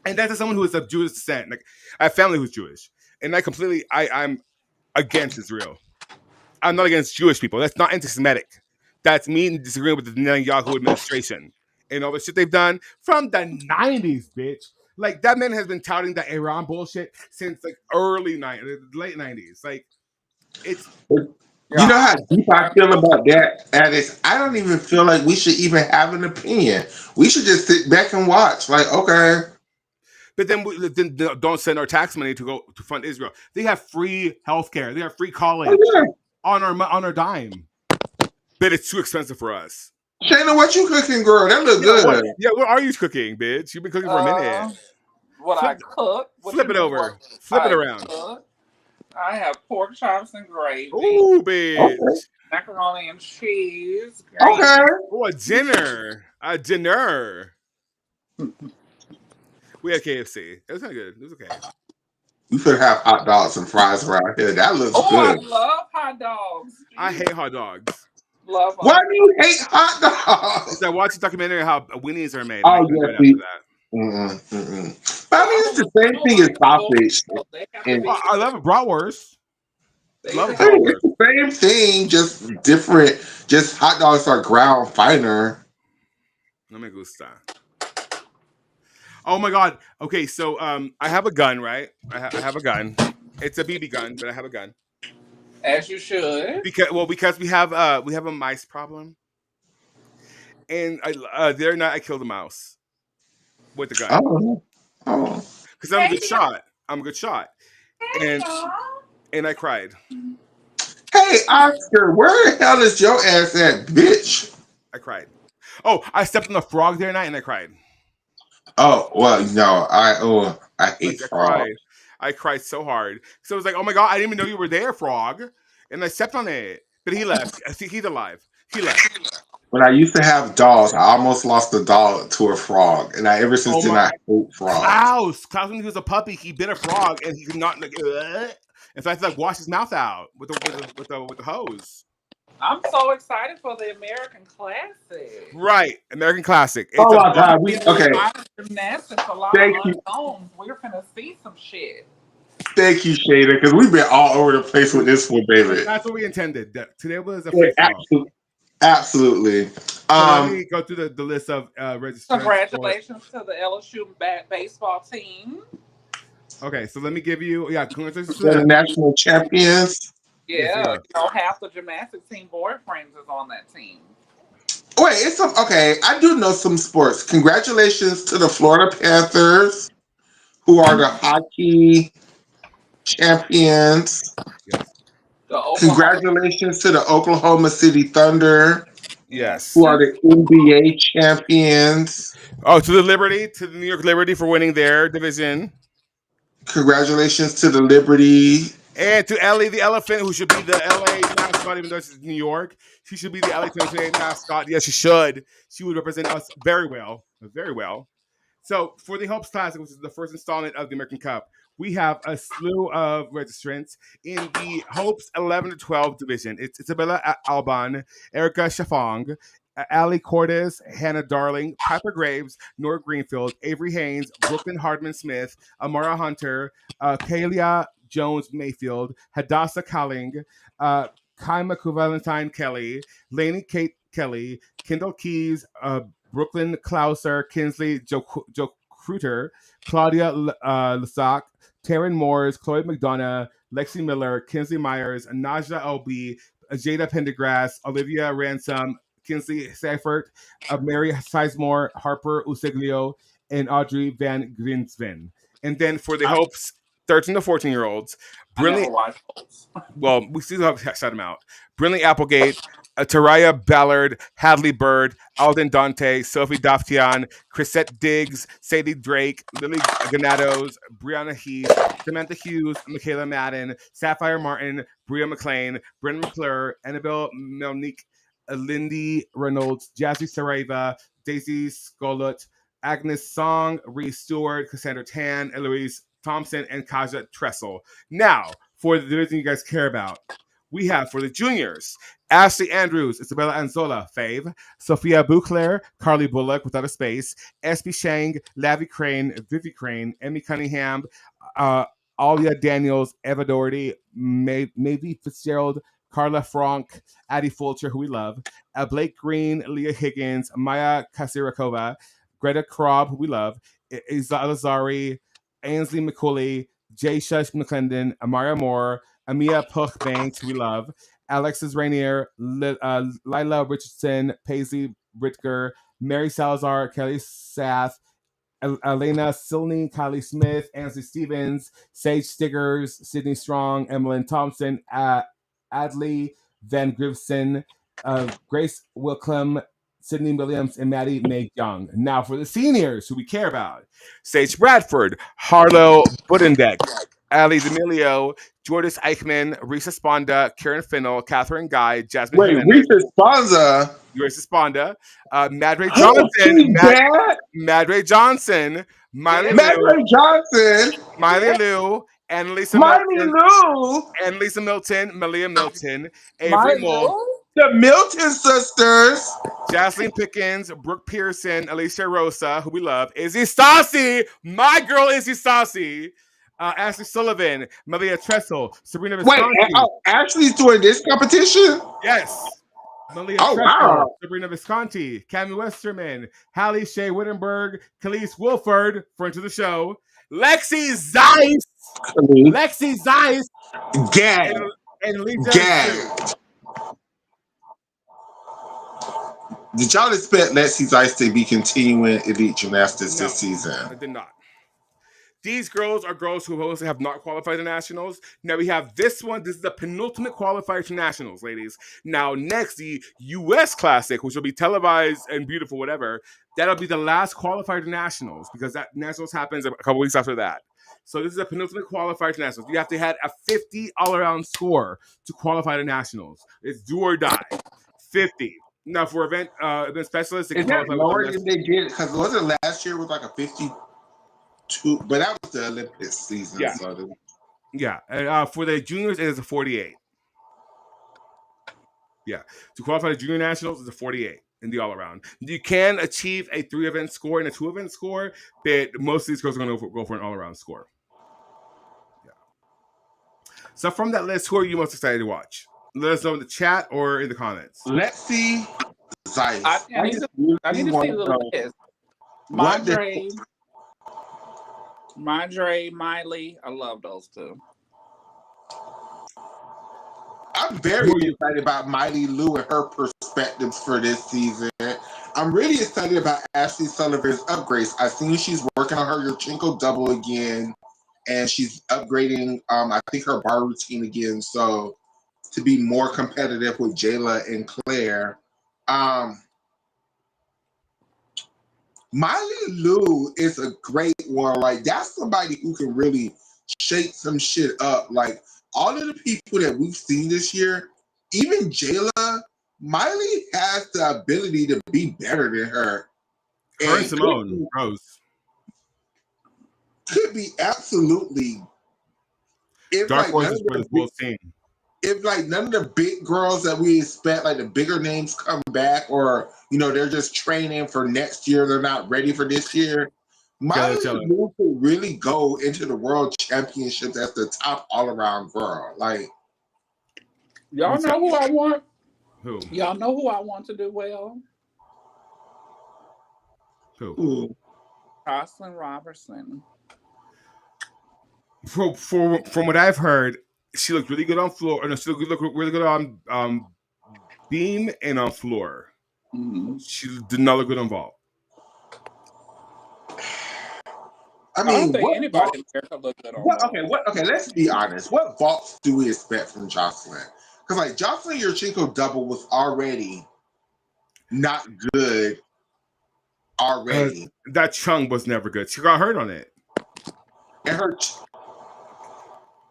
[SPEAKER 2] And that's as someone who is of Jewish descent. Like, I have family who's Jewish, and I'm against Israel. I'm not against Jewish people. That's not anti-Semitic. That's me disagreeing with the Netanyahu administration and all the shit they've done from the 90s, bitch. Like, that man has been touting the Iran bullshit since like late 90s. Like,
[SPEAKER 1] You know how deep I feel
[SPEAKER 4] Yeah.
[SPEAKER 1] about that, Alice? I don't even feel like we should even have an opinion. We should just sit back and watch. Like, okay.
[SPEAKER 2] But then, then don't send our tax money to go to fund Israel. They have free healthcare. They have free
[SPEAKER 1] Oh,
[SPEAKER 2] college
[SPEAKER 1] yeah.
[SPEAKER 2] on our dime. But it's too expensive for us.
[SPEAKER 1] Shayna, what you cooking, girl? That look
[SPEAKER 2] Yeah, what?
[SPEAKER 1] good.
[SPEAKER 2] Yeah, what are you cooking, bitch? You've been cooking for a minute.
[SPEAKER 4] What I
[SPEAKER 2] Flip,
[SPEAKER 4] cook? What
[SPEAKER 2] flip
[SPEAKER 4] you
[SPEAKER 2] it
[SPEAKER 4] mean?
[SPEAKER 2] over.
[SPEAKER 4] What
[SPEAKER 2] Flip it
[SPEAKER 4] I
[SPEAKER 2] around.
[SPEAKER 4] cook? I have pork chops and gravy,
[SPEAKER 2] Ooh,
[SPEAKER 1] Okay.
[SPEAKER 2] bitch.
[SPEAKER 4] macaroni and cheese,
[SPEAKER 1] Okay.
[SPEAKER 4] greens.
[SPEAKER 2] Oh, a dinner. A dinner. We had KFC. It was kind of good. It was okay.
[SPEAKER 1] You could have hot dogs and fries around here. That looks
[SPEAKER 4] Oh, I
[SPEAKER 1] good.
[SPEAKER 4] love hot dogs.
[SPEAKER 2] I
[SPEAKER 4] Jeez,
[SPEAKER 2] hate hot dogs.
[SPEAKER 4] love
[SPEAKER 1] Why
[SPEAKER 4] them.
[SPEAKER 1] do you hate hot
[SPEAKER 2] Because
[SPEAKER 1] dogs?
[SPEAKER 2] I watched a documentary on how weenies are made, and I
[SPEAKER 1] Oh,
[SPEAKER 2] couldn't do
[SPEAKER 1] yes.
[SPEAKER 2] it after that.
[SPEAKER 1] But I
[SPEAKER 4] Well,
[SPEAKER 1] mean, it's the same
[SPEAKER 4] I don't
[SPEAKER 1] thing as
[SPEAKER 4] like the both.
[SPEAKER 1] sausage.
[SPEAKER 4] They have to
[SPEAKER 1] And
[SPEAKER 4] be.
[SPEAKER 2] Well, I love a bratwurst.
[SPEAKER 4] They
[SPEAKER 2] Love a
[SPEAKER 4] either
[SPEAKER 1] I
[SPEAKER 4] have.
[SPEAKER 1] mean, it's
[SPEAKER 2] bratwurst.
[SPEAKER 1] the same thing, just different. Just hot dogs are ground finer.
[SPEAKER 2] No me gusta. Oh my god. Okay, so I have a gun, right? I have a gun. It's a BB gun, but I have a gun
[SPEAKER 4] As you should.
[SPEAKER 2] because we have a mice problem, and the other night I killed a mouse with the gun
[SPEAKER 1] Oh, oh.
[SPEAKER 2] because I'm a good shot. I'm a good shot, and I cried.
[SPEAKER 1] Hey, Oscar, where the hell is your ass at, bitch?
[SPEAKER 2] I cried. Oh, I stepped on a frog the other night and I cried.
[SPEAKER 1] Oh, well, no, I hate
[SPEAKER 2] I
[SPEAKER 1] frogs.
[SPEAKER 2] cried. I cried so hard. So I was like, "Oh my god, I didn't even know you were there, frog!" And I stepped on it, but he left. I think he's alive. He left.
[SPEAKER 1] When I used to have dogs, I almost lost a dog to a frog, and I ever since
[SPEAKER 2] Oh
[SPEAKER 1] then
[SPEAKER 2] my
[SPEAKER 1] I hate frogs.
[SPEAKER 2] Klaus, when he was a puppy, he bit a frog and he could not like, and so I had to like wash his mouth out with the hose.
[SPEAKER 4] I'm so excited for the American Classic.
[SPEAKER 2] Right, American Classic. It's
[SPEAKER 1] Oh
[SPEAKER 2] a
[SPEAKER 1] my god,
[SPEAKER 4] In
[SPEAKER 1] okay.
[SPEAKER 4] a lot of gymnastics, a lot
[SPEAKER 1] Thank
[SPEAKER 4] of
[SPEAKER 1] you,
[SPEAKER 4] unknowns. We're gonna see some shit.
[SPEAKER 1] thank you, Shada, because we've been all over the place with this one, baby.
[SPEAKER 2] that's what we intended. That today was a
[SPEAKER 1] Yeah,
[SPEAKER 2] free for all.
[SPEAKER 1] absolutely.
[SPEAKER 2] So let me go through the list of registrants.
[SPEAKER 4] Congratulations to the LSU baseball team.
[SPEAKER 2] Okay, so let me give you congratulations to
[SPEAKER 1] They're the
[SPEAKER 2] them.
[SPEAKER 1] national champions.
[SPEAKER 2] Yes, they
[SPEAKER 4] Yeah,
[SPEAKER 2] are.
[SPEAKER 4] half the gymnastics team boyfriends is on that team.
[SPEAKER 1] Wait, it's some okay. I do know some sports. Congratulations to the Florida Panthers, who are the hockey champions.
[SPEAKER 2] Yes.
[SPEAKER 4] The Oklahoma
[SPEAKER 1] Congratulations to the Oklahoma City Thunder,
[SPEAKER 4] and
[SPEAKER 2] Yes.
[SPEAKER 1] who are the NBA champions.
[SPEAKER 2] Oh, to the New York Liberty for winning their division.
[SPEAKER 1] Congratulations to the Liberty.
[SPEAKER 2] And to Ellie the Elephant, who should be the LA mascot, even though she's New York. She should be the LA 2028 mascot. Yes, she should. She would represent us very well. Very well. So for the Hopes Classic, which is the first installment of the American Cup, we have a slew of registrants in the Hopes 11 to 12 division. It's Isabella Alban, Erica Shafong, Ali Cordes, Hannah Darling, Piper Graves, Nora Greenfield, Avery Haynes, Brooklyn Hardman Smith, Amara Hunter, Kalia Jones Mayfield, Hadassah Calling, Kaima Valentine Kelly, Lainey Kate Kelly, Kendall Keys, Brooklyn Klauser, Kinsley Joe Kruter, Claudia Lasak, Taryn Moores, Chloe McDonough, Lexi Miller, Kinsley Myers, Naja Obi, Jada Pendergrass, Olivia Ransom, Kinsley Seifert, Mary Sizemore, Harper Usiglio, and Audrey Van Grinsven. And then for the Hopes 13 to 14-year-olds,
[SPEAKER 4] I never
[SPEAKER 2] Brilliant.
[SPEAKER 4] watched those.
[SPEAKER 2] Well, we still have to shout them out. Brilliant Applegate, Taraya Ballard, Hadley Bird, Alden Dante, Sophie Daftian, Chrisette Diggs, Sadie Drake, Lily Ganados, Brianna Heath, Samantha Hughes, Michaela Madden, Sapphire Martin, Bria McLean, Brendan McClure, Annabelle Melnick, Lindy Reynolds, Jazzy Saraiva, Daisy Scollett, Agnes Song, Reese Stewart, Cassandra Tan, Eloise Thompson, and Kaja Tressel. Now, for the division you guys care about, we have for the juniors, Ashley Andrews, Isabella Anzola, Fave, Sophia Bouclair, Carly Bullock, Without a Space, S.B. Shang, Lavi Crane, Vivi Crane, Emmy Cunningham, Alia Daniels, Eva Doherty, Maeve Fitzgerald, Carla Frank, Addie Fulcher, who we love, Blake Green, Leah Higgins, Maya Kasirakova, Greta Krob, who we love, Isla Zari, Ainsley McCulley, Jay Shush McClendon, Amara Moore, Amia Puch Banks, who we love, Alexis Rainier, Lila Richardson, Paisley Ritker, Mary Salazar, Kelly Sath, Elena Silney, Kylie Smith, Ansley Stevens, Sage Stiggers, Sydney Strong, Emmeline Thompson, Adley Van Grivson, Grace Wilclem, Sydney Williams, and Maddie Mae Young. Now for the seniors who we care about: Sage Bradford, Harlow Budendek, Ali D'Amelio, Jordis Eichmann, Risa Sponda, Karen Finnell, Catherine Guy, Jasmine
[SPEAKER 1] Wait,
[SPEAKER 2] Jimenez,
[SPEAKER 1] Rita Sponza.
[SPEAKER 2] Risa Sponda, Madre
[SPEAKER 1] Oh,
[SPEAKER 2] Johnson,
[SPEAKER 1] she's bad.
[SPEAKER 2] Madre Johnson, Miley Lou,
[SPEAKER 1] Madeleine Johnson.
[SPEAKER 2] Miley Lou, and Lisa
[SPEAKER 1] Miley
[SPEAKER 2] Milton,
[SPEAKER 1] Lou.
[SPEAKER 2] and Lisa Milton, Malia Milton,
[SPEAKER 4] My
[SPEAKER 2] Avery Moore,
[SPEAKER 4] Lou?
[SPEAKER 1] The Milton sisters.
[SPEAKER 2] Jocelyn Pickens, Brooke Pearson, Alicia Rosa, who we love, Izzy Stassi, my girl Izzy Stassi, Ashley Sullivan, Malia Tressel, Sabrina
[SPEAKER 1] Wait,
[SPEAKER 2] Visconti.
[SPEAKER 1] Ashley's doing this competition?
[SPEAKER 2] Yes. Malia
[SPEAKER 1] Oh,
[SPEAKER 2] Tressel,
[SPEAKER 1] wow.
[SPEAKER 2] Sabrina Visconti, Cami Westerman, Hallie Shea Wittenberg, Khalees Wolford, friend to the show, Lexi Zeiss,
[SPEAKER 1] Gag.
[SPEAKER 2] and Lisa
[SPEAKER 1] Gag.
[SPEAKER 2] Sue.
[SPEAKER 1] Did y'all expect Lexi Zeiss to be continuing Elite Gymnastics this season?
[SPEAKER 2] I did not. These girls are girls who also have not qualified to nationals. Now we have this one. This is the penultimate qualifier to nationals, ladies. Now next, the U.S. Classic, which will be televised and beautiful, whatever. That'll be the last qualifier to nationals because that nationals happens a couple weeks after that. So this is a penultimate qualifier to nationals. You have to have a 50 all-around score to qualify to nationals. It's do or die. 50. Now for event specialists, they
[SPEAKER 1] Is
[SPEAKER 2] can
[SPEAKER 1] that
[SPEAKER 2] qualify
[SPEAKER 1] lower
[SPEAKER 2] with
[SPEAKER 1] than they did? Because wasn't last year was like a 52, but that was the Olympic season.
[SPEAKER 2] Yeah.
[SPEAKER 1] So
[SPEAKER 2] yeah. And for the juniors, it is a 48. Yeah. To qualify to junior nationals, it's a 48 in the all around. You can achieve a 3-event score and a 2-event score, but most of these girls are going to go for an all around score. Yeah. So from that list, who are you most excited to watch? Let us know in the chat or in the comments.
[SPEAKER 1] let's see. Zeiss.
[SPEAKER 4] I need to see the list. Madre, Miley. I love those two.
[SPEAKER 1] I'm very excited about Miley Lou and her perspectives for this season. I'm really excited about Ashley Sullivan's upgrades. I've seen she's working on her Yurchenko double again, and she's upgrading, I think, her bar routine again. So to be more competitive with Jayla and Claire. Miley Lou is a great one. Like, that's somebody who can really shake some shit up. Like, all of the people that we've seen this year, even Jayla, Miley has the ability to be better than her.
[SPEAKER 2] Her and Simone Rose
[SPEAKER 1] could be absolutely. If
[SPEAKER 2] Dark
[SPEAKER 1] like
[SPEAKER 2] Horses for the full team.
[SPEAKER 1] If like none of the big girls that we expect, like the bigger names, come back, or they're just training for next year, they're not ready for this year. Miley Lou could really go into the world championships as the top all-around girl. Like,
[SPEAKER 4] y'all know who I want.
[SPEAKER 2] Who?
[SPEAKER 4] Y'all know who I want to do well.
[SPEAKER 2] Who?
[SPEAKER 4] Jocelyn Robertson.
[SPEAKER 2] From what I've heard, she looked really good on floor, and she looked really good on beam and on floor.
[SPEAKER 4] Mm-hmm.
[SPEAKER 2] She did not look good on vault.
[SPEAKER 1] I mean,
[SPEAKER 4] I don't think anybody in America looked good on vault.
[SPEAKER 1] Okay, let's be honest. What vaults do we expect from Jocelyn? Because like Jocelyn Yurchenko double was already not good already.
[SPEAKER 2] That chung was never good. She got hurt on it.
[SPEAKER 1] And her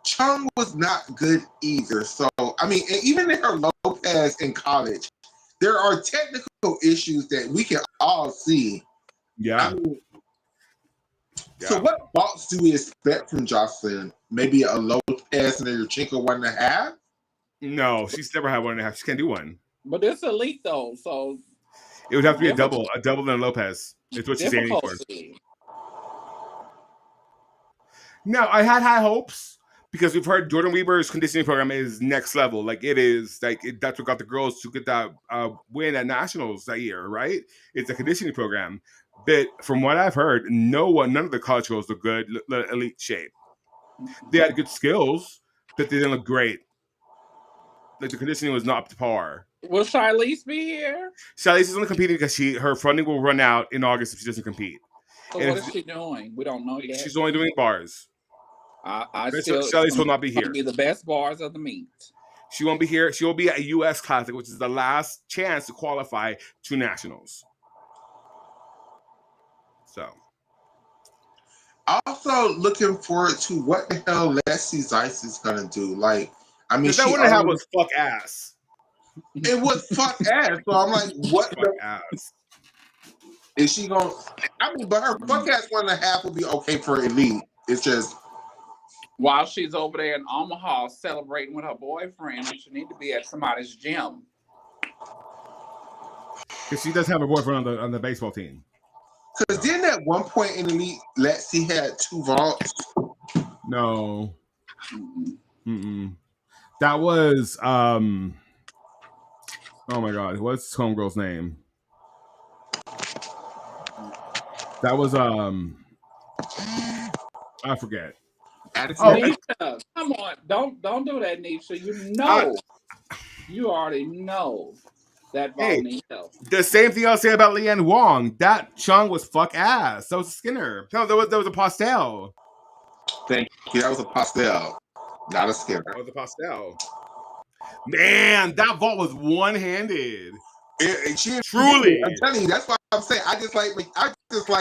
[SPEAKER 1] chung was not good either. So, I mean, and even in her Lopez in college, there are technical issues that we can all see.
[SPEAKER 2] Yeah.
[SPEAKER 1] I mean, so what vaults do we expect from Jocelyn? Maybe a Lopez and a Yurchenko 1.5?
[SPEAKER 2] No, she's never had 1.5. She can't do one.
[SPEAKER 4] But it's elite though, so
[SPEAKER 2] it would have to be a double and a Lopez. It's what she's aiming for. Now, I had high hopes because we've heard Jordan Weber's conditioning program is next level. Like, it is that's what got the girls to get that win at nationals that year, right? It's a conditioning program. But from what I've heard, none of the college girls look good, elite shape. They had good skills, but they didn't look great. like the conditioning was not up to par.
[SPEAKER 4] Will Charlize be here?
[SPEAKER 2] Charlize is only competing because her funding will run out in August if she doesn't compete.
[SPEAKER 4] So
[SPEAKER 2] And
[SPEAKER 4] what is she doing? We don't know yet.
[SPEAKER 2] She's only doing bars.
[SPEAKER 4] Charlize
[SPEAKER 2] will not be here.
[SPEAKER 4] Be the best bars of the meet.
[SPEAKER 2] She won't be here. She will be at a U.S. Classic, which is the last chance to qualify to nationals. So,
[SPEAKER 1] also looking forward to what the hell Leslie Zeiss is gonna do. Like, I mean,
[SPEAKER 2] that wouldn't have was fuck ass.
[SPEAKER 1] It was fuck ass. So I'm like, what
[SPEAKER 2] fuck ass?
[SPEAKER 1] Is she gonna? I mean, but her fuck ass 1.5 will be okay for elite. It's just.
[SPEAKER 4] While she's over there in Omaha celebrating with her boyfriend, she need to be at somebody's gym.
[SPEAKER 2] Because she does have a boyfriend on the baseball team.
[SPEAKER 1] Because didn't at one point in elite, Lexi had 2 vaults?
[SPEAKER 2] No. Mm-mm. That was oh my god, what's homegirl's name? That was I forget.
[SPEAKER 4] Nisha, come on, don't do that, Nisha. You already know that Nisha.
[SPEAKER 2] The same thing I'll say about Leanne Wong. That Chung was fuck ass. That was a Skinner. No, there was a pastel.
[SPEAKER 1] Thank you. That was a pastel, not a Skinner.
[SPEAKER 2] That was a pastel. Man, that vault was one-handed. Truly,
[SPEAKER 1] I'm telling you, that's what I'm saying. I just like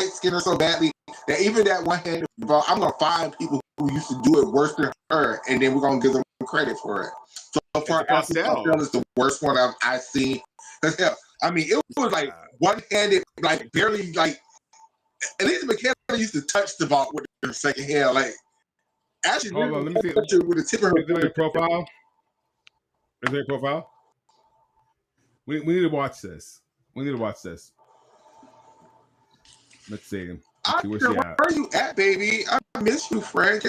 [SPEAKER 1] Skinner so badly that even that one-handed vault, I'm gonna find people who used to do it worse than her, and then we're gonna give them credit for it. So far, pastel is the worst one I've seen. Cause hell, I mean, it was like one-handed, like barely, like Elizabeth McKenna used to touch the vault with her second hand, like actually.
[SPEAKER 2] Hold on, let me see.
[SPEAKER 1] With the tip of her.
[SPEAKER 2] Is there a profile? Is there a profile? We need to watch this. Let's see.
[SPEAKER 1] Where are you at, baby? I miss you, Frank.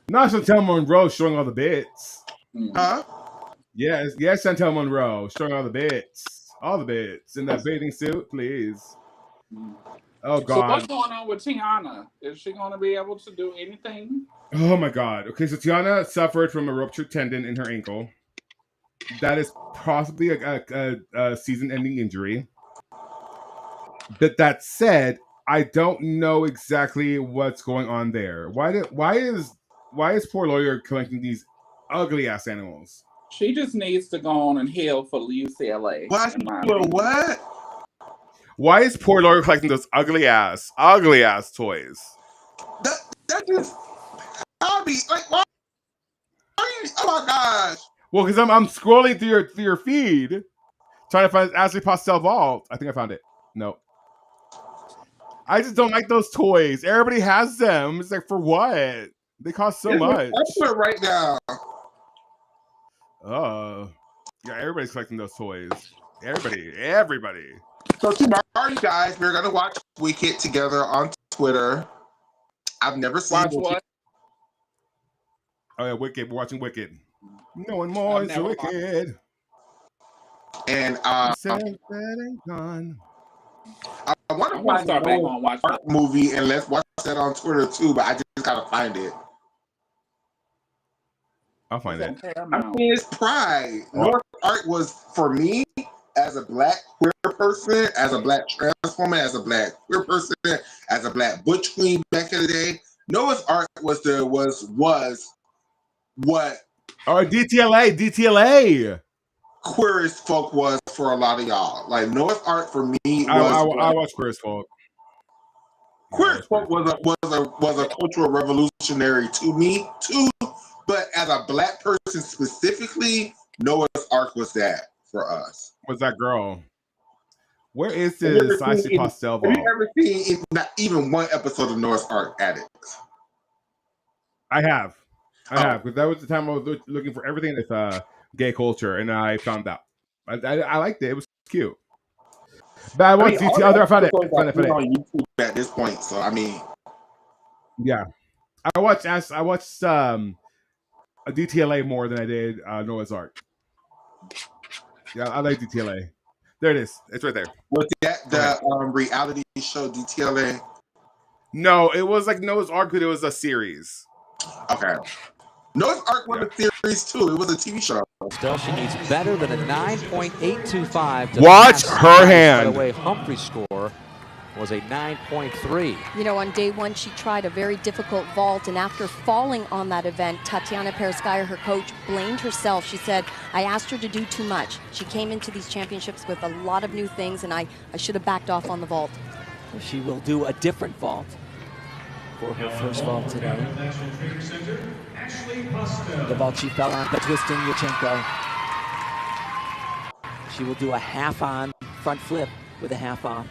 [SPEAKER 2] Not Chantel Monroe showing all the bits.
[SPEAKER 1] Huh?
[SPEAKER 2] Yes, Chantel Monroe showing all the bits. All the bits. In that bathing suit, please. Oh, God.
[SPEAKER 4] So what's going on with Tiana? Is she going to be able to do anything?
[SPEAKER 2] Oh, my God. Okay, so Tiana suffered from a ruptured tendon in her ankle. That is possibly a season-ending injury. But that said, I don't know exactly what's going on there. Why is poor lawyer collecting these ugly-ass animals?
[SPEAKER 4] She just needs to go on and heal for UCLA.
[SPEAKER 1] What?
[SPEAKER 2] Why is poor lawyer collecting those ugly ass toys?
[SPEAKER 1] That just, I'll be like, why? Oh my gosh!
[SPEAKER 2] Well, because I'm scrolling through your feed, trying to find Ashley Pastel Vault. I think I found it. No, I just don't like those toys. Everybody has them. It's like, for what? They cost so much.
[SPEAKER 1] I'll put it right now.
[SPEAKER 2] Yeah, everybody's collecting those toys. Everybody.
[SPEAKER 1] So tomorrow, you guys, we're gonna watch Wicked together on Twitter. I've never seen
[SPEAKER 4] Watch what?
[SPEAKER 2] Oh yeah, Wicked. We're watching Wicked. No one more is Wicked.
[SPEAKER 1] And I want to watch a movie, and let's watch that on Twitter too. But I just gotta find it.
[SPEAKER 2] I'll find it.
[SPEAKER 1] I mean, it's Pride. North Art was, for me, as a black queer person, as a black trans woman, as a black queer person, as a black butch queen back in the day, Noah's Ark was what
[SPEAKER 2] DTLA
[SPEAKER 1] queer as folk was for a lot of y'all. Like Noah's Ark for me was
[SPEAKER 2] I watch Queer as Folk.
[SPEAKER 1] Queer as Folk was a cultural revolutionary to me too. But as a black person specifically, Noah's Ark was that for us.
[SPEAKER 2] Was that girl? Where is this Icy Pastel Vault?
[SPEAKER 1] Have you ever seen not even one episode of Noah's Ark, Addicts?
[SPEAKER 2] I have. Because that was the time I was looking for everything that's gay culture, and I found out. I liked it. It was cute. But I watched DTLA. I found it.
[SPEAKER 1] On YouTube at this point, so I mean,
[SPEAKER 2] yeah, I watched a DTLA more than I did Noah's Ark. Yeah, I like DTLA. There it is. It's right there.
[SPEAKER 1] Was that the reality show DTLA?
[SPEAKER 2] No, it was like Noah's Ark, but it was a series.
[SPEAKER 1] Okay. Noah's Ark was a series too. It was a TV show.
[SPEAKER 7] Still, she needs better than a 9.825 to
[SPEAKER 2] Watch
[SPEAKER 7] pass
[SPEAKER 2] her
[SPEAKER 7] Rice.
[SPEAKER 2] hand.
[SPEAKER 7] By the way, Humphrey's score was a 9.3.
[SPEAKER 8] You know, on day one, she tried a very difficult vault, and after falling on that event, Tatiana Perovskaya, her coach, blamed herself. She said, I asked her to do too much. She came into these championships with a lot of new things, and I should have backed off on the vault.
[SPEAKER 9] She will do a different vault for her first vault today. The vault she fell on, but twisting Yurchenko. She will do a half on front flip with a half on.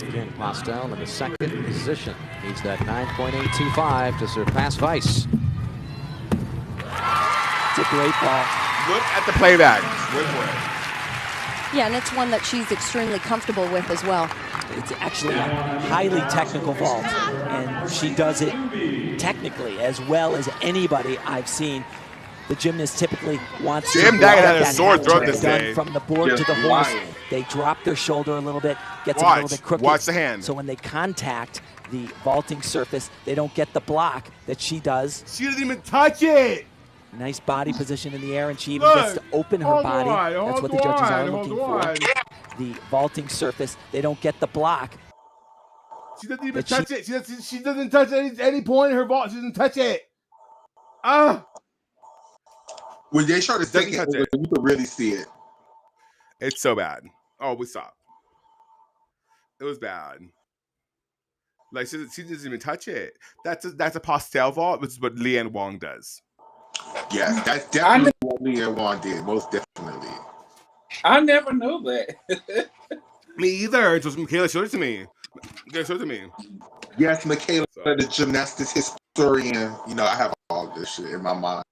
[SPEAKER 7] Again, Postel in the second position. Needs that 9.825 to surpass Weiss.
[SPEAKER 9] It's a great ball.
[SPEAKER 2] Look at the playback. Wait for it.
[SPEAKER 8] Yeah, and it's one that she's extremely comfortable with as well.
[SPEAKER 9] It's actually a highly technical vault, and she does it technically as well as anybody I've seen. The gymnast typically wants
[SPEAKER 2] Jim
[SPEAKER 9] to
[SPEAKER 2] Daggett had a sore throat this
[SPEAKER 9] done
[SPEAKER 2] day.
[SPEAKER 9] from the board to the horse. They drop their shoulder a little bit, gets a little bit crooked.
[SPEAKER 2] Watch the hand.
[SPEAKER 9] So when they contact the vaulting surface, they don't get the block that she does.
[SPEAKER 2] She doesn't even touch it.
[SPEAKER 9] Nice body position in the air, and she even gets to open her body. That's what the judges are looking for. The vaulting surface, they don't get the block.
[SPEAKER 2] She doesn't even touch it. She doesn't touch any point in her vault. She doesn't touch it.
[SPEAKER 1] When they show the second over, you can really see it.
[SPEAKER 2] It's so bad. Oh, we stopped. It was bad. Like she doesn't even touch it. That's a pastel vault, which is what Leanne Wong does.
[SPEAKER 1] Yes, that's definitely what Leanne Wong did. Most definitely.
[SPEAKER 4] I never knew that.
[SPEAKER 2] Me either. It was Michaela showed it to me. They showed it to me.
[SPEAKER 1] Yes, Michaela, the gymnastics historian. You know, I have all this shit in my mind.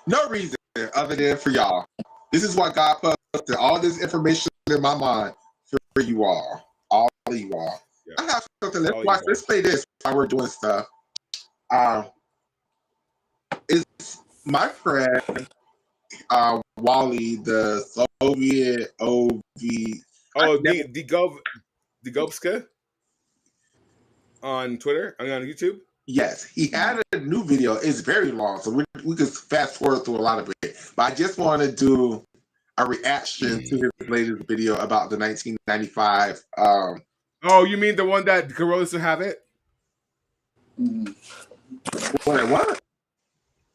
[SPEAKER 1] No reason other than for y'all. This is what God posted all this information in my mind for you all. All of you all. Yeah. I have something. Let's watch. Let's play this while we're doing stuff. It's my friend Wally, the Soviet OV.
[SPEAKER 2] Oh, Digovska on Twitter. I mean, on YouTube.
[SPEAKER 1] Yes, he had a new video. It's very long, so we could fast forward through a lot of it. But I just want to do a reaction to his latest video about the 1995.
[SPEAKER 2] Oh, you mean the one that Carolus still have it?
[SPEAKER 1] What?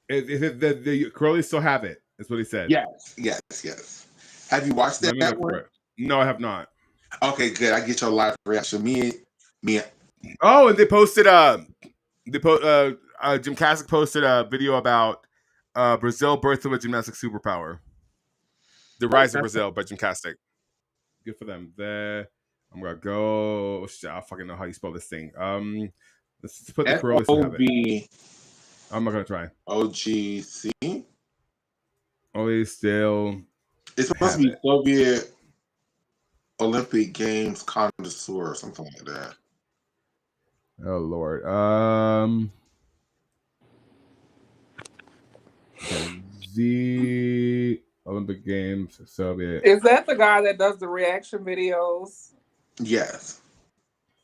[SPEAKER 2] The Carolus still have it. That's what he said.
[SPEAKER 1] Yes. Have you watched that one?
[SPEAKER 2] No, I have not.
[SPEAKER 1] Okay, good. I get your live reaction. Me.
[SPEAKER 2] Oh, and they posted Gymnastics posted a video about Brazil birth of a gymnastic superpower. The rise of Brazil by Gymnastics. Good for them. I'm gonna go. Shit, I fucking know how you spell this thing. Let's put the Carolus to have it. I'm not gonna try.
[SPEAKER 1] OGC.
[SPEAKER 2] Always still.
[SPEAKER 1] It's supposed to be Soviet Olympic Games connoisseur or something like that.
[SPEAKER 2] Oh Lord. The Olympic Games Soviet.
[SPEAKER 4] Is that the guy that does the reaction videos?
[SPEAKER 1] Yes.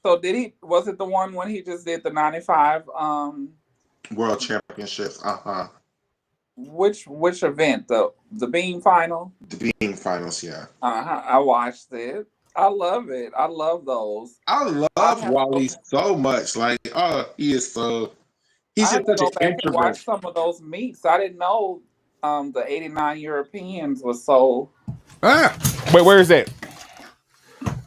[SPEAKER 4] So was it the one when he just did the 95
[SPEAKER 1] World Championships?
[SPEAKER 4] Which event? The beam final?
[SPEAKER 1] The beam finals, yeah.
[SPEAKER 4] I watched it. I love it. I love those.
[SPEAKER 1] I love Wally so much. Like, he's just such an introvert.
[SPEAKER 4] Watch some of those meets. I didn't know the 89 Europeans was so.
[SPEAKER 2] Wait, where is it?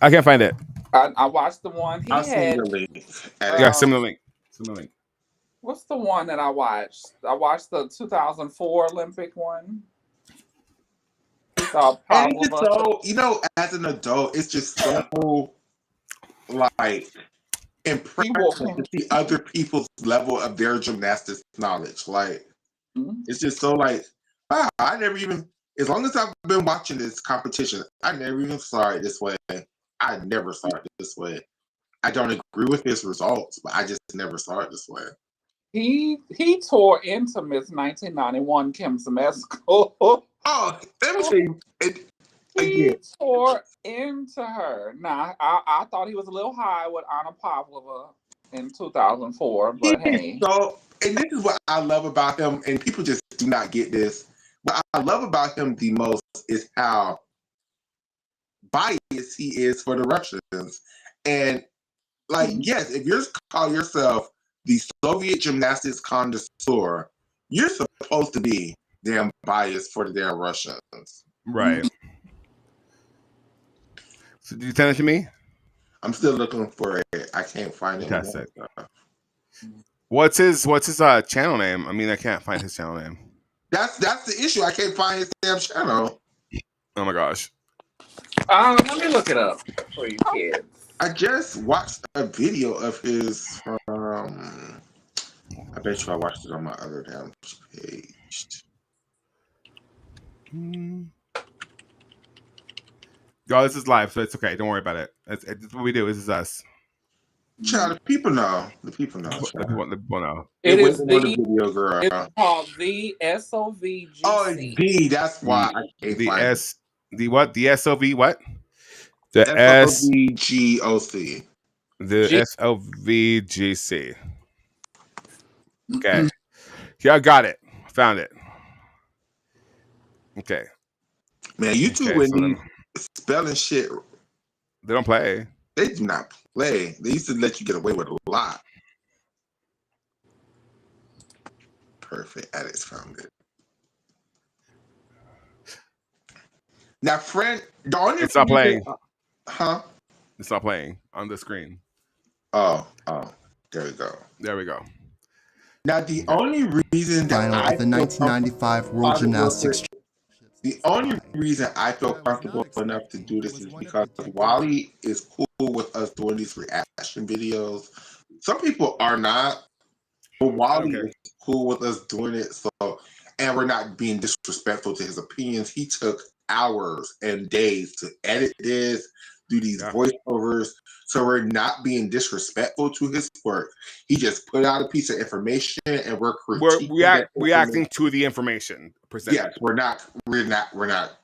[SPEAKER 2] I can't find it.
[SPEAKER 4] I watched the one he had.
[SPEAKER 1] Send the link.
[SPEAKER 2] Send the link.
[SPEAKER 4] What's the one that I watched? I watched the 2004 Olympic one.
[SPEAKER 1] And it's so, as an adult, it's just so like impressive to see other people's level of their gymnastics knowledge. Like, it's just so like, wow, I never even, as long as I've been watching this competition, I never even saw it this way. I never saw it this way. I don't agree with his results, but I just never saw it this way.
[SPEAKER 4] He tore into Miss 1991 Kim Zemesco.
[SPEAKER 1] Oh, let me tell you,
[SPEAKER 4] He
[SPEAKER 1] again.
[SPEAKER 4] tore into her. Now, I thought he was a little high with Anna Pavlova in 2004, but hey.
[SPEAKER 1] So, and this is what I love about him, and people just do not get this. What I love about him the most is how biased he is for the Russians. And like, yes, if you're call yourself the Soviet gymnastics connoisseur, you're supposed to be damn biased for the damn Russians.
[SPEAKER 2] Right. So did you send it to me?
[SPEAKER 1] I'm still looking for it. I can't find it.
[SPEAKER 2] Fantastic. What's his channel name? I mean, I can't find his channel name.
[SPEAKER 1] That's the issue. I can't find his damn channel.
[SPEAKER 2] Oh my gosh.
[SPEAKER 4] Let me look it up for you kids.
[SPEAKER 1] I just watched a video of his from. I bet you I watched it on my other damn page.
[SPEAKER 2] Y'all, this is live, so it's okay. Don't worry about it. It's what we do. This is us.
[SPEAKER 1] Child, the people know. The people know.
[SPEAKER 2] The people know.
[SPEAKER 4] It is
[SPEAKER 1] the video, girl.
[SPEAKER 4] It's called the SOVGC.
[SPEAKER 1] Oh, it's D. That's why I can't
[SPEAKER 2] The
[SPEAKER 1] find
[SPEAKER 2] S. The what? The SOV what? The
[SPEAKER 1] SOVGOC.
[SPEAKER 2] The SOVGC. Okay. Yeah, I got it. Found it. Okay.
[SPEAKER 1] Man, YouTube
[SPEAKER 2] Okay,
[SPEAKER 1] when
[SPEAKER 2] so
[SPEAKER 1] these spelling shit,
[SPEAKER 2] they don't play.
[SPEAKER 1] they do not play. They used to let you get away with a lot. Perfect. Alex found it. Now, friend, the only
[SPEAKER 2] It's not playing.
[SPEAKER 1] Huh?
[SPEAKER 2] It's not playing on the screen.
[SPEAKER 1] Oh, there we go.
[SPEAKER 2] There we go.
[SPEAKER 1] Now, the only reason that
[SPEAKER 10] Final at the 1995 World Gymnastics.
[SPEAKER 1] The only reason I feel comfortable enough to do this is because Wally is cool with us doing these reaction videos. Some people are not, but Wally is cool with us doing it. So, and we're not being disrespectful to his opinions. He took hours and days to edit this, do these voiceovers. So we're not being disrespectful to his work. He just put out a piece of information, and we're
[SPEAKER 2] reacting to the information presented.
[SPEAKER 1] Yes, we're not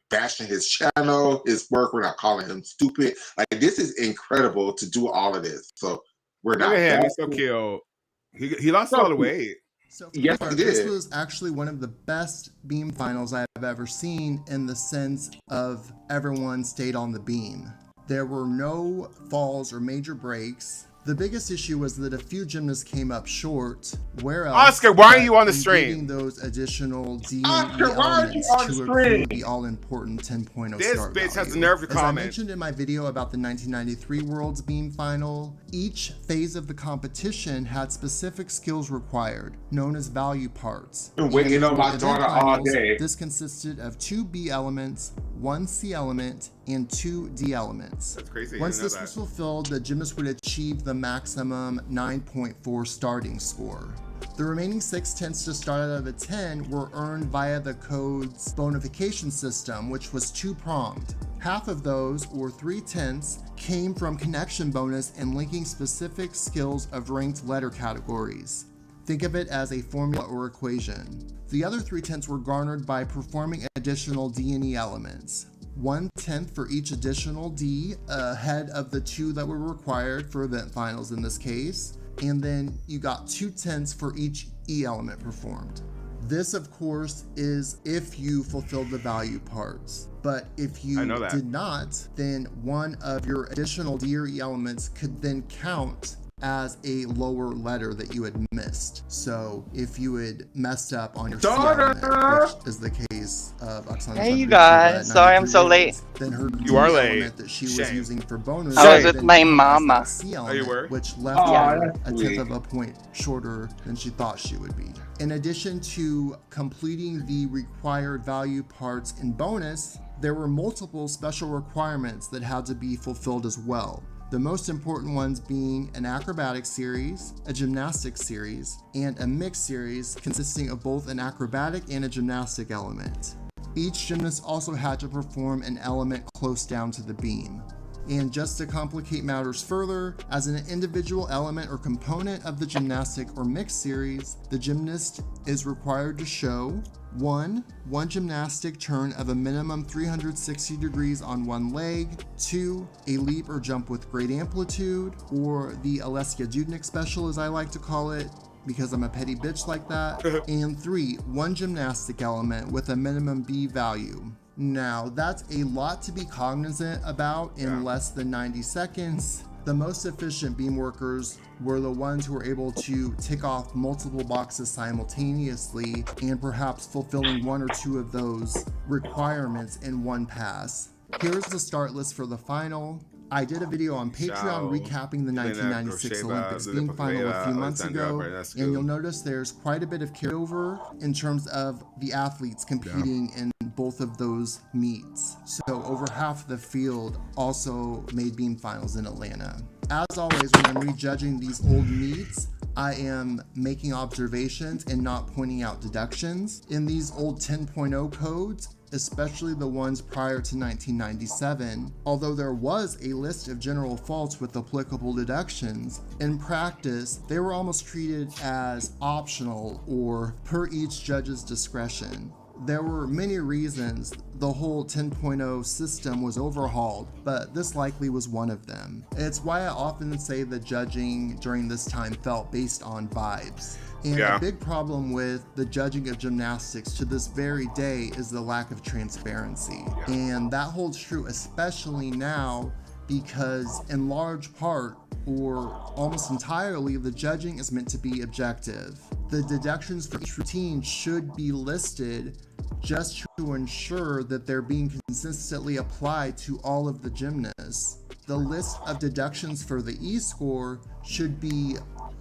[SPEAKER 1] bashing his channel, his work. We're not calling him stupid. Like, this is incredible to do all of this. So we're not.
[SPEAKER 2] Look at him. He's so cute. He lost all the weight.
[SPEAKER 10] So
[SPEAKER 1] yes, he did.
[SPEAKER 10] This was actually one of the best beam finals I've ever seen in the sense of everyone stayed on the beam. There were no falls or major breaks. The biggest issue was that a few gymnasts came up short. Where else?
[SPEAKER 2] Oscar, why are you on the stream?
[SPEAKER 10] Those additional D
[SPEAKER 1] Oscar, why are you on the stream?
[SPEAKER 10] The all-important 10.0
[SPEAKER 2] This
[SPEAKER 10] start
[SPEAKER 2] bitch
[SPEAKER 10] value.
[SPEAKER 2] has the nerve to
[SPEAKER 10] As I
[SPEAKER 2] comment.
[SPEAKER 10] mentioned in my video about the 1993 World's Beam Final, each phase of the competition had specific skills required, known as value parts.
[SPEAKER 1] Been waiting on my
[SPEAKER 10] For
[SPEAKER 1] daughter
[SPEAKER 10] event
[SPEAKER 1] all
[SPEAKER 10] finals,
[SPEAKER 1] day.
[SPEAKER 10] This consisted of 2 B elements, 1 C element, and 2 D elements.
[SPEAKER 2] That's crazy.
[SPEAKER 10] Once this was fulfilled, the gymnast would achieve the maximum 9.4 starting score. The remaining 6 tenths to start out of a 10 were earned via the code's bonification system, which was 2-pronged. Half of those, or 3 tenths, came from connection bonus and linking specific skills of ranked letter categories. Think of it as a formula or equation. The other 3 tenths were garnered by performing additional D and E elements. 1/10 for each additional D ahead of the 2 that were required for event finals in this case, and then you got 2/10 for each E element performed. This, of course, is if you fulfilled the value parts. But if you did not, then one of your additional D or E elements could then count as a lower letter that you had missed. So if you had messed up on your C element, which is the case of Oksana's,
[SPEAKER 11] hey you guys, sorry I'm so late.
[SPEAKER 10] Then her D
[SPEAKER 2] You are late.
[SPEAKER 10] element that she was using for bonus,
[SPEAKER 11] I was with my mama.
[SPEAKER 10] C
[SPEAKER 2] Oh, you were?
[SPEAKER 10] which left her a tenth of a point shorter than she thought she would be. In addition to completing the required value parts in bonus, there were multiple special requirements that had to be fulfilled as well. The most important ones being an acrobatic series, a gymnastics series, and a mixed series consisting of both an acrobatic and a gymnastic element. Each gymnast also had to perform an element close down to the beam. And just to complicate matters further, as an individual element or component of the gymnastic or mixed series, the gymnast is required to show 1. One gymnastic turn of a minimum 360 degrees on one leg. 2. A leap or jump with great amplitude, or the Alessia Dudnik special as I like to call it, because I'm a petty bitch like that. And 3. One gymnastic element with a minimum B value. Now, that's a lot to be cognizant about in less than 90 seconds. The most efficient beam workers were the ones who were able to tick off multiple boxes simultaneously and perhaps fulfilling one or two of those requirements in one pass. Here's the start list for the final. I did a video on Patreon recapping the 1996 Olympics beam final a few months ago, and you'll notice there's quite a bit of carryover in terms of the athletes competing in both of those meets. So over half of the field also made beam finals in Atlanta. As always, when I'm rejudging these old meets, I am making observations and not pointing out deductions. In these old 10.0 codes, especially the ones prior to 1997, although there was a list of general faults with applicable deductions, in practice, they were almost treated as optional or per each judge's discretion. There were many reasons the whole 10.0 system was overhauled, but this likely was one of them. It's why I often say the judging during this time felt based on vibes. And a big problem with the judging of gymnastics to this very day is the lack of transparency. And that holds true especially now because in large part, or almost entirely, the judging is meant to be objective. The deductions for each routine should be listed just to ensure that they're being consistently applied to all of the gymnasts. The list of deductions for the E-score should be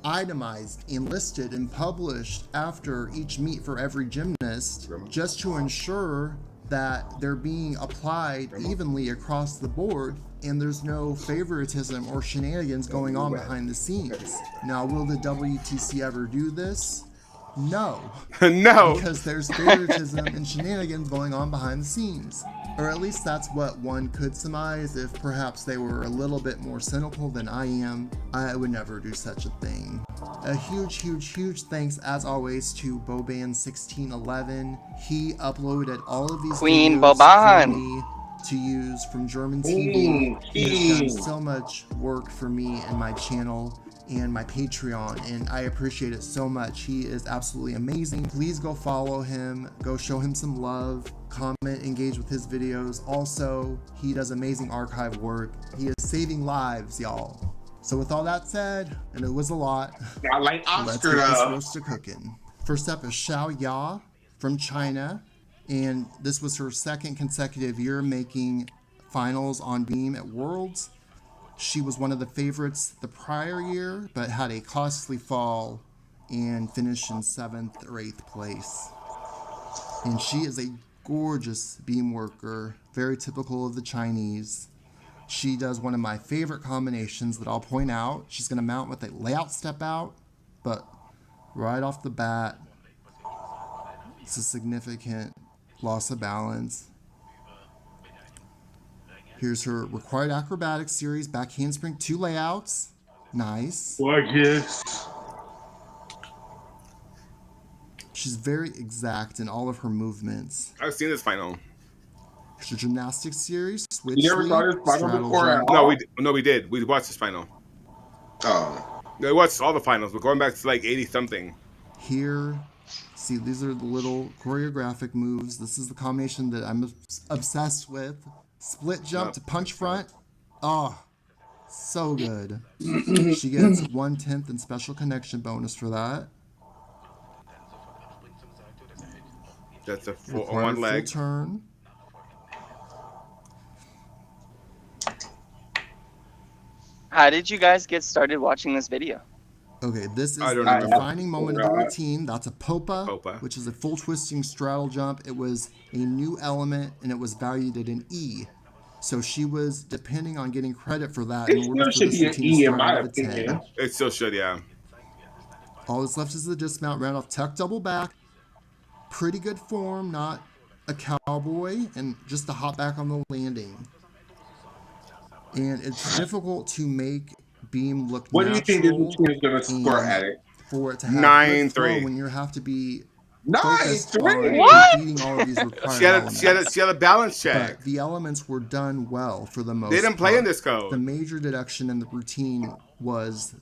[SPEAKER 10] itemized and listed and published after each meet for every gymnast, just to ensure that they're being applied evenly across the board and there's no favoritism or shenanigans going on behind the scenes. Now, will the WTC ever do this? No.
[SPEAKER 2] No.
[SPEAKER 10] Because there's favoritism and shenanigans going on behind the scenes. Or at least that's what one could surmise. If perhaps they were a little bit more cynical than I am, I would never do such a thing. A huge thanks as always to Boban1611. He uploaded all of these
[SPEAKER 11] Queen
[SPEAKER 10] videos
[SPEAKER 11] Boban
[SPEAKER 10] for me to use from German TV. He has done so much work for me and my channel and my Patreon, and I appreciate it so much. He is absolutely amazing. Please go follow him, go show him some love, comment, engage with his videos. Also, he does amazing archive work. He is saving lives, y'all. So with all that said, and it was a lot,
[SPEAKER 1] I like
[SPEAKER 10] let's get this roast to cooking. First up is Xiao Ya from China, and this was her second consecutive year making finals on beam at Worlds. She was one of the favorites the prior year, but had a costly fall and finished in 7th or 8th place. And she is a gorgeous beam worker, very typical of the Chinese. She does one of my favorite combinations that I'll point out. She's going to mount with a layout step out, but right off the bat, it's a significant loss of balance. Here's her required acrobatics series, back handspring, 2 layouts. Nice.
[SPEAKER 1] Gorgeous.
[SPEAKER 10] She's very exact in all of her movements.
[SPEAKER 2] I've seen this final.
[SPEAKER 10] Here's her gymnastics series, switch
[SPEAKER 1] You never saw this final
[SPEAKER 10] straddle
[SPEAKER 1] before
[SPEAKER 10] jump.
[SPEAKER 2] No, we did. We watched this final.
[SPEAKER 1] Oh.
[SPEAKER 2] We watched all the finals. We're going back to like 80 something.
[SPEAKER 10] Here, see, these are the little choreographic moves. This is the combination that I'm obsessed with. Split jump to punch front. Oh, so good. She gets 1/10 and special connection bonus for that.
[SPEAKER 2] That's a
[SPEAKER 10] Required
[SPEAKER 2] one leg.
[SPEAKER 10] full turn.
[SPEAKER 11] How did you guys get started watching this video?
[SPEAKER 10] Okay, this is
[SPEAKER 2] I don't
[SPEAKER 10] the
[SPEAKER 2] know.
[SPEAKER 10] defining moment of the routine. That's a popa, which is a full twisting straddle jump. It was a new element, and it was valued at an E. So she was depending on getting credit for that in order for this routine to start out of a 10.
[SPEAKER 2] It still should, yeah.
[SPEAKER 10] All that's left is the dismount, round off tuck double back. Pretty good form, not a cowboy, and just a hop back on the landing. And it's difficult to make beam look
[SPEAKER 1] What do you think this
[SPEAKER 10] natural
[SPEAKER 1] routine is going to score at it?
[SPEAKER 10] for it to have
[SPEAKER 2] 9-3
[SPEAKER 10] when you have to be
[SPEAKER 1] Nice.
[SPEAKER 10] focused on
[SPEAKER 11] What?
[SPEAKER 10] completing all of these required elements.
[SPEAKER 2] She had a balance check.
[SPEAKER 10] But the elements were done well for the most
[SPEAKER 2] They didn't play
[SPEAKER 10] part.
[SPEAKER 2] in this code.
[SPEAKER 10] The major deduction in the routine was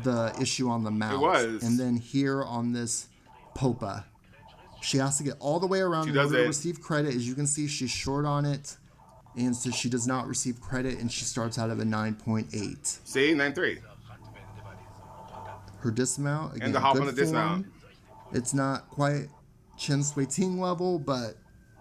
[SPEAKER 10] the issue on the mount.
[SPEAKER 2] It was.
[SPEAKER 10] And then here on this Popa, she has to get all the way around in order to receive credit. As you can see, she's short on it. And so she does not receive credit, and she starts out at a 9.8.
[SPEAKER 2] See, 9.3.
[SPEAKER 10] Her dismount, again,
[SPEAKER 2] And the hop
[SPEAKER 10] good
[SPEAKER 2] on the dismount.
[SPEAKER 10] It's not quite Chen Sui Ting level, but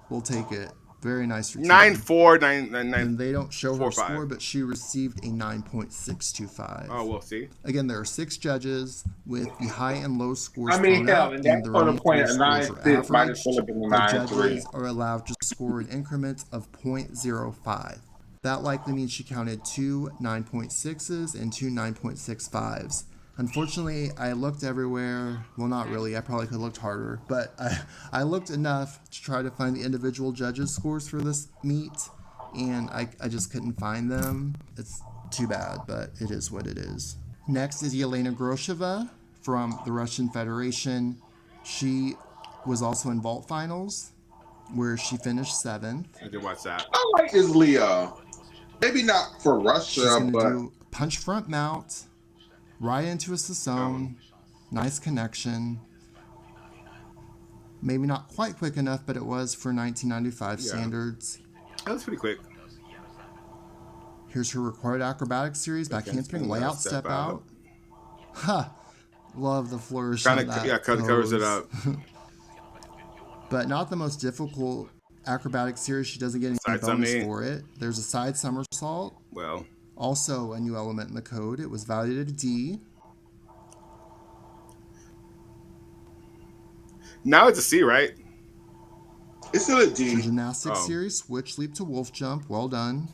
[SPEAKER 10] we'll take it. Very nice routine.
[SPEAKER 2] 9.4, 9.9.
[SPEAKER 10] And they don't show her
[SPEAKER 2] 4.5.
[SPEAKER 10] score, but she received a 9.625.
[SPEAKER 2] Oh, we'll see.
[SPEAKER 10] Again, there are 6 judges with the high and low scores.
[SPEAKER 1] I mean,
[SPEAKER 10] thrown
[SPEAKER 1] hell,
[SPEAKER 10] out,
[SPEAKER 1] and
[SPEAKER 10] and
[SPEAKER 1] that's
[SPEAKER 10] the
[SPEAKER 1] on the
[SPEAKER 10] remaining
[SPEAKER 1] point of
[SPEAKER 10] scores are
[SPEAKER 1] 9.6 might as
[SPEAKER 10] averaged.
[SPEAKER 1] well have been a
[SPEAKER 10] The
[SPEAKER 1] 9.3.
[SPEAKER 10] judges are allowed to score in increments of 0.05. That likely means she counted 2 9.6s and 2 9.65s. Unfortunately, I looked everywhere. Well, not really. I probably could have looked harder. But I looked enough to try to find the individual judges' scores for this meet, and I just couldn't find them. It's too bad, but it is what it is. Next is Yelena Grosheva from the Russian Federation. She was also in vault finals, where she finished 7th.
[SPEAKER 2] I did watch that.
[SPEAKER 1] I like this Leo. Maybe not for
[SPEAKER 10] She's
[SPEAKER 1] Russia,
[SPEAKER 10] going to
[SPEAKER 1] but
[SPEAKER 10] do punch front mount, right into a Sassone. Nice connection. Maybe not quite quick enough, but it was for 1995 standards.
[SPEAKER 2] That was pretty quick.
[SPEAKER 10] Here's her required acrobatic series. Back handspring, layout, step out. Ha! Love the flourish on that.
[SPEAKER 2] Yeah, kind of covers it up.
[SPEAKER 10] But not the most difficult acrobatic series. She doesn't get any bonus for it. There's a side somersault.
[SPEAKER 2] Well.
[SPEAKER 10] Also a new element in the code. It was valued at a D.
[SPEAKER 2] Now it's a C, right?
[SPEAKER 1] It's still a D.
[SPEAKER 10] For gymnastics series, switch leap to wolf jump. Well done.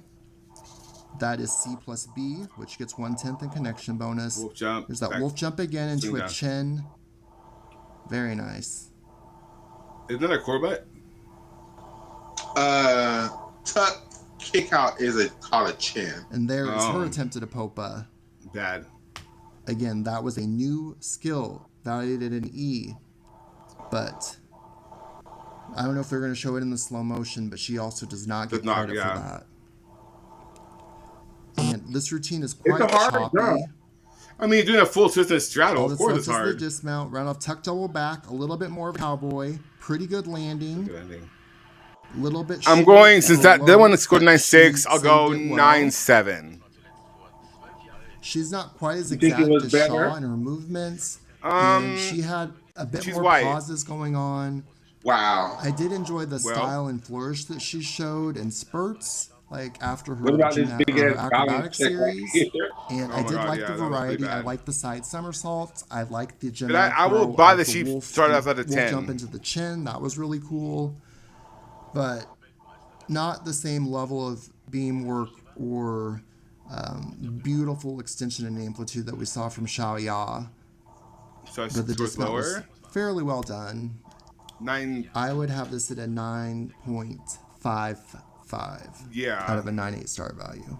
[SPEAKER 10] That is C plus B, which gets 1/10 in connection bonus.
[SPEAKER 2] Wolf jump.
[SPEAKER 10] There's that wolf jump again into a chin. Very nice.
[SPEAKER 2] Isn't that a core butt?
[SPEAKER 1] Tuck kick out is called a chin.
[SPEAKER 10] And there is her attempt at a Popa.
[SPEAKER 2] Bad.
[SPEAKER 10] Again, that was a new skill, valued at an E. But I don't know if they're going to show it in the slow motion, but she also does not get credit for that. And this routine is quite choppy.
[SPEAKER 2] I mean, you're doing a full system straddle.
[SPEAKER 10] All
[SPEAKER 2] Of course it's
[SPEAKER 10] that's left
[SPEAKER 2] hard.
[SPEAKER 10] is the dismount, round off tuck double back, a little bit more of a cowboy, pretty good landing. Little bit.
[SPEAKER 2] I'm going, since that one scored 9.6, I'll go 9.7.
[SPEAKER 10] She's not quite as exact as Shaw in her movements. And she had a bit more pauses going on.
[SPEAKER 1] Wow.
[SPEAKER 10] I did enjoy the style and flourish that she showed in spurts, like after her acrobatic series. And I did like the variety. I like the side somersaults. I like the gymnastic.
[SPEAKER 2] I will buy that she started off at a 10.
[SPEAKER 10] Jump into the chin. That was really cool. But not the same level of beam work or beautiful extension and amplitude that we saw from Xiao Ya.
[SPEAKER 2] So
[SPEAKER 10] but the dismount was fairly well done.
[SPEAKER 2] 9.
[SPEAKER 10] I would have this at a 9.55.
[SPEAKER 2] Yeah.
[SPEAKER 10] Out of a 9.8 star value.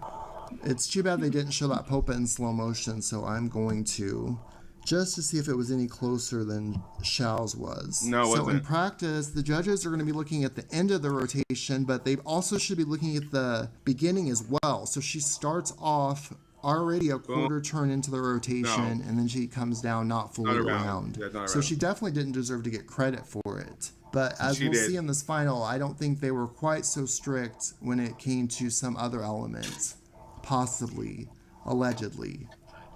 [SPEAKER 10] It's too bad they didn't show that Popa in slow motion, so I'm going to, just to see if it was any closer than Xiao's was.
[SPEAKER 2] No, it wasn't.
[SPEAKER 10] So in practice, the judges are going to be looking at the end of the rotation, but they also should be looking at the beginning as well. So she starts off already a quarter turn into the rotation, and then she comes down not fully around.
[SPEAKER 2] Yeah,
[SPEAKER 10] so she definitely didn't deserve to get credit for it. But as we'll see in this final, I don't think they were quite so strict when it came to some other elements. Possibly, allegedly.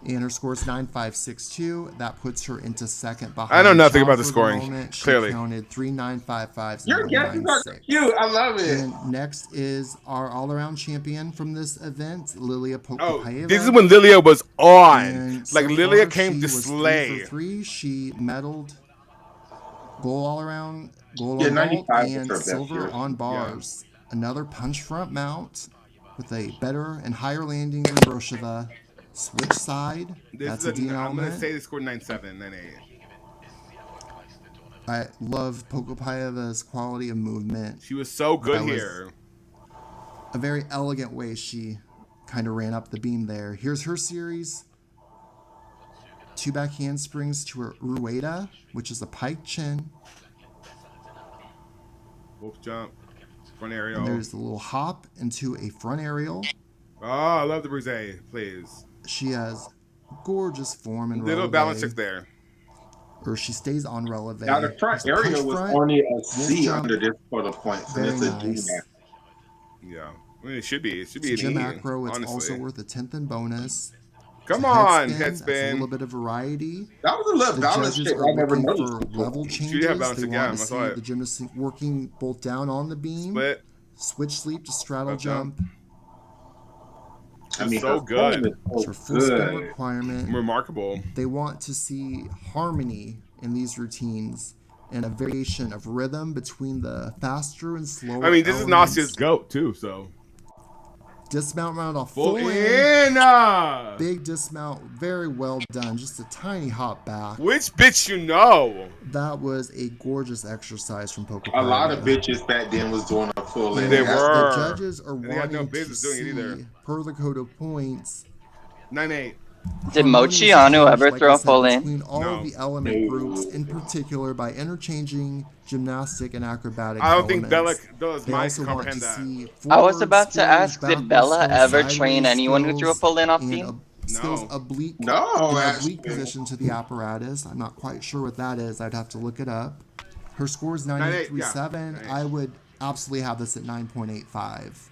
[SPEAKER 10] And her score is 9.562. That puts her into second behind.
[SPEAKER 2] I know nothing about the
[SPEAKER 10] the
[SPEAKER 2] scoring.
[SPEAKER 10] moment. She
[SPEAKER 2] Clearly.
[SPEAKER 10] counted 3 9.55s.
[SPEAKER 1] Your guesses are cute. I love it.
[SPEAKER 10] And next is our all-around champion from this event, Lilia Pokopayeva.
[SPEAKER 2] This is when Lilia was on.
[SPEAKER 10] And
[SPEAKER 2] Like,
[SPEAKER 10] so
[SPEAKER 2] Lilia
[SPEAKER 10] far,
[SPEAKER 2] came
[SPEAKER 10] she
[SPEAKER 2] to
[SPEAKER 10] was
[SPEAKER 2] slay.
[SPEAKER 10] 3 for 3. She medaled gold all-around, gold
[SPEAKER 1] Yeah,
[SPEAKER 10] on vault,
[SPEAKER 1] 95 was
[SPEAKER 10] and
[SPEAKER 1] her best
[SPEAKER 10] silver
[SPEAKER 1] year.
[SPEAKER 10] on bars. Another punch front mount with a better and higher landing than Grosheva. Switch side. That's a D
[SPEAKER 2] I'm
[SPEAKER 10] element.
[SPEAKER 2] going to say they scored 9.7, 9.8.
[SPEAKER 10] I love Pokopayeva's quality of movement.
[SPEAKER 2] She was so good here.
[SPEAKER 10] A very elegant way she kind of ran up the beam there. Here's her series. 2 back handsprings to her Rueda, which is a pike chin.
[SPEAKER 2] Wolf jump, front
[SPEAKER 10] And
[SPEAKER 2] aerial.
[SPEAKER 10] there's the little hop into a front aerial.
[SPEAKER 2] Oh, I love the brise, please.
[SPEAKER 10] She has gorgeous form and
[SPEAKER 2] Little balance
[SPEAKER 10] releve.
[SPEAKER 2] trick there.
[SPEAKER 10] Or she stays on releve.
[SPEAKER 1] Now the front
[SPEAKER 10] There's a punch
[SPEAKER 1] area was
[SPEAKER 10] front,
[SPEAKER 1] only a
[SPEAKER 10] wolf
[SPEAKER 1] C
[SPEAKER 10] jump,
[SPEAKER 1] under this for the points, and
[SPEAKER 10] very
[SPEAKER 1] it's a
[SPEAKER 10] nice.
[SPEAKER 1] D now.
[SPEAKER 2] Yeah. I mean, it should be. It should be
[SPEAKER 10] It's a
[SPEAKER 2] an
[SPEAKER 10] gym
[SPEAKER 2] E,
[SPEAKER 10] acro. It's
[SPEAKER 2] honestly.
[SPEAKER 10] also worth a 10th in bonus.
[SPEAKER 2] Come
[SPEAKER 10] It's a
[SPEAKER 2] on,
[SPEAKER 10] head
[SPEAKER 2] head
[SPEAKER 10] spin. That's a little
[SPEAKER 2] spin.
[SPEAKER 10] bit of variety.
[SPEAKER 1] That was a little
[SPEAKER 10] The
[SPEAKER 1] balance
[SPEAKER 10] judges
[SPEAKER 1] trick
[SPEAKER 10] are
[SPEAKER 1] I never
[SPEAKER 10] looking
[SPEAKER 1] noticed
[SPEAKER 10] for
[SPEAKER 1] before.
[SPEAKER 10] level
[SPEAKER 2] She did have
[SPEAKER 10] changes.
[SPEAKER 2] balance
[SPEAKER 10] They
[SPEAKER 2] trick,
[SPEAKER 10] want
[SPEAKER 2] yeah,
[SPEAKER 10] to
[SPEAKER 2] I
[SPEAKER 10] see
[SPEAKER 2] saw it.
[SPEAKER 10] the gymnast working both down on the beam,
[SPEAKER 2] Split.
[SPEAKER 10] switch sleep to straddle
[SPEAKER 2] Up jump.
[SPEAKER 10] jump.
[SPEAKER 1] I mean,
[SPEAKER 2] So
[SPEAKER 1] her
[SPEAKER 2] good.
[SPEAKER 1] form is
[SPEAKER 10] It's
[SPEAKER 1] so
[SPEAKER 10] her full spin
[SPEAKER 1] good.
[SPEAKER 10] requirement.
[SPEAKER 2] Remarkable.
[SPEAKER 10] They want to see harmony in these routines and a variation of rhythm between the faster and slower
[SPEAKER 2] I mean, this is
[SPEAKER 10] elements.
[SPEAKER 2] Nasia's goat, too, so.
[SPEAKER 10] Dismount round off
[SPEAKER 2] Full
[SPEAKER 10] full
[SPEAKER 2] in.
[SPEAKER 10] Big dismount, very well done. Just a tiny hop back.
[SPEAKER 2] Which bitch you know?
[SPEAKER 10] That was a gorgeous exercise from Poker
[SPEAKER 1] A lot of bitches back then was doing a full in.
[SPEAKER 2] They
[SPEAKER 10] The
[SPEAKER 2] were.
[SPEAKER 10] judges are
[SPEAKER 2] And they had no
[SPEAKER 10] wanting to
[SPEAKER 2] business doing it either.
[SPEAKER 10] see, per the code of points,
[SPEAKER 2] 9-8.
[SPEAKER 11] Did Mochi
[SPEAKER 10] harmonious
[SPEAKER 11] Anu
[SPEAKER 10] exchange,
[SPEAKER 11] ever
[SPEAKER 10] like
[SPEAKER 11] throw
[SPEAKER 10] I
[SPEAKER 11] a
[SPEAKER 10] said,
[SPEAKER 11] full in?
[SPEAKER 10] between all
[SPEAKER 2] No.
[SPEAKER 10] of the element groups, in particular by interchanging gymnastic and acrobatic
[SPEAKER 2] I don't think
[SPEAKER 10] elements.
[SPEAKER 2] Bella's
[SPEAKER 10] They
[SPEAKER 2] mind
[SPEAKER 10] also
[SPEAKER 2] can
[SPEAKER 10] want to
[SPEAKER 2] comprehend that.
[SPEAKER 10] see
[SPEAKER 11] I was
[SPEAKER 10] forward
[SPEAKER 11] about to
[SPEAKER 10] skills,
[SPEAKER 11] ask, did
[SPEAKER 10] backward
[SPEAKER 11] Bella
[SPEAKER 10] skills,
[SPEAKER 11] ever
[SPEAKER 10] sideways
[SPEAKER 11] train anyone who threw a
[SPEAKER 10] skills,
[SPEAKER 11] full in off
[SPEAKER 10] and
[SPEAKER 11] beam?
[SPEAKER 10] skills
[SPEAKER 2] No.
[SPEAKER 10] oblique
[SPEAKER 1] No,
[SPEAKER 10] in an
[SPEAKER 1] actually.
[SPEAKER 10] oblique position to the apparatus. I'm not quite sure what that is. I'd have to look it up. Her score is 9837.
[SPEAKER 2] yeah.
[SPEAKER 10] I would absolutely have this at 9.85.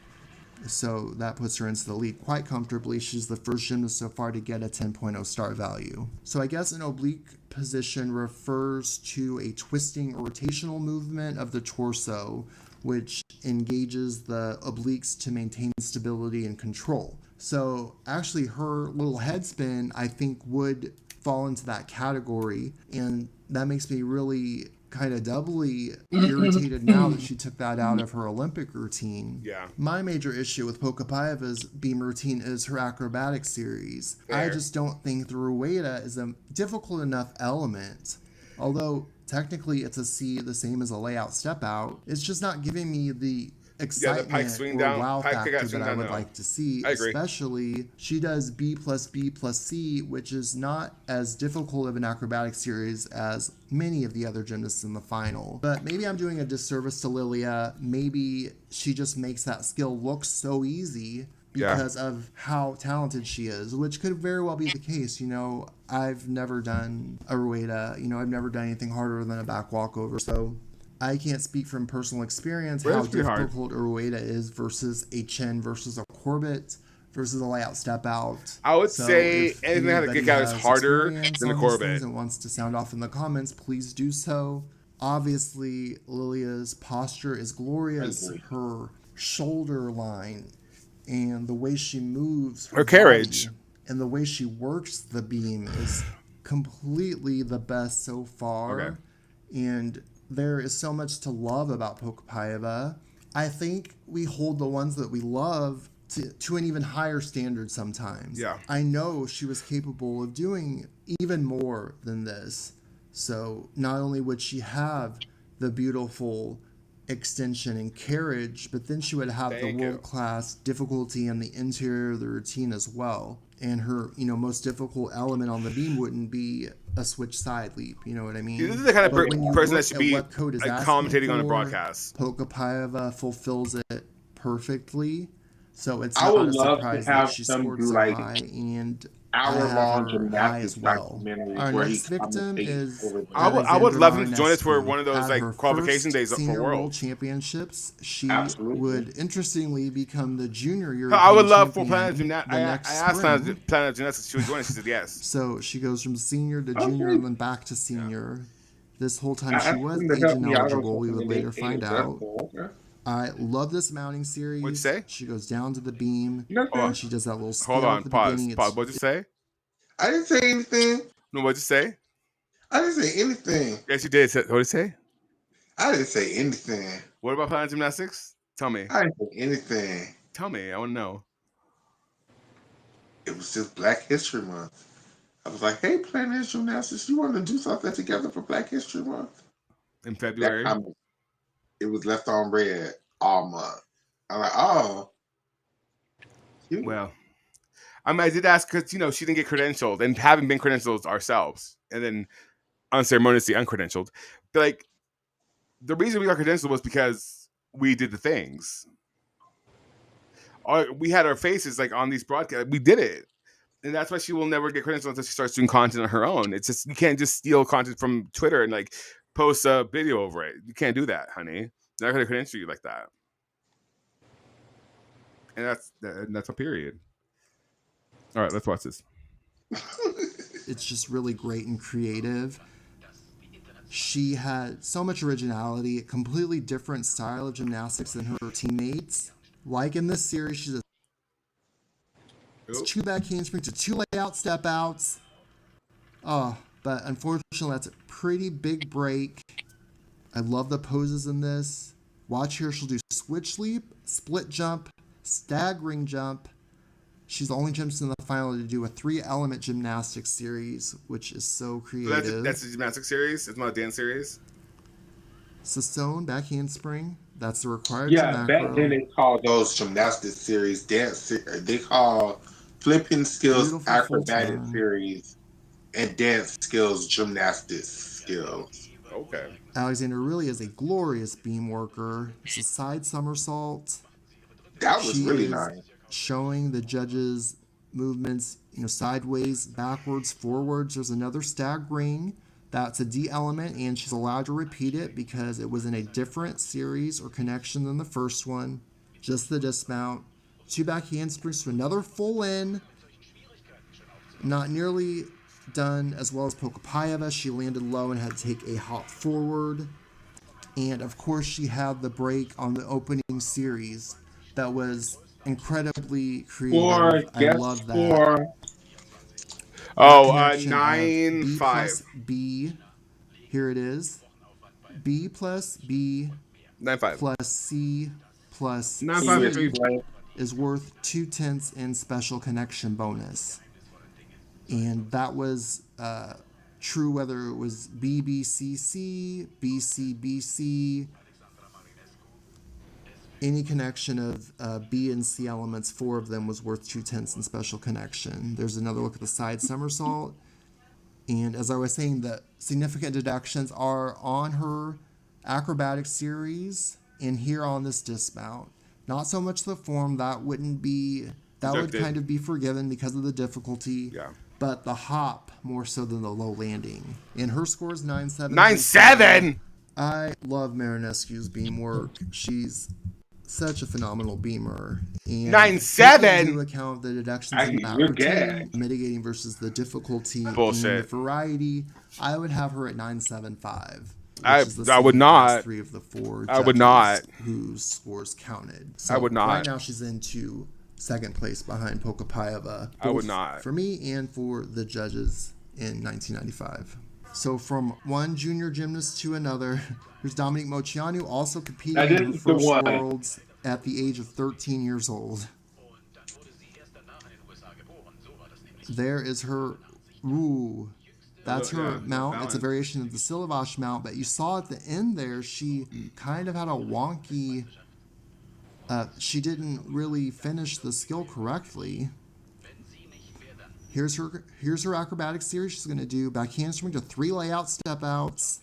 [SPEAKER 10] So that puts her into the lead quite comfortably. She's the first gymnast so far to get a 10.0 star value. So I guess an oblique position refers to a twisting or rotational movement of the torso, which engages the obliques to maintain stability and control. So actually her little head spin, I think, would fall into that category. And that makes me really kind of doubly irritated now that she took that out of her Olympic routine.
[SPEAKER 2] Yeah.
[SPEAKER 10] My major issue with Pokapayeva's beam routine is her acrobatic series. I just don't think the Rueda is a difficult enough element. Although technically it's a C, the same as a layout step out. It's just not giving me the excitement
[SPEAKER 2] pike swing
[SPEAKER 10] or
[SPEAKER 2] down,
[SPEAKER 10] wow
[SPEAKER 2] pike
[SPEAKER 10] factor
[SPEAKER 2] kick out
[SPEAKER 10] that
[SPEAKER 2] swing
[SPEAKER 10] I
[SPEAKER 2] down,
[SPEAKER 10] would
[SPEAKER 2] no.
[SPEAKER 10] like to see.
[SPEAKER 2] I agree.
[SPEAKER 10] Especially she does B plus B plus C, which is not as difficult of an acrobatic series as many of the other gymnasts in the final. But maybe I'm doing a disservice to Lilia. Maybe she just makes that skill look so easy because of how talented she is, which could very well be the case. You know, I've never done a Rueda. You know, I've never done anything harder than a back walkover. So I can't speak from personal experience how difficult a Rueda is versus a chin versus a Corbett versus a layout step out.
[SPEAKER 2] I would
[SPEAKER 10] So
[SPEAKER 2] say
[SPEAKER 10] if
[SPEAKER 2] anything that had a
[SPEAKER 10] anybody
[SPEAKER 2] kick out is
[SPEAKER 10] has
[SPEAKER 2] harder
[SPEAKER 10] experience
[SPEAKER 2] than the
[SPEAKER 10] on these
[SPEAKER 2] Corbett.
[SPEAKER 10] things and wants to sound off in the comments, please do so. Obviously, Lilia's posture is glorious. Her shoulder line and the way she moves,
[SPEAKER 2] her carriage,
[SPEAKER 10] body, and the way she works the beam is completely the best so far.
[SPEAKER 2] Okay.
[SPEAKER 10] And there is so much to love about Pokapayeva. I think we hold the ones that we love to an even higher standard sometimes.
[SPEAKER 2] Yeah.
[SPEAKER 10] I know she was capable of doing even more than this. So not only would she have the beautiful extension and carriage, but then she would have the world-class difficulty in the interior of the routine as well. And her, most difficult element on the beam wouldn't be a switch side leap. You know what I mean?
[SPEAKER 2] This is the kind of person that should be commentating on a broadcast.
[SPEAKER 10] Pokapayeva fulfills it perfectly. So it's
[SPEAKER 1] I
[SPEAKER 10] not
[SPEAKER 1] would
[SPEAKER 10] a
[SPEAKER 1] love
[SPEAKER 10] surprise
[SPEAKER 1] to have
[SPEAKER 10] that she
[SPEAKER 1] them
[SPEAKER 10] scored
[SPEAKER 1] do
[SPEAKER 10] so
[SPEAKER 1] like
[SPEAKER 10] high. And
[SPEAKER 1] hour-long
[SPEAKER 10] high
[SPEAKER 1] gymnastics
[SPEAKER 10] as well.
[SPEAKER 1] documentaries
[SPEAKER 10] Our
[SPEAKER 1] where
[SPEAKER 10] next
[SPEAKER 1] he
[SPEAKER 10] victim is
[SPEAKER 2] I would love him to join us for
[SPEAKER 10] Manescu.
[SPEAKER 2] one of those
[SPEAKER 10] At
[SPEAKER 2] like
[SPEAKER 10] her
[SPEAKER 2] qualification
[SPEAKER 10] first
[SPEAKER 2] days for
[SPEAKER 10] senior
[SPEAKER 2] World.
[SPEAKER 10] World Championships. She
[SPEAKER 1] Absolutely.
[SPEAKER 10] would interestingly become the junior European
[SPEAKER 2] I would love for
[SPEAKER 10] champion
[SPEAKER 2] Planet Gymnastics.
[SPEAKER 10] the
[SPEAKER 2] I
[SPEAKER 10] next
[SPEAKER 2] asked
[SPEAKER 10] spring.
[SPEAKER 2] Planet Gymnastics if she would join us. She said yes.
[SPEAKER 10] So she goes from senior to junior and then back to senior. This whole time
[SPEAKER 1] I
[SPEAKER 10] she
[SPEAKER 1] asked
[SPEAKER 10] was
[SPEAKER 1] them to
[SPEAKER 10] age
[SPEAKER 1] help me out on
[SPEAKER 10] ineligible. We
[SPEAKER 1] something
[SPEAKER 10] would
[SPEAKER 1] and
[SPEAKER 10] later
[SPEAKER 1] they
[SPEAKER 10] find
[SPEAKER 1] said,
[SPEAKER 10] out.
[SPEAKER 1] okay.
[SPEAKER 10] I love this mounting series.
[SPEAKER 2] What'd you say?
[SPEAKER 10] She goes down to the beam
[SPEAKER 1] Nothing.
[SPEAKER 10] and she does that little scale
[SPEAKER 2] Hold
[SPEAKER 10] at
[SPEAKER 2] on,
[SPEAKER 10] the
[SPEAKER 2] pause.
[SPEAKER 10] beginning.
[SPEAKER 2] Pause. What'd you say?
[SPEAKER 1] I didn't say anything.
[SPEAKER 2] No, what'd you say?
[SPEAKER 1] I didn't say anything.
[SPEAKER 2] Yes, you did. What'd you say?
[SPEAKER 1] I didn't say anything.
[SPEAKER 2] What about Planet Gymnastics? Tell me.
[SPEAKER 1] I didn't say anything.
[SPEAKER 2] Tell me. I want to know.
[SPEAKER 1] It was just Black History Month. I was like, hey, Planet Gymnastics, you want to do something together for Black History Month?
[SPEAKER 2] In February?
[SPEAKER 1] It was left on red all month. I'm like, oh.
[SPEAKER 2] Well, I did ask because, she didn't get credentialed and having been credentialed ourselves and then unceremoniously uncredentialed. But, the reason we got credentialed was because we did the things. We had our faces like on these broadcasts. We did it. And that's why she will never get credentialed until she starts doing content on her own. It's just, you can't just steal content from Twitter and like post a video over it. You can't do that, honey. They're not going to credential you like that. And that's a period. All right, let's watch this.
[SPEAKER 10] It's just really great and creative. She had so much originality, a completely different style of gymnastics than her teammates. Like in this series, she's two back handsprings to two layout step outs. Oh, but unfortunately, that's a pretty big break. I love the poses in this. Watch here, she'll do switch leap, split jump, staggering jump. She's the only gymnast in the final to do a 3-element gymnastics series, which is so creative.
[SPEAKER 2] So that's a gymnastics series? It's not a dance series?
[SPEAKER 10] Sasone, back handspring. That's the required
[SPEAKER 1] back then they called those gymnastics series dance. They call flipping skills
[SPEAKER 10] Beautiful
[SPEAKER 1] acrobatic series and dance skills gymnastics skills.
[SPEAKER 2] Okay.
[SPEAKER 10] Alexander really is a glorious beam worker. It's a side somersault.
[SPEAKER 1] That was really nice.
[SPEAKER 10] Showing the judges movements, sideways, backwards, forwards. There's another stag ring. That's a D element, and she's allowed to repeat it because it was in a different series or connection than the first one. Just the dismount. Two back handsprings to another full in. Not nearly done as well as Pokapayeva. She landed low and had to take a hop forward. And of course, she had the break on the opening series that was incredibly creative. I love that.
[SPEAKER 2] Oh,
[SPEAKER 10] B
[SPEAKER 2] 9-5.
[SPEAKER 10] plus B. Here it is. B plus B
[SPEAKER 2] 9-5
[SPEAKER 10] plus C plus
[SPEAKER 2] 9-5
[SPEAKER 10] C is worth 2/10 in special connection bonus. And that was true whether it was BBCC, BCBC, any connection of B and C elements, 4 of them was worth 2/10 in special connection. There's another look at the side somersault. And as I was saying, the significant deductions are on her acrobatic series and here on this dismount. Not so much the form, that would kind of be forgiven because of the difficulty.
[SPEAKER 2] Yeah.
[SPEAKER 10] But the hop more so than the low landing. And her score is 9-7.
[SPEAKER 2] 9-7.
[SPEAKER 10] I love Marinescu's beam work. She's such a phenomenal beamer. And
[SPEAKER 2] 9-7.
[SPEAKER 10] into account the deductions in that routine, mitigating versus the difficulty and the variety, I would have her at 9.75.
[SPEAKER 2] I would not.
[SPEAKER 10] 3 of the 4
[SPEAKER 2] I would not.
[SPEAKER 10] Whose scores counted. So
[SPEAKER 2] I would not.
[SPEAKER 10] Right now she's into second place behind Pokapayeva.
[SPEAKER 2] I would not.
[SPEAKER 10] For me and for the judges in 1995. So from one junior gymnast to another, there's Dominique Moceanu, also competing in her first Worlds at the age of 13 years old. There is her, that's her mount. It's a variation of the Silavash mount, but you saw at the end there, she kind of had a wonky, she didn't really finish the skill correctly. Here's her acrobatic series. She's going to do back handspring to 3 layout step outs.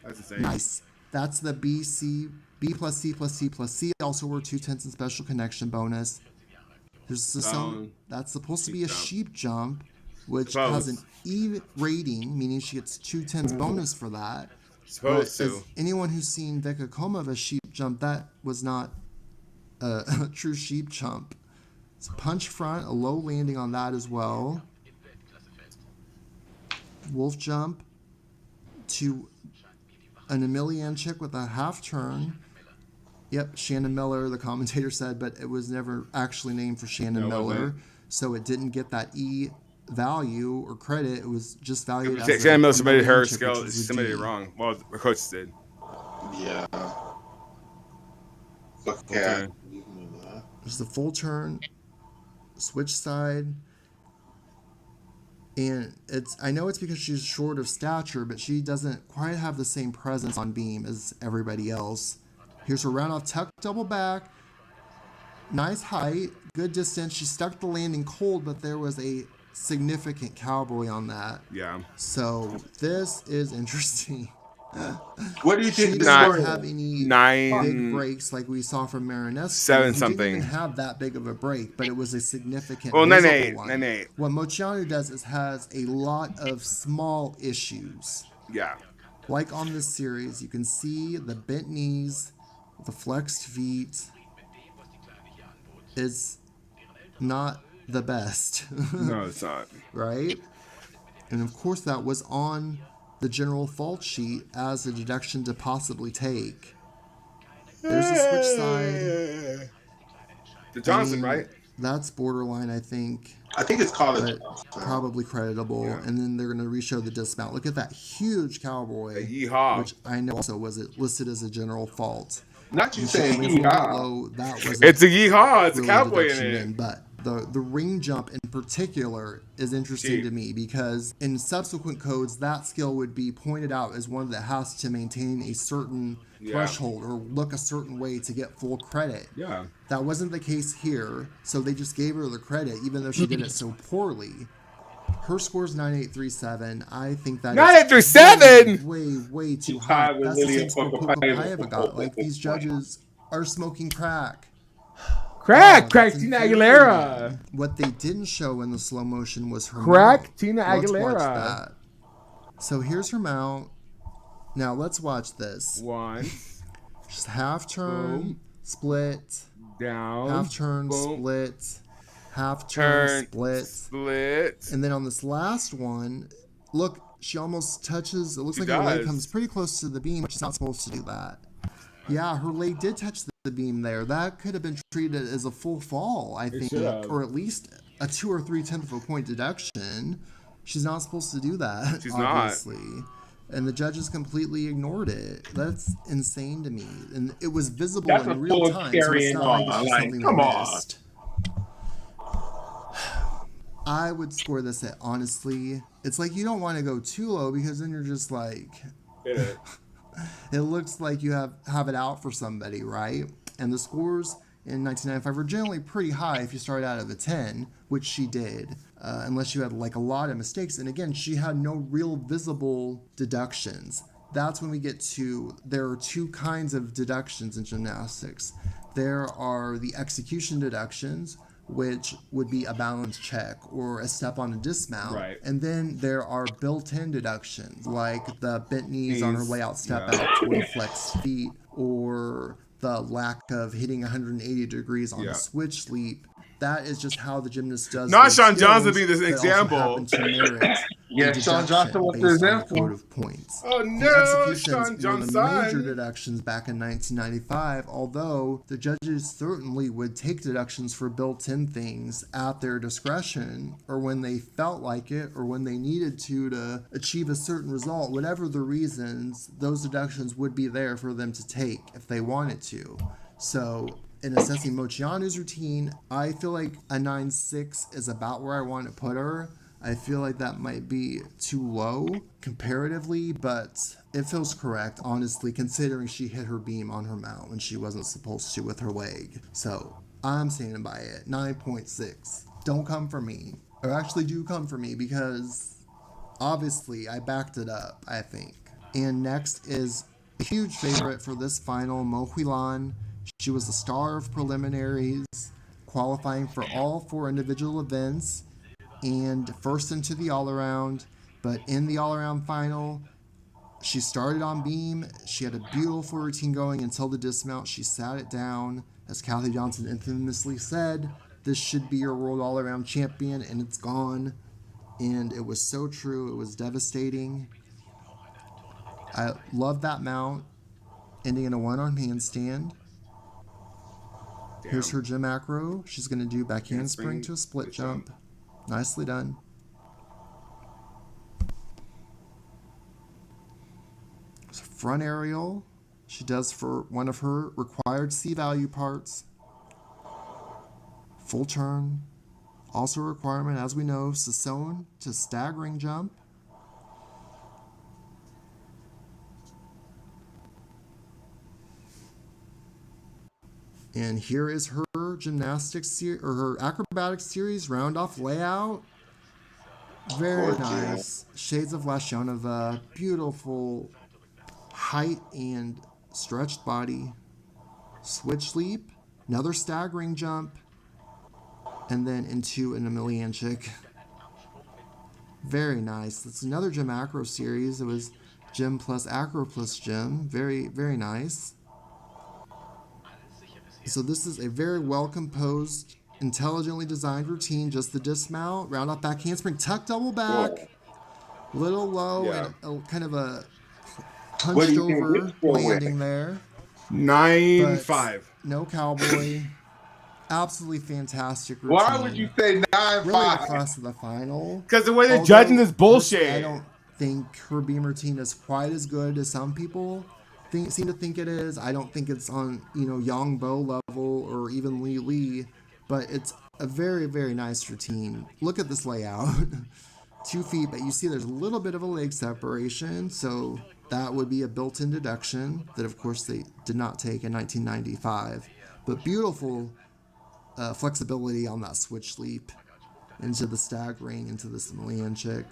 [SPEAKER 2] That's the same.
[SPEAKER 10] Nice. That's the B plus C plus C plus C. Also worth 2/10 in special connection bonus. There's that's supposed to be a sheep jump, which has an E rating, meaning she gets 2/10 bonus for that.
[SPEAKER 2] Supposed to.
[SPEAKER 10] As anyone who's seen Vika Komova sheep jump, that was not a true sheep jump. It's a punch front, a low landing on that as well. Wolf jump to an Emelianchik with a half turn. Yep, Shannon Miller, the commentator said, but it was never actually named for Shannon Miller, so it didn't get that E value or credit. It was just valued as
[SPEAKER 2] Shannon Miller submitted her skill. She submitted it wrong. Well, her coach did.
[SPEAKER 1] Yeah. Okay.
[SPEAKER 10] There's the full turn, switch side, and I know it's because she's short of stature, but she doesn't quite have the same presence on beam as everybody else. Here's her round off tuck double back. Nice height, good distance. She stuck the landing cold, but there was a significant cowboy on that.
[SPEAKER 2] Yeah.
[SPEAKER 10] So this is interesting.
[SPEAKER 1] What do you think
[SPEAKER 10] She
[SPEAKER 1] the
[SPEAKER 10] didn't
[SPEAKER 1] score
[SPEAKER 10] have
[SPEAKER 1] is?
[SPEAKER 10] any big breaks like we saw from Marinescu.
[SPEAKER 2] 7
[SPEAKER 10] He
[SPEAKER 2] something.
[SPEAKER 10] didn't even have that big of a break, but it was a significant
[SPEAKER 2] Well,
[SPEAKER 10] visible
[SPEAKER 2] 9-8.
[SPEAKER 10] one.
[SPEAKER 2] 9-8.
[SPEAKER 10] What Moceanu does is has a lot of small issues.
[SPEAKER 2] Yeah.
[SPEAKER 10] Like on this series, you can see the bent knees, the flexed feet is not the best.
[SPEAKER 2] No, it's not.
[SPEAKER 10] Right? And of course that was on the general fault sheet as a deduction to possibly take. There's a switch side.
[SPEAKER 2] The Johnson, right?
[SPEAKER 10] That's borderline, I think.
[SPEAKER 1] I think it's called
[SPEAKER 10] but probably creditable. Yeah. And then they're going to re-show the dismount. Look at that huge cowboy, which I know also was listed as a general fault.
[SPEAKER 1] Not you saying yeehaw.
[SPEAKER 10] Low, that was
[SPEAKER 2] it's a yeehaw. It's really a cowboy in it.
[SPEAKER 10] But the ring jump in particular is interesting to me because in subsequent codes, that skill would be pointed out as one that has to maintain a certain threshold or look a certain way to get full credit.
[SPEAKER 2] Yeah.
[SPEAKER 10] That wasn't the case here, so they just gave her the credit even though she did it so poorly. Her score's 9837. I think that
[SPEAKER 2] 9837
[SPEAKER 10] way too high. That's the same score Popayeva got. Like these judges are smoking crack.
[SPEAKER 2] Crack Tina Aguilera.
[SPEAKER 10] What they didn't show in the slow motion was her
[SPEAKER 2] mount.
[SPEAKER 10] Tina
[SPEAKER 2] Aguilera.
[SPEAKER 10] Let's watch that. So here's her mount. Now let's watch this.
[SPEAKER 2] One.
[SPEAKER 10] Just half turn, boom. Split,
[SPEAKER 2] down,
[SPEAKER 10] half turn, boom. Split, half turn, split. And then on this last one, look, she almost touches, it looks like her leg comes pretty close to the beam, but she's not supposed to do that. Yeah, her leg did touch the beam there. That could have been treated as a full fall, I think, or at least a 2 or 3/10 of a point deduction. She's not supposed to do that,
[SPEAKER 2] she's
[SPEAKER 10] obviously.
[SPEAKER 2] Not.
[SPEAKER 10] And the judges completely ignored it. That's insane to me. And it was visible in real time. So it's not like it's just something they missed. I would score this at, honestly, it's like you don't want to go too low because then you're just like, it looks like you have it out for somebody, right? And the scores in 1995 were generally pretty high if you started out of a 10, which she did, unless you had like a lot of mistakes. And again, she had no real visible deductions. That's when we get to, there are two kinds of deductions in gymnastics. There are the execution deductions, which would be a balance check or a step on a dismount.
[SPEAKER 2] Right.
[SPEAKER 10] And then there are built-in deductions, like the bent knees on her layout step out toward the flexed feet, or the lack of hitting 180 degrees on the switch leap. That is just how the gymnast does.
[SPEAKER 2] Not Sean Johnson being this example.
[SPEAKER 1] Yeah, Sean Johnson was the example.
[SPEAKER 10] Of points.
[SPEAKER 2] Oh no, Sean
[SPEAKER 10] Johnson. Were the major deductions back in 1995, although the judges certainly would take deductions for built-in things at their discretion, or when they felt like it, or when they needed to achieve a certain result. Whatever the reasons, those deductions would be there for them to take if they wanted to. So in assessing Moceanu's routine, I feel like a 9.6 is about where I want to put her. I feel like that might be too low comparatively, but it feels correct, honestly, considering she hit her beam on her mount when she wasn't supposed to with her leg. So I'm standing by it. 9.6. Don't come for me. Or actually do come for me because obviously I backed it up, I think. And next is a huge favorite for this final, Mo Huilan. She was the star of preliminaries, qualifying for all 4 individual events, and first into the all-around. But in the all-around final, she started on beam. She had a beautiful routine going until the dismount. She sat it down. As Kathy Johnson infamously said, this should be your world all-around champion, and it's gone. And it was so true. It was devastating. I love that mount, ending in a one-arm handstand. Here's her gym acro. She's going to do back handspring to a split jump. Nicely done. So front aerial. She does for one of her required C value parts. Full turn. Also a requirement, as we know, Sassone to staggering jump. And here is her gymnastics or her acrobatics series round off layout. Very nice. Shades of Lashonova. Beautiful height and stretched body, switch leap, another staggering jump, and then into an Emilianchik. Very nice. It's another Gym Acro series. It was Gym plus Acro plus Gym. Very, very nice. So this is a very well composed, intelligently designed routine. Just the dismount, round off back handspring, tuck double back, little low, and kind of a hunched over landing there.
[SPEAKER 2] 9-5.
[SPEAKER 10] No cowboy. Absolutely fantastic routine.
[SPEAKER 1] Why would you say 9-5?
[SPEAKER 10] Really the class of the final.
[SPEAKER 2] Because the way they're judging this bullshit.
[SPEAKER 10] I don't think her beam routine is quite as good as some people seem to think it is. I don't think it's on, Yang Bo level or even Li Li, but it's a very, very nice routine. Look at this layout. 2 feet, but you see there's a little bit of a leg separation, so that would be a built-in deduction that, of course, they did not take in 1995. But beautiful flexibility on that switch leap into the staggering, into this Emilianchik.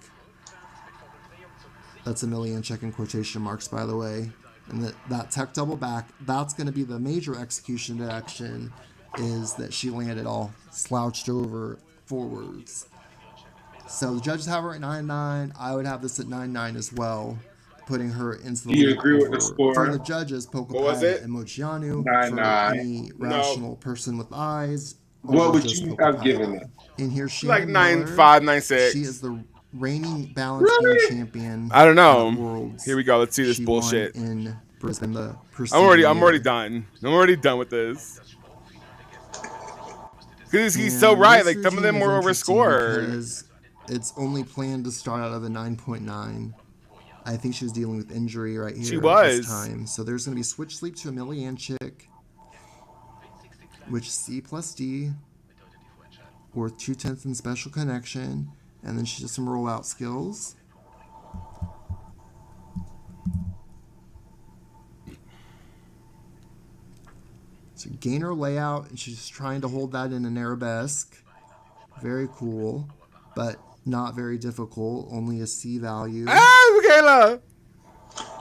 [SPEAKER 10] That's Emilianchik in quotation marks, by the way. And that tuck double back, that's going to be the major execution deduction, is that she landed all slouched over forwards. So the judges have her at 9-9. I would have this at 9-9 as well, putting her into the
[SPEAKER 1] Do you
[SPEAKER 10] lead
[SPEAKER 1] agree
[SPEAKER 10] over.
[SPEAKER 1] with the score?
[SPEAKER 10] For the judges, Pokapaya and Mochianu.
[SPEAKER 1] 9-9.
[SPEAKER 10] For any rational person with eyes.
[SPEAKER 1] What would you have given it?
[SPEAKER 10] And here's she
[SPEAKER 2] like 9-5, 9-6.
[SPEAKER 10] She is the reigning balance beam champion.
[SPEAKER 2] I don't know. Here we go. Let's see this bullshit.
[SPEAKER 10] In Brisbane,
[SPEAKER 2] I'm already done. I'm already done with this. Because he's so right. Like some of them were overscored.
[SPEAKER 10] It's only planned to start out of a 9.9. I think she was dealing with injury right here.
[SPEAKER 2] She was.
[SPEAKER 10] This time. So there's going to be switch sleep to Emilianchik, which C plus D, worth 2/10 in special connection, and then she does some rollout skills. So gainer layout, and she's trying to hold that in an arabesque. Very cool, but not very difficult. Only a C value.
[SPEAKER 2] Ah, Michaela!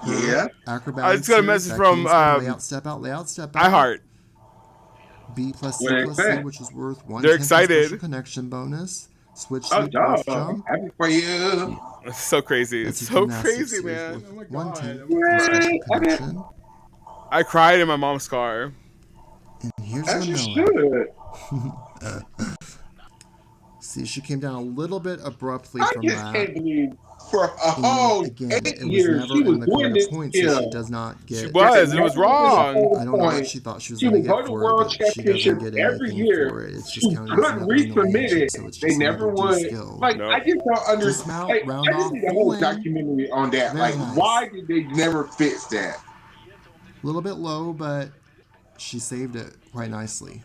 [SPEAKER 1] Yeah.
[SPEAKER 10] Acrobatic.
[SPEAKER 2] I just got a message from
[SPEAKER 10] layout, step out, layout, step out.
[SPEAKER 2] iHeart.
[SPEAKER 10] B plus C plus C, which is worth 1/10
[SPEAKER 2] They're excited.
[SPEAKER 10] Special connection bonus. Switch
[SPEAKER 1] Oh,
[SPEAKER 10] sleep jump.
[SPEAKER 1] happy for you.
[SPEAKER 2] It's so crazy. It's so crazy, man. Oh my God.
[SPEAKER 10] 1/10 special connection.
[SPEAKER 2] I cried in my mom's car.
[SPEAKER 10] And here's
[SPEAKER 1] As you
[SPEAKER 10] the
[SPEAKER 1] should.
[SPEAKER 10] See, she came down a little bit abruptly
[SPEAKER 1] I
[SPEAKER 10] from
[SPEAKER 1] just
[SPEAKER 10] that.
[SPEAKER 1] can't believe for a whole
[SPEAKER 10] Again,
[SPEAKER 1] 8
[SPEAKER 10] it was
[SPEAKER 1] years
[SPEAKER 10] never
[SPEAKER 1] she was
[SPEAKER 10] in the
[SPEAKER 1] doing
[SPEAKER 10] code
[SPEAKER 1] this
[SPEAKER 10] of points,
[SPEAKER 1] still.
[SPEAKER 10] so she does not get.
[SPEAKER 2] She was. It was wrong.
[SPEAKER 10] I don't know what she thought she was
[SPEAKER 1] She
[SPEAKER 10] going
[SPEAKER 1] would
[SPEAKER 10] to
[SPEAKER 1] go
[SPEAKER 10] get
[SPEAKER 1] to
[SPEAKER 10] for
[SPEAKER 1] World
[SPEAKER 10] it, but she doesn't
[SPEAKER 1] Championships
[SPEAKER 10] get
[SPEAKER 1] every
[SPEAKER 10] anything
[SPEAKER 1] year.
[SPEAKER 10] for it. It's
[SPEAKER 1] She
[SPEAKER 10] just counted as
[SPEAKER 1] couldn't
[SPEAKER 10] another
[SPEAKER 1] resubmit it.
[SPEAKER 10] so it's
[SPEAKER 1] They
[SPEAKER 10] just
[SPEAKER 1] never
[SPEAKER 10] another D
[SPEAKER 1] would.
[SPEAKER 10] skill.
[SPEAKER 1] Like, I just don't understand.
[SPEAKER 10] Dismount,
[SPEAKER 1] Like,
[SPEAKER 10] round
[SPEAKER 1] I just
[SPEAKER 10] off,
[SPEAKER 1] need a
[SPEAKER 10] pull
[SPEAKER 1] whole
[SPEAKER 10] in.
[SPEAKER 1] documentary on that.
[SPEAKER 10] Very
[SPEAKER 1] Like,
[SPEAKER 10] nice.
[SPEAKER 1] why did they never fix that?
[SPEAKER 10] A little bit low, but she saved it quite nicely.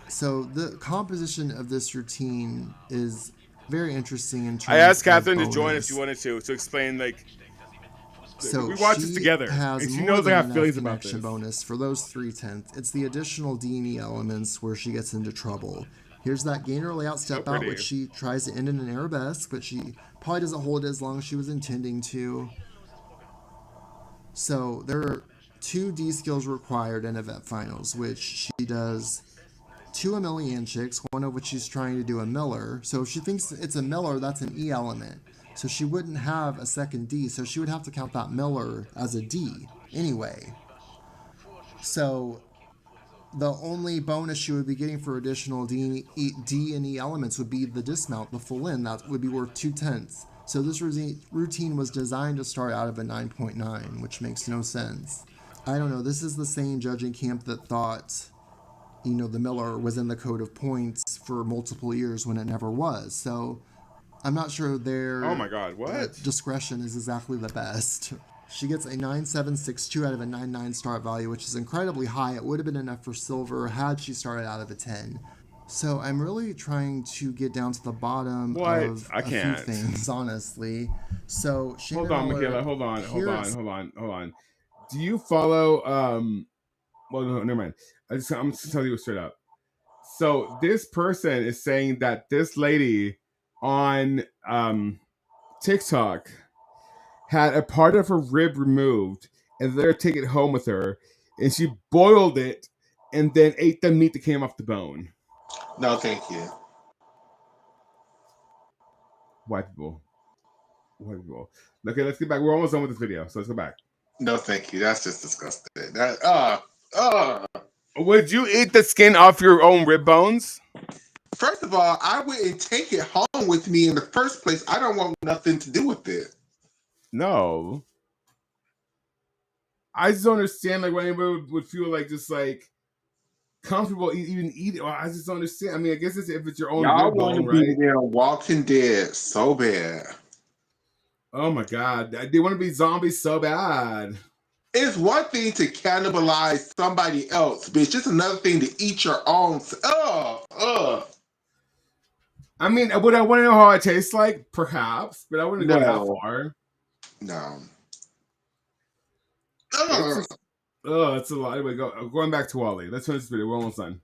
[SPEAKER 10] So the composition of this routine is very interesting in terms
[SPEAKER 2] I asked
[SPEAKER 10] of
[SPEAKER 2] Catherine to
[SPEAKER 10] bonus.
[SPEAKER 2] join if she wanted to explain, like,
[SPEAKER 10] So
[SPEAKER 2] we watched this
[SPEAKER 10] she
[SPEAKER 2] together,
[SPEAKER 10] has
[SPEAKER 2] and she
[SPEAKER 10] more
[SPEAKER 2] knows I
[SPEAKER 10] than
[SPEAKER 2] have
[SPEAKER 10] enough
[SPEAKER 2] feelings about
[SPEAKER 10] connection
[SPEAKER 2] this.
[SPEAKER 10] bonus for those 3/10. It's the additional D&E elements where she gets into trouble. Here's that gainer layout step out, which she tries to end in an arabesque, but she probably doesn't hold it as long as she was intending to. So there are 2 D skills required in event finals, which she does 2 Emilianchiks, one of which she's trying to do a Miller. So if she thinks it's a Miller, that's an E element. So she wouldn't have a second D, so she would have to count that Miller as a D anyway. So the only bonus she would be getting for additional D and E elements would be the dismount, the full in. That would be worth 2/10. So this routine was designed to start out of a 9.9, which makes no sense. I don't know. This is the same judging camp that thought, the Miller was in the code of points for multiple years when it never was. So I'm not sure their
[SPEAKER 2] Oh my God, what?
[SPEAKER 10] discretion is exactly the best. She gets a 9.762 out of a 9.9 start value, which is incredibly high. It would have been enough for silver had she started out of a 10. So I'm really trying to get down to the bottom of a few things, honestly. So Shannon
[SPEAKER 2] Hold on,
[SPEAKER 10] Miller,
[SPEAKER 2] Michaela. Hold on. Do you follow? Well, no, never mind. I'm just telling you straight up. So this person is saying that this lady on TikTok had a part of her rib removed and let her take it home with her, and she boiled it and then ate the meat that came off the bone.
[SPEAKER 1] No, thank you.
[SPEAKER 2] White people. Okay, let's get back. We're almost done with this video, so let's go back.
[SPEAKER 1] No, thank you. That's just disgusting.
[SPEAKER 2] Would you eat the skin off your own rib bones?
[SPEAKER 1] First of all, I wouldn't take it home with me in the first place. I don't want nothing to do with it.
[SPEAKER 2] No. I just don't understand like why anybody would feel like just like comfortable even eat it. I just don't understand. I mean, I guess it's if it's your own
[SPEAKER 1] Y'all
[SPEAKER 2] rib
[SPEAKER 1] want
[SPEAKER 2] bone,
[SPEAKER 1] to be
[SPEAKER 2] right?
[SPEAKER 1] there Walking Dead so bad.
[SPEAKER 2] Oh my god, they want to be zombies so bad.
[SPEAKER 1] It's one thing to cannibalize somebody else, bitch. It's another thing to eat your own.
[SPEAKER 2] I mean, would I want to know how it tastes like? Perhaps, but I wouldn't go that far.
[SPEAKER 1] No.
[SPEAKER 2] It's a lot. Anyway, going back to Wally. Let's finish this video. We're almost done.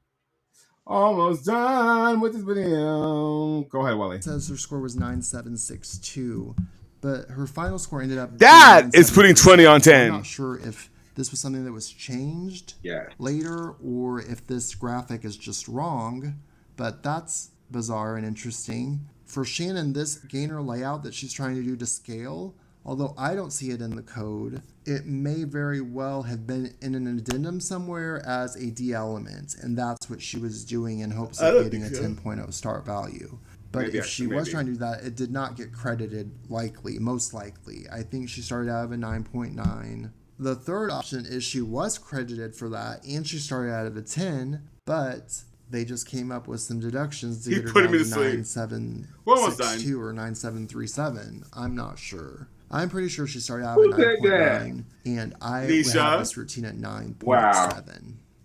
[SPEAKER 2] Almost done with this video. Go ahead, Wally.
[SPEAKER 10] It says her score was 9762, but her final score ended up.
[SPEAKER 2] That is putting 20 on 10.
[SPEAKER 10] I'm not sure if this was something that was changed later or if this graphic is just wrong, but that's bizarre and interesting. For Shannon, this gainer layout that she's trying to do to scale, although I don't see it in the code, it may very well have been in an addendum somewhere as a D element, and that's what she was doing in hopes of getting a 10.0 start value. But
[SPEAKER 2] Maybe
[SPEAKER 10] if she was trying to do that, it did not get credited most likely. I think she started out of a 9.9. The third option is she was credited for that, and she started out of a 10, but they just came up with some deductions to get her down to 9762 or 9737. I'm not sure. I'm pretty sure she started out at 9.9, and I would have this routine at 9.7. Wow.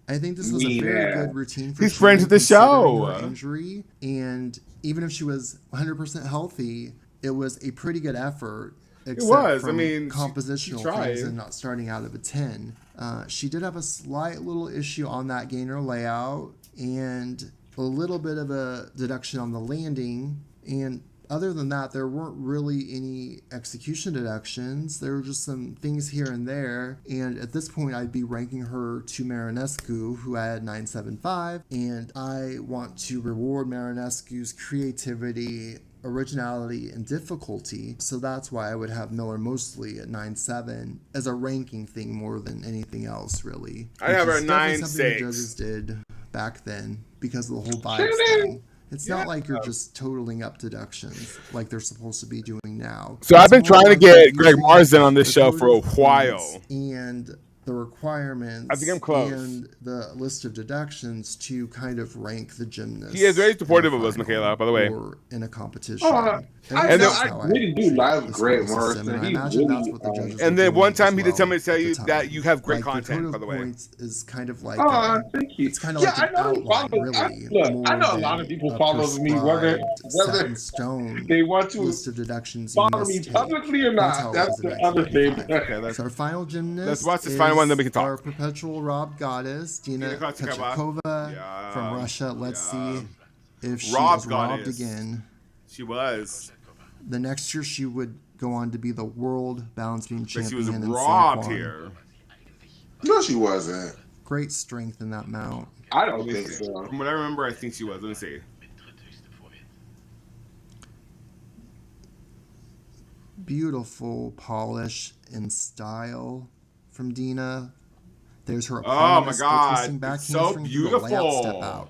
[SPEAKER 10] I think this was a very good routine for
[SPEAKER 2] He's friends with the show.
[SPEAKER 10] Her injury, and even if she was 100% healthy, it was a pretty good effort.
[SPEAKER 2] It was. I mean,
[SPEAKER 10] compositional things and not starting out of a 10. She did have a slight little issue on that gainer layout and a little bit of a deduction on the landing. And other than that, there weren't really any execution deductions. There were just some things here and there. And at this point, I'd be ranking her to Marinescu, who I had 975. And I want to reward Marinescu's creativity, originality, and difficulty. So that's why I would have Miller mostly at 9.7 as a ranking thing more than anything else, really.
[SPEAKER 2] I have her at 9.6.
[SPEAKER 10] Something the judges did back then because of the whole vibes thing. It's not like you're just totaling up deductions like they're supposed to be doing now.
[SPEAKER 2] So I've been trying to get Greg Marsden on this show for a while.
[SPEAKER 10] And the requirements
[SPEAKER 2] I think I'm close.
[SPEAKER 10] And the list of deductions to kind of rank the gymnast.
[SPEAKER 2] He is very supportive of us, Michaela, by the way.
[SPEAKER 10] Or in a competition.
[SPEAKER 1] I really do love Greg Marsden.
[SPEAKER 2] And then one time he did tell me to tell you that you have great content, by the way.
[SPEAKER 10] Is kind of like
[SPEAKER 1] thank you.
[SPEAKER 10] It's kind of like an outline, really.
[SPEAKER 1] I know a lot of people follow me, whether
[SPEAKER 10] in stone
[SPEAKER 1] they want to
[SPEAKER 10] list of deductions
[SPEAKER 1] follow me publicly or not. That's the other thing.
[SPEAKER 10] Okay, so our final gymnast.
[SPEAKER 2] Let's watch this final one, then we can talk.
[SPEAKER 10] Our perpetual robbed goddess, Dina Kochakova from Russia. Let's see if she is robbed again.
[SPEAKER 2] She was.
[SPEAKER 10] The next year, she would go on to be the world balance beam champion.
[SPEAKER 2] She was
[SPEAKER 10] in
[SPEAKER 2] robbed
[SPEAKER 10] San Juan.
[SPEAKER 2] here.
[SPEAKER 1] No, she wasn't.
[SPEAKER 10] Great strength in that mount.
[SPEAKER 1] I don't think so.
[SPEAKER 2] From what I remember, I think she was. Let me see.
[SPEAKER 10] Beautiful polish and style from Dina. There's her.
[SPEAKER 2] Oh my God! It's so beautiful.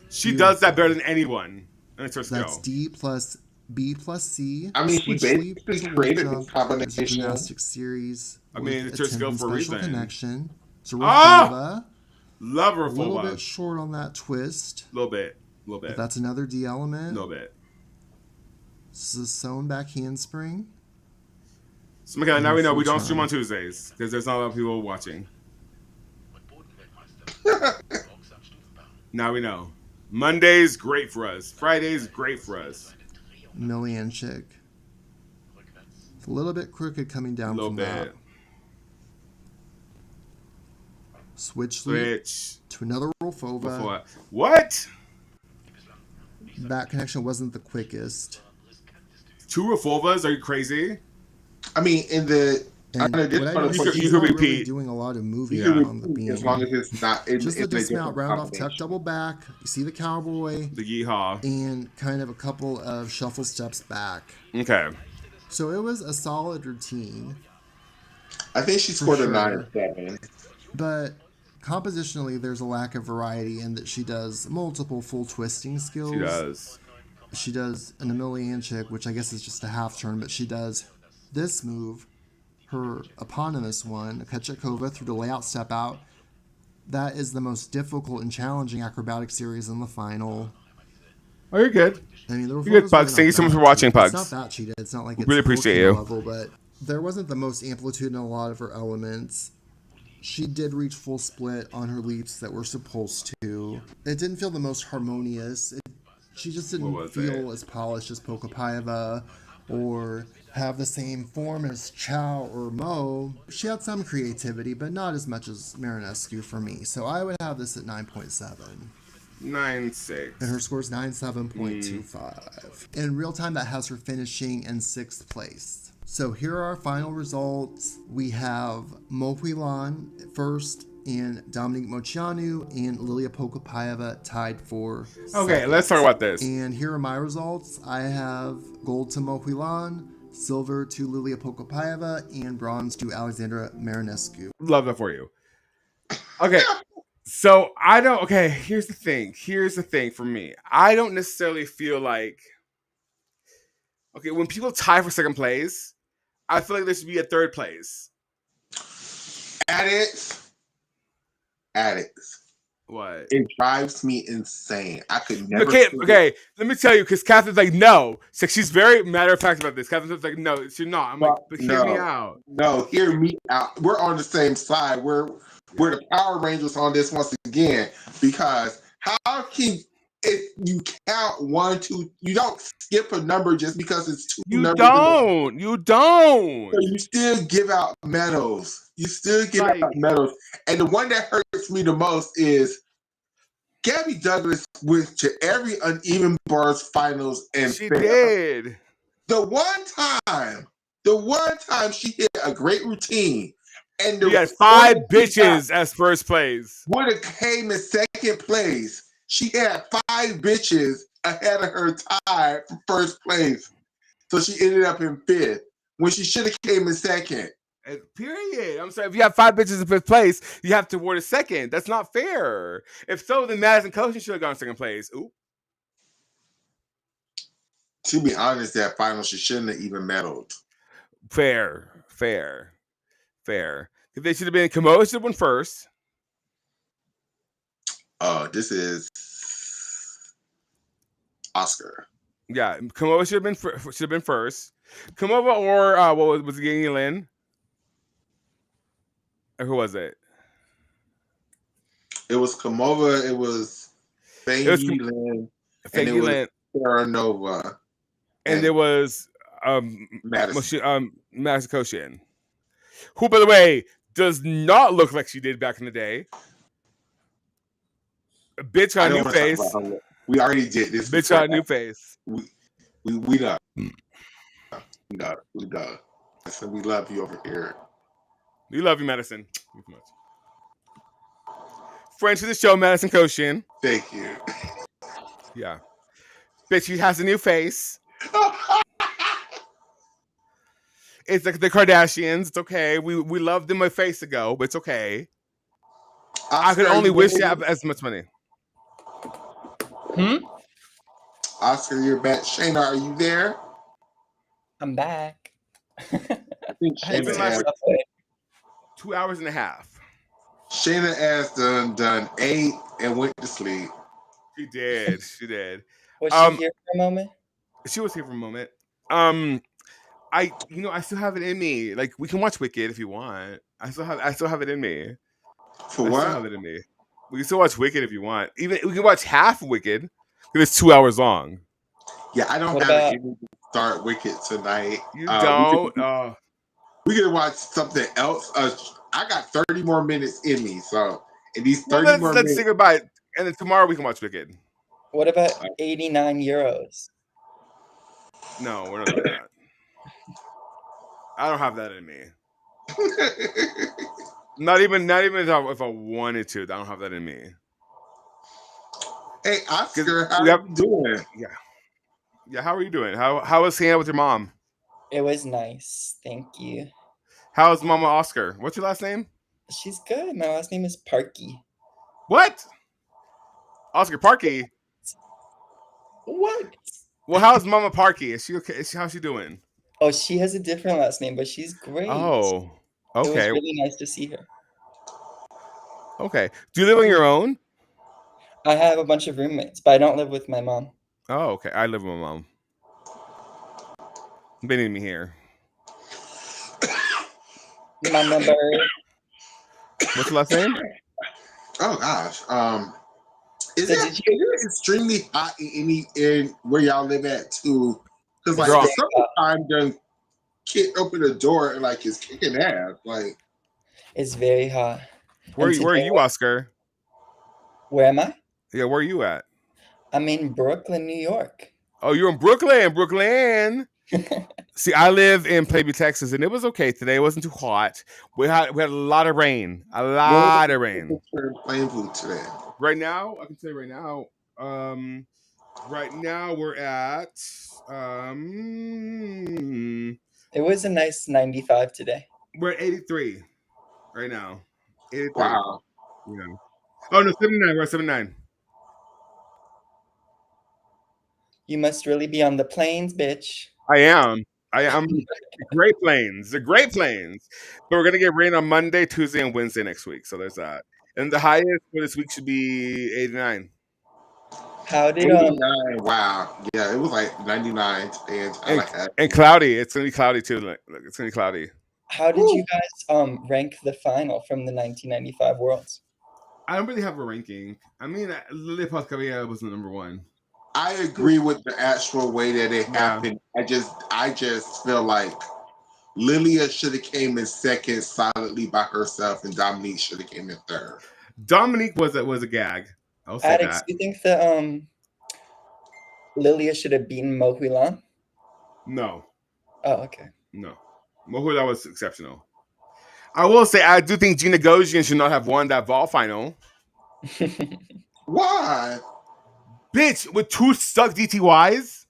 [SPEAKER 2] She does that better than anyone.
[SPEAKER 10] That's D plus B plus C.
[SPEAKER 1] I mean, she basically created this combination.
[SPEAKER 10] Gymnastics series.
[SPEAKER 2] I mean, it's her skill for a reason.
[SPEAKER 10] Connection. So
[SPEAKER 2] love Rafova.
[SPEAKER 10] A little bit short on that twist.
[SPEAKER 2] A little bit.
[SPEAKER 10] But that's another D element.
[SPEAKER 2] A little bit.
[SPEAKER 10] This is a sewn back handspring.
[SPEAKER 2] So, Michaela, now we know we don't stream on Tuesdays because there's not a lot of people watching. Now we know. Monday's great for us. Friday's great for us.
[SPEAKER 10] Milianchik. It's a little bit crooked coming down from that. Switch to another Rafova.
[SPEAKER 2] What?
[SPEAKER 10] That connection wasn't the quickest.
[SPEAKER 2] 2 Rafovas? Are you crazy?
[SPEAKER 1] I mean, in the
[SPEAKER 10] And
[SPEAKER 1] I just
[SPEAKER 10] what I
[SPEAKER 1] want to
[SPEAKER 10] noticed
[SPEAKER 1] put
[SPEAKER 10] is
[SPEAKER 2] you
[SPEAKER 10] he's
[SPEAKER 2] can
[SPEAKER 10] not really
[SPEAKER 2] repeat.
[SPEAKER 10] doing a lot of
[SPEAKER 1] you
[SPEAKER 10] moving
[SPEAKER 1] can
[SPEAKER 10] on the
[SPEAKER 1] repeat as
[SPEAKER 10] beam.
[SPEAKER 1] long as it's not in
[SPEAKER 10] Just the
[SPEAKER 1] a
[SPEAKER 10] dismount,
[SPEAKER 1] different
[SPEAKER 10] round off tuck
[SPEAKER 1] combination.
[SPEAKER 10] double back. You see the cowboy
[SPEAKER 2] The yeehaw.
[SPEAKER 10] and kind of a couple of shuffle steps back.
[SPEAKER 2] Okay.
[SPEAKER 10] So it was a solid routine.
[SPEAKER 1] I think she
[SPEAKER 10] for
[SPEAKER 1] scored a
[SPEAKER 10] sure.
[SPEAKER 1] 9-7.
[SPEAKER 10] But compositionally, there's a lack of variety in that she does multiple full twisting skills.
[SPEAKER 2] She does.
[SPEAKER 10] She does an Emilianchik, which I guess is just a half turn, but she does this move, her eponymous one, Kachakova, through the layout step out. That is the most difficult and challenging acrobatic series in the final.
[SPEAKER 2] Oh, you're good.
[SPEAKER 10] I mean, the
[SPEAKER 2] You're good,
[SPEAKER 10] photos
[SPEAKER 2] Pugs.
[SPEAKER 10] really
[SPEAKER 2] Thank you so much for watching,
[SPEAKER 10] cheated.
[SPEAKER 2] Pugs.
[SPEAKER 10] It's not that cheated. It's not like it's
[SPEAKER 2] Really appreciate
[SPEAKER 10] volcano
[SPEAKER 2] you.
[SPEAKER 10] level, but there wasn't the most amplitude in a lot of her elements. She did reach full split on her leaps that were supposed to. It didn't feel the most harmonious. She just didn't feel as polished as Pokapayeva or have the same form as Chow or Mo. She had some creativity, but not as much as Marinescu for me. So I would have this at 9.7.
[SPEAKER 2] 9.6.
[SPEAKER 10] And her score's 97.25. In real time, that has her finishing in 6th place. So here are our final results. We have Mo Huilan first and Dominique Moceanu and Lilia Pokapayeva tied for
[SPEAKER 2] Okay,
[SPEAKER 10] second.
[SPEAKER 2] let's talk about this.
[SPEAKER 10] And here are my results. I have gold to Mo Huilan, silver to Lilia Pokapayeva, and bronze to Alexandra Marinescu.
[SPEAKER 2] Love that for you. Okay. So I don't. Okay, here's the thing. Here's the thing for me. I don't necessarily feel like. Okay, when people tie for second place, I feel like there should be a third place.
[SPEAKER 1] Addicts.
[SPEAKER 2] What?
[SPEAKER 1] It drives me insane. I could never.
[SPEAKER 2] Okay. Let me tell you, because Catherine's like, no. So she's very matter of fact about this. Catherine's like, no, she's not. I'm like, but hear me out.
[SPEAKER 1] No, hear me out. We're on the same side. We're the Power Rangers on this once again, because how can if you count 1, 2, you don't skip a number just because it's two numbers.
[SPEAKER 2] You don't.
[SPEAKER 1] So you still give out medals. You still give out medals. And the one that hurts me the most is Gabby Douglas went to every Uneven Bars finals and
[SPEAKER 2] she
[SPEAKER 1] failed.
[SPEAKER 2] did.
[SPEAKER 1] The one time she hit a great routine, and
[SPEAKER 2] we had 5 bitches as first place.
[SPEAKER 1] Would have came in second place. She had 5 bitches ahead of her tied for first place, so she ended up in 5th when she should have came in second.
[SPEAKER 2] Period. I'm sorry. If you have 5 bitches in 5th place, you have to award a second. That's not fair. If so, then Madison Coaching should have gone second place. Ooh.
[SPEAKER 1] To be honest, that final she shouldn't have even medaled.
[SPEAKER 2] Fair. If they should have been Kamo should have won first.
[SPEAKER 1] Oh, this is Oscar.
[SPEAKER 2] Yeah, Kamo should have been first. Kamova or what was it? Yang Lin? Or who was it?
[SPEAKER 1] It was Kamova. It was Fei Lin, and it was Sarah Nova,
[SPEAKER 2] and there was
[SPEAKER 1] Madison
[SPEAKER 2] Koshin, who, by the way, does not look like she did back in the day. A bitch on new face.
[SPEAKER 1] We already did this.
[SPEAKER 2] Bitch on new face.
[SPEAKER 1] We know. We know. So we love you over here.
[SPEAKER 2] We love you, Madison. Thank you much. Friend to the show, Madison Koshin.
[SPEAKER 1] Thank you.
[SPEAKER 2] Yeah. Bitch, he has a new face. It's like the Kardashians. It's okay. We loved them a face ago, but it's okay.
[SPEAKER 1] Oscar,
[SPEAKER 2] I could only wish to have as much money.
[SPEAKER 1] Oscar, you're back. Shayna, are you there?
[SPEAKER 12] I'm back.
[SPEAKER 1] I think Shayna has
[SPEAKER 2] 2 hours and a half.
[SPEAKER 1] Shayna has done 8 and went to sleep.
[SPEAKER 2] She did.
[SPEAKER 12] Was she here for a moment?
[SPEAKER 2] She was here for a moment. I still have it in me. Like, we can watch Wicked if you want. I still have it in me.
[SPEAKER 1] For what?
[SPEAKER 2] I still have it in me. We can still watch Wicked if you want. Even we can watch half of Wicked because it's 2 hours long.
[SPEAKER 1] Yeah, I don't have it in me to start Wicked tonight.
[SPEAKER 2] You don't?
[SPEAKER 1] We can watch something else. I got 30 more minutes in me, so in these 30 more minutes.
[SPEAKER 2] Let's say goodbye, and then tomorrow we can watch Wicked.
[SPEAKER 12] What about 89 euros?
[SPEAKER 2] No, we're not doing that. I don't have that in me. Not even if I wanted to. I don't have that in me.
[SPEAKER 1] Hey, Oscar, how are you doing?
[SPEAKER 2] Yeah. How are you doing? How was hanging out with your mom?
[SPEAKER 12] It was nice. Thank you.
[SPEAKER 2] How's Mama Oscar? What's your last name?
[SPEAKER 12] She's good. My last name is Parky.
[SPEAKER 2] What? Oscar Parky?
[SPEAKER 12] What?
[SPEAKER 2] Well, how's Mama Parky? Is she okay? How's she doing?
[SPEAKER 12] Oh, she has a different last name, but she's great.
[SPEAKER 2] Oh,
[SPEAKER 12] It was
[SPEAKER 2] okay.
[SPEAKER 12] really nice to see her.
[SPEAKER 2] Okay. Do you live on your own?
[SPEAKER 12] I have a bunch of roommates, but I don't live with my mom.
[SPEAKER 2] Oh, okay. I live with my mom. They need me here.
[SPEAKER 12] Mama bird.
[SPEAKER 2] What's your last name?
[SPEAKER 1] Oh gosh. Is it extremely hot in where y'all live at too? Because like the summertime done kick open the door and like it's kicking ass. Like
[SPEAKER 12] It's very hot.
[SPEAKER 2] Where are you, Oscar?
[SPEAKER 12] Where am I?
[SPEAKER 2] Yeah, where are you at?
[SPEAKER 12] I'm in Brooklyn, New York.
[SPEAKER 2] Oh, you're in Brooklyn. See, I live in Plainview, Texas, and it was okay today. It wasn't too hot. We had a lot of rain.
[SPEAKER 1] Plainview today.
[SPEAKER 2] Right now, I can say right now. Right now we're at.
[SPEAKER 12] It was a nice 95 today.
[SPEAKER 2] We're at 83 right now. 83.
[SPEAKER 1] Wow.
[SPEAKER 2] Yeah. Oh no, 79. We're at 79.
[SPEAKER 12] You must really be on the plains, bitch.
[SPEAKER 2] I am. Great Plains. The Great Plains. But we're gonna get rain on Monday, Tuesday, and Wednesday next week. So there's that. And the highest for this week should be 89.
[SPEAKER 12] How did
[SPEAKER 1] 89? Wow. Yeah, it was like 99 today
[SPEAKER 2] and cloudy. It's gonna be cloudy too. It's gonna be cloudy.
[SPEAKER 12] How did you guys rank the final from the 1995 Worlds?
[SPEAKER 2] I don't really have a ranking. I mean, Lilia Pascaria was the number one.
[SPEAKER 1] I agree with the actual way that it happened. I just feel like Lilia should have came in second silently by herself, and Dominique should have came in third.
[SPEAKER 2] Dominique was a gag. I'll say
[SPEAKER 12] Alex,
[SPEAKER 2] that.
[SPEAKER 12] do you think that Lilia should have beaten Mo Huilan?
[SPEAKER 2] No.
[SPEAKER 12] Oh, okay.
[SPEAKER 2] No. Mo Huilan was exceptional. I will say I do think Gina Gosian should not have won that vault final.
[SPEAKER 1] Why?
[SPEAKER 2] Bitch, with 2 stuck DTYs?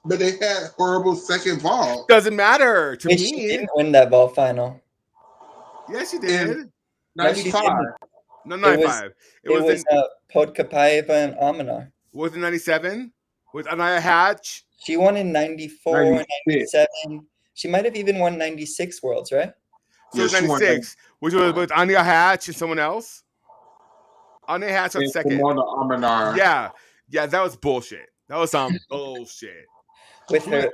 [SPEAKER 1] But they had horrible second vault.
[SPEAKER 2] Doesn't matter to me.
[SPEAKER 12] She didn't win that vault final.
[SPEAKER 2] Yes, she did.
[SPEAKER 1] 95.
[SPEAKER 2] No, 95.
[SPEAKER 12] It was Podkapaeva and Amanar.
[SPEAKER 2] Was it 97? With Anaya Hatch?
[SPEAKER 12] She won in 94, 97. She might have even won 96 Worlds, right?
[SPEAKER 2] So it was 96, which was with Anya Hatch and someone else. Anya Hatch on second. Yeah, that was bullshit. That was some bullshit.
[SPEAKER 12] With her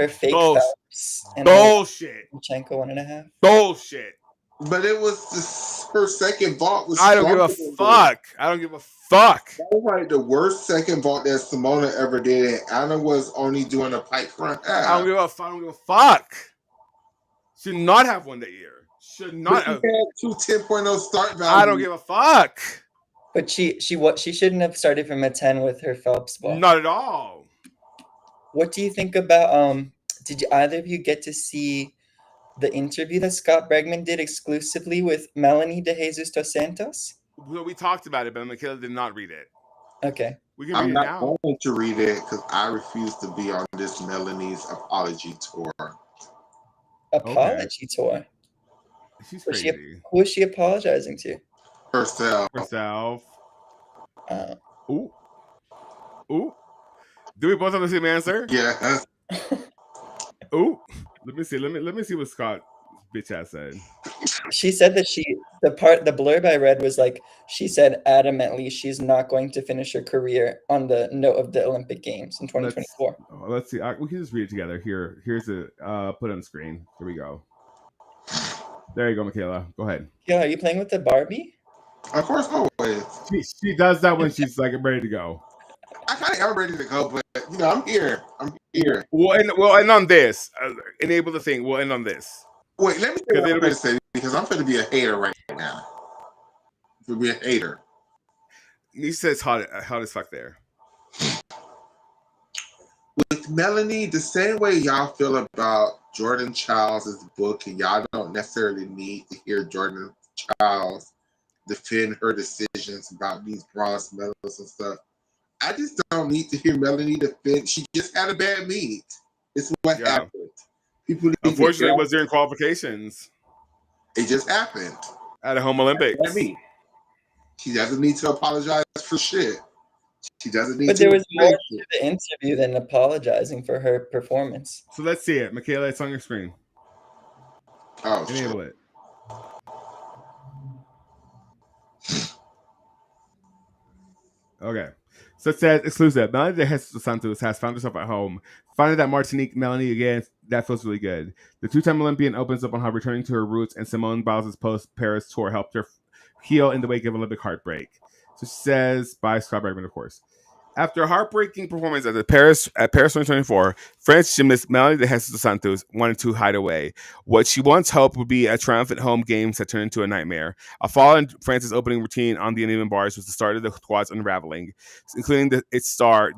[SPEAKER 12] fake Phelps and
[SPEAKER 2] bullshit.
[SPEAKER 12] Lomachenko 1.5.
[SPEAKER 2] Bullshit.
[SPEAKER 1] But it was her second vault was.
[SPEAKER 2] I don't give a fuck.
[SPEAKER 1] That was like the worst second vault that Simona ever did, and Anna was only doing a pike front half.
[SPEAKER 2] I don't give a fuck. Should not have won that year. Should not have.
[SPEAKER 1] Had 2 10.0 start values.
[SPEAKER 2] I don't give a fuck.
[SPEAKER 12] But she shouldn't have started from a 10 with her Phelps ball.
[SPEAKER 2] Not at all.
[SPEAKER 12] What do you think about did either of you get to see the interview that Scott Bregman did exclusively with Melanie De Jesus dos Santos?
[SPEAKER 2] Well, we talked about it, but Michaela did not read it.
[SPEAKER 12] Okay.
[SPEAKER 2] We can read it now.
[SPEAKER 1] I'm not going to read it because I refuse to be on this Melanie's apology tour.
[SPEAKER 12] Apology tour?
[SPEAKER 2] She's crazy.
[SPEAKER 12] Who is she apologizing to?
[SPEAKER 1] Herself.
[SPEAKER 2] Ooh. Do we both have the same answer?
[SPEAKER 1] Yeah.
[SPEAKER 2] Ooh. Let me see. Let me see what Scott bitch ass said.
[SPEAKER 12] She said that the blurb I read was like, she said adamantly she's not going to finish her career on the note of the Olympic Games in 2024.
[SPEAKER 2] Let's see. We can just read it together. Here's it. Put it on the screen. Here we go. There you go, Michaela. Go ahead.
[SPEAKER 12] Yeah, are you playing with the Barbie?
[SPEAKER 1] Of course, always.
[SPEAKER 2] She does that when she's like ready to go.
[SPEAKER 1] I kind of am ready to go, but I'm here.
[SPEAKER 2] We'll end on this. Enable the thing. We'll end on this.
[SPEAKER 1] Wait, let me say what I'm going to say because I'm going to be a hater right now. To be a hater.
[SPEAKER 2] He says hot as fuck there.
[SPEAKER 1] With Melanie, the same way y'all feel about Jordan Childs' book, and y'all don't necessarily need to hear Jordan Childs defend her decisions about these bronze medals and stuff. I just don't need to hear Melanie defend. She just had a bad meet. It's what happened. People need
[SPEAKER 2] Unfortunately,
[SPEAKER 1] to
[SPEAKER 2] it was during qualifications.
[SPEAKER 1] It just happened
[SPEAKER 2] at a home Olympics.
[SPEAKER 1] She doesn't need to apologize for shit. She doesn't need
[SPEAKER 12] But
[SPEAKER 1] to.
[SPEAKER 12] there was more to the interview than apologizing for her performance.
[SPEAKER 2] So let's see it. Michaela, it's on your screen.
[SPEAKER 1] Oh,
[SPEAKER 2] enable it. Okay. So it says exclusive. Melanie de Jesus Santos has found herself at home. Finding that Martinique Melanie again, that feels really good. The two-time Olympian opens up on how returning to her roots, and Simone Biles' post-Paris tour helped her heal in the wake of Olympic heartbreak. So she says, by Scott Bregman, of course. After a heartbreaking performance at Paris 2024, French gymnast Melanie de Jesus Santos wanted to hide away. What she once hoped would be a triumphant home games had turned into a nightmare. A fall in France's opening routine on the uneven bars was the start of the quads unraveling, including its star,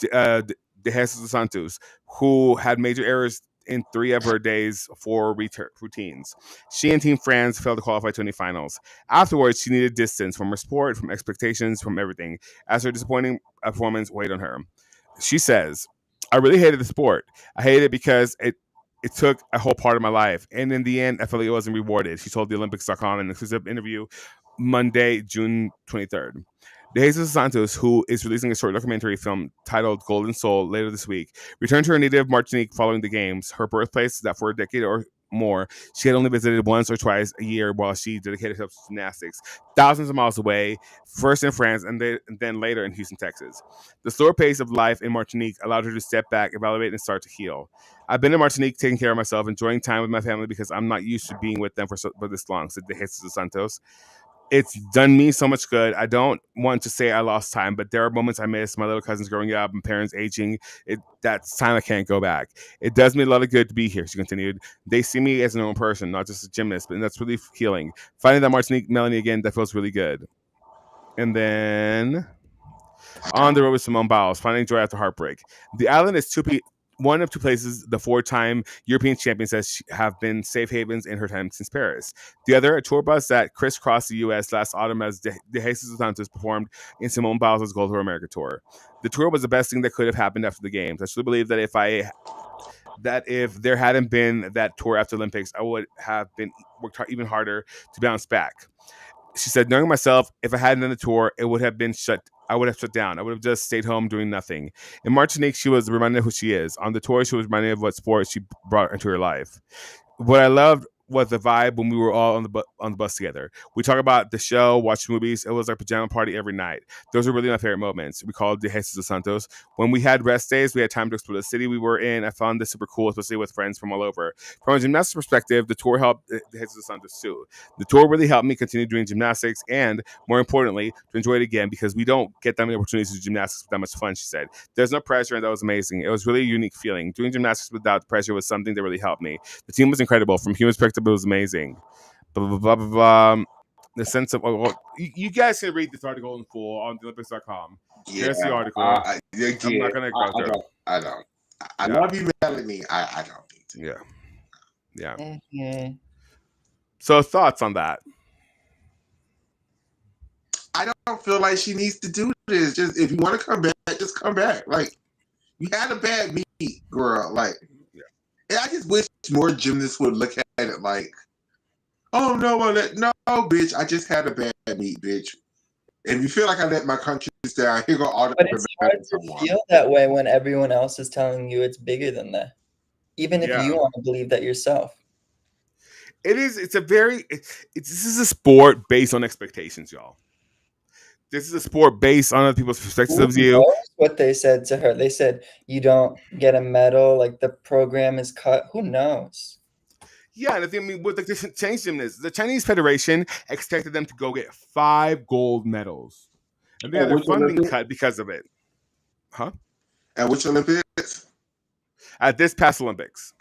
[SPEAKER 2] de Jesus Santos, who had major errors in 3 of her days 4 routines. She and Team France failed to qualify to any finals. Afterwards, she needed distance from her sport, from expectations, from everything, as her disappointing performance weighed on her. She says, I really hated the sport. I hated it because it took a whole part of my life. And in the end, I felt like it wasn't rewarded. She told the Olympics.com in an exclusive interview Monday, June 23rd. De Jesus Santos, who is releasing a short documentary film titled Golden Soul later this week, returned to her native Martinique following the games, her birthplace that for a decade or more she had only visited once or twice a year while she dedicated herself to gymnastics, thousands of miles away, first in France and then later in Houston, Texas. The slower pace of life in Martinique allowed her to step back, evaluate, and start to heal. I've been in Martinique taking care of myself, enjoying time with my family because I'm not used to being with them for this long, said De Jesus Santos. It's done me so much good. I don't want to say I lost time, but there are moments I miss. My little cousins growing up and parents aging. That's time I can't go back. It does me a lot of good to be here, she continued. They see me as a normal person, not just a gymnast, and that's really healing. Finding that Martinique Melanie again, that feels really good. And then on the road with Simone Biles, finding joy after heartbreak. The island is one of 2 places the 4-time European champion says have been safe havens in her time since Paris. The other, a tour bus that crisscrossed the U.S. last autumn as De Jesus Santos performed in Simone Biles' Gold Tour America tour. The tour was the best thing that could have happened after the games. I truly believe that if there hadn't been that tour after Olympics, I would have worked even harder to bounce back. She said, knowing myself, if I hadn't done the tour, it would have been I would have shut down. I would have just stayed home doing nothing. In Martinique, she was reminded of who she is. On the tour, she was reminded of what sport she brought into her life. What I loved was the vibe when we were all on the bus together. We talk about the show, watch movies. It was like pajama party every night. Those were really my favorite moments. We called De Jesus Santos. When we had rest days, we had time to explore the city we were in. I found this super cool, especially with friends from all over. From a gymnastics perspective, the tour helped De Jesus Santos too. The tour really helped me continue doing gymnastics and, more importantly, to enjoy it again because we don't get that many opportunities to do gymnastics with that much fun, she said. There's no pressure, and that was amazing. It was really a unique feeling. Doing gymnastics without pressure was something that really helped me. The team was incredible. From human perspective, it was amazing. Blah, blah, blah, blah, blah. The sense of you guys can read this article in full on Olympics.com.
[SPEAKER 1] Yeah,
[SPEAKER 2] here's the article.
[SPEAKER 1] I'm not
[SPEAKER 2] gonna go through.
[SPEAKER 1] I don't. I love you, Melanie. I don't need
[SPEAKER 2] to. Yeah.
[SPEAKER 12] Mm-hmm.
[SPEAKER 2] So thoughts on that?
[SPEAKER 1] I don't feel like she needs to do this. Just if you want to come back, just come back. Like you had a bad meet, girl. Like I just wish more gymnasts would look at it like, oh no, bitch, I just had a bad meet, bitch. If you feel like I let my country down, here go all the.
[SPEAKER 12] But it's hard to feel that way when everyone else is telling you it's bigger than that, even if you want to believe that yourself.
[SPEAKER 2] It is. It's a very. This is a sport based on expectations, y'all. This is a sport based on other people's perspectives of you.
[SPEAKER 12] Knows what they said to her? They said you don't get a medal. Like the program is cut. Who knows?
[SPEAKER 2] Yeah, and I mean, what they changed them is the Chinese Federation expected them to go get 5 gold medals, and they had their funding cut because of it. Huh?
[SPEAKER 1] At which Olympics?
[SPEAKER 2] At this past Olympics.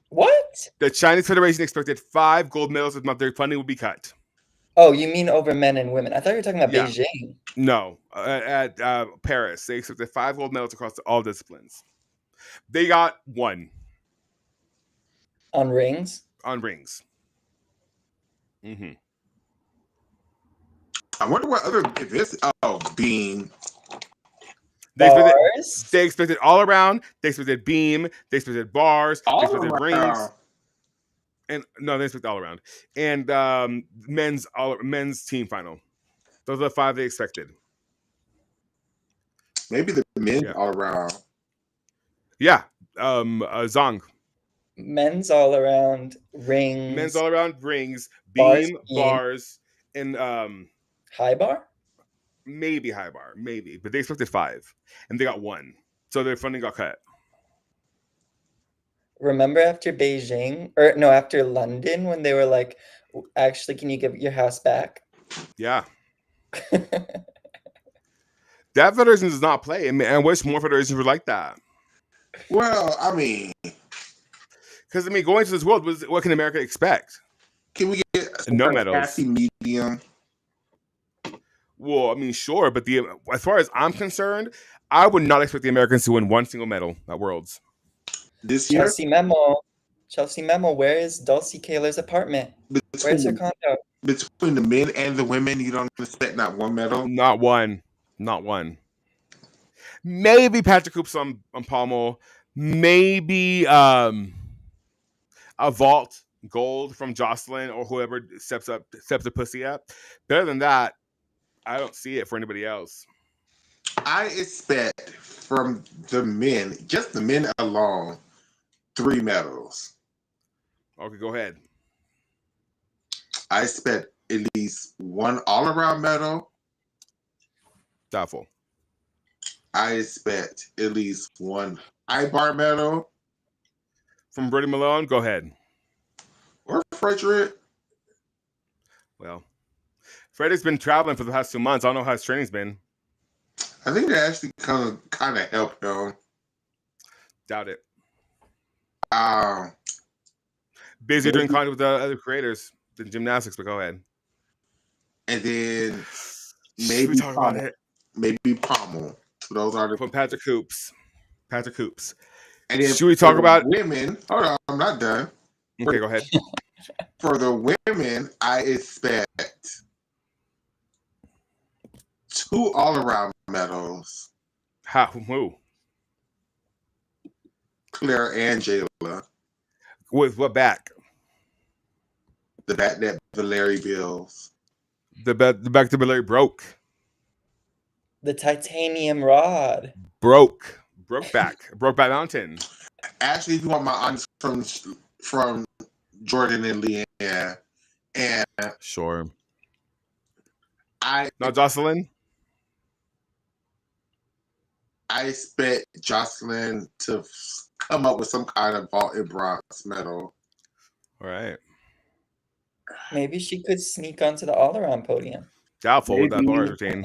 [SPEAKER 12] What?
[SPEAKER 2] The Chinese Federation expected 5 gold medals, if not their funding would be cut.
[SPEAKER 12] Oh, you mean over men and women? I thought you were talking about Beijing.
[SPEAKER 2] No, at Paris, they expected 5 gold medals across all disciplines. They got 1
[SPEAKER 12] On rings?
[SPEAKER 2] on rings. Mm-hmm.
[SPEAKER 1] I wonder what other events. Oh, beam.
[SPEAKER 12] Bars?
[SPEAKER 2] They expected all around. They expected beam. They expected bars. They
[SPEAKER 1] All
[SPEAKER 2] expected rings.
[SPEAKER 1] around.
[SPEAKER 2] And no, they expect all around. And men's team final. Those are the 5 they expected.
[SPEAKER 1] Maybe the men all around.
[SPEAKER 2] Yeah. Zong.
[SPEAKER 12] Men's all around, rings.
[SPEAKER 2] Men's all around, rings,
[SPEAKER 12] Bars,
[SPEAKER 2] beam,
[SPEAKER 12] beam.
[SPEAKER 2] bars, and
[SPEAKER 12] High bar?
[SPEAKER 2] maybe high bar, maybe. But they expected 5, and they got 1. So their funding got cut.
[SPEAKER 12] Remember after Beijing, or no, after London, when they were like, actually, can you give your house back?
[SPEAKER 2] Yeah. That federation does not play. I wish more federations were like that.
[SPEAKER 1] Well, I mean,
[SPEAKER 2] because going to this world, what can America expect?
[SPEAKER 1] Can we get
[SPEAKER 2] no medals?
[SPEAKER 1] Happy medium.
[SPEAKER 2] Well, I mean, sure, but as far as I'm concerned, I would not expect the Americans to win 1 single medal at Worlds
[SPEAKER 1] this year.
[SPEAKER 12] Chelsea Memo, where is Dulcie Kaler's apartment? Where's her condo?
[SPEAKER 1] Between the men and the women, you don't expect not 1 medal?
[SPEAKER 2] Not one. Maybe Patrick Hoops on pommel. Maybe a vault gold from Jocelyn or whoever steps the pussy up. Better than that, I don't see it for anybody else.
[SPEAKER 1] I expect from the men, just the men alone, 3 medals.
[SPEAKER 2] Okay, go ahead.
[SPEAKER 1] I expect at least 1 all-around medal.
[SPEAKER 2] Doubtful.
[SPEAKER 1] I expect at least 1 high bar medal.
[SPEAKER 2] From Brittany Malone, go ahead.
[SPEAKER 1] Or Frederick.
[SPEAKER 2] Well, Frederick's been traveling for the past 2 months. I don't know how his training's been.
[SPEAKER 1] I think that actually kind of helped him.
[SPEAKER 2] Doubt it.
[SPEAKER 1] maybe,
[SPEAKER 2] Busy doing content with other creators than gymnastics, but go ahead.
[SPEAKER 1] And then
[SPEAKER 2] maybe we talk about it.
[SPEAKER 1] Maybe pommel. Those are the
[SPEAKER 2] from Patrick Hoops. Patrick Hoops.
[SPEAKER 1] And then
[SPEAKER 2] should we talk about
[SPEAKER 1] women? Hold on, I'm not done.
[SPEAKER 2] Okay, go ahead.
[SPEAKER 1] For the women, I expect 2 all-around medals.
[SPEAKER 2] Who?
[SPEAKER 1] Claire and Jayla.
[SPEAKER 2] With what back?
[SPEAKER 1] The back that Valerie builds.
[SPEAKER 2] The back that Valerie broke.
[SPEAKER 12] The titanium rod.
[SPEAKER 2] Broke back mountain.
[SPEAKER 1] Actually, if you want my honest from Jordan and Leanne, and
[SPEAKER 2] sure. Not Jocelyn.
[SPEAKER 1] I expect Jocelyn to come up with some kind of vault and bronze medal.
[SPEAKER 2] All right.
[SPEAKER 12] Maybe she could sneak onto the all-around podium.
[SPEAKER 2] Doubtful with that bar routine.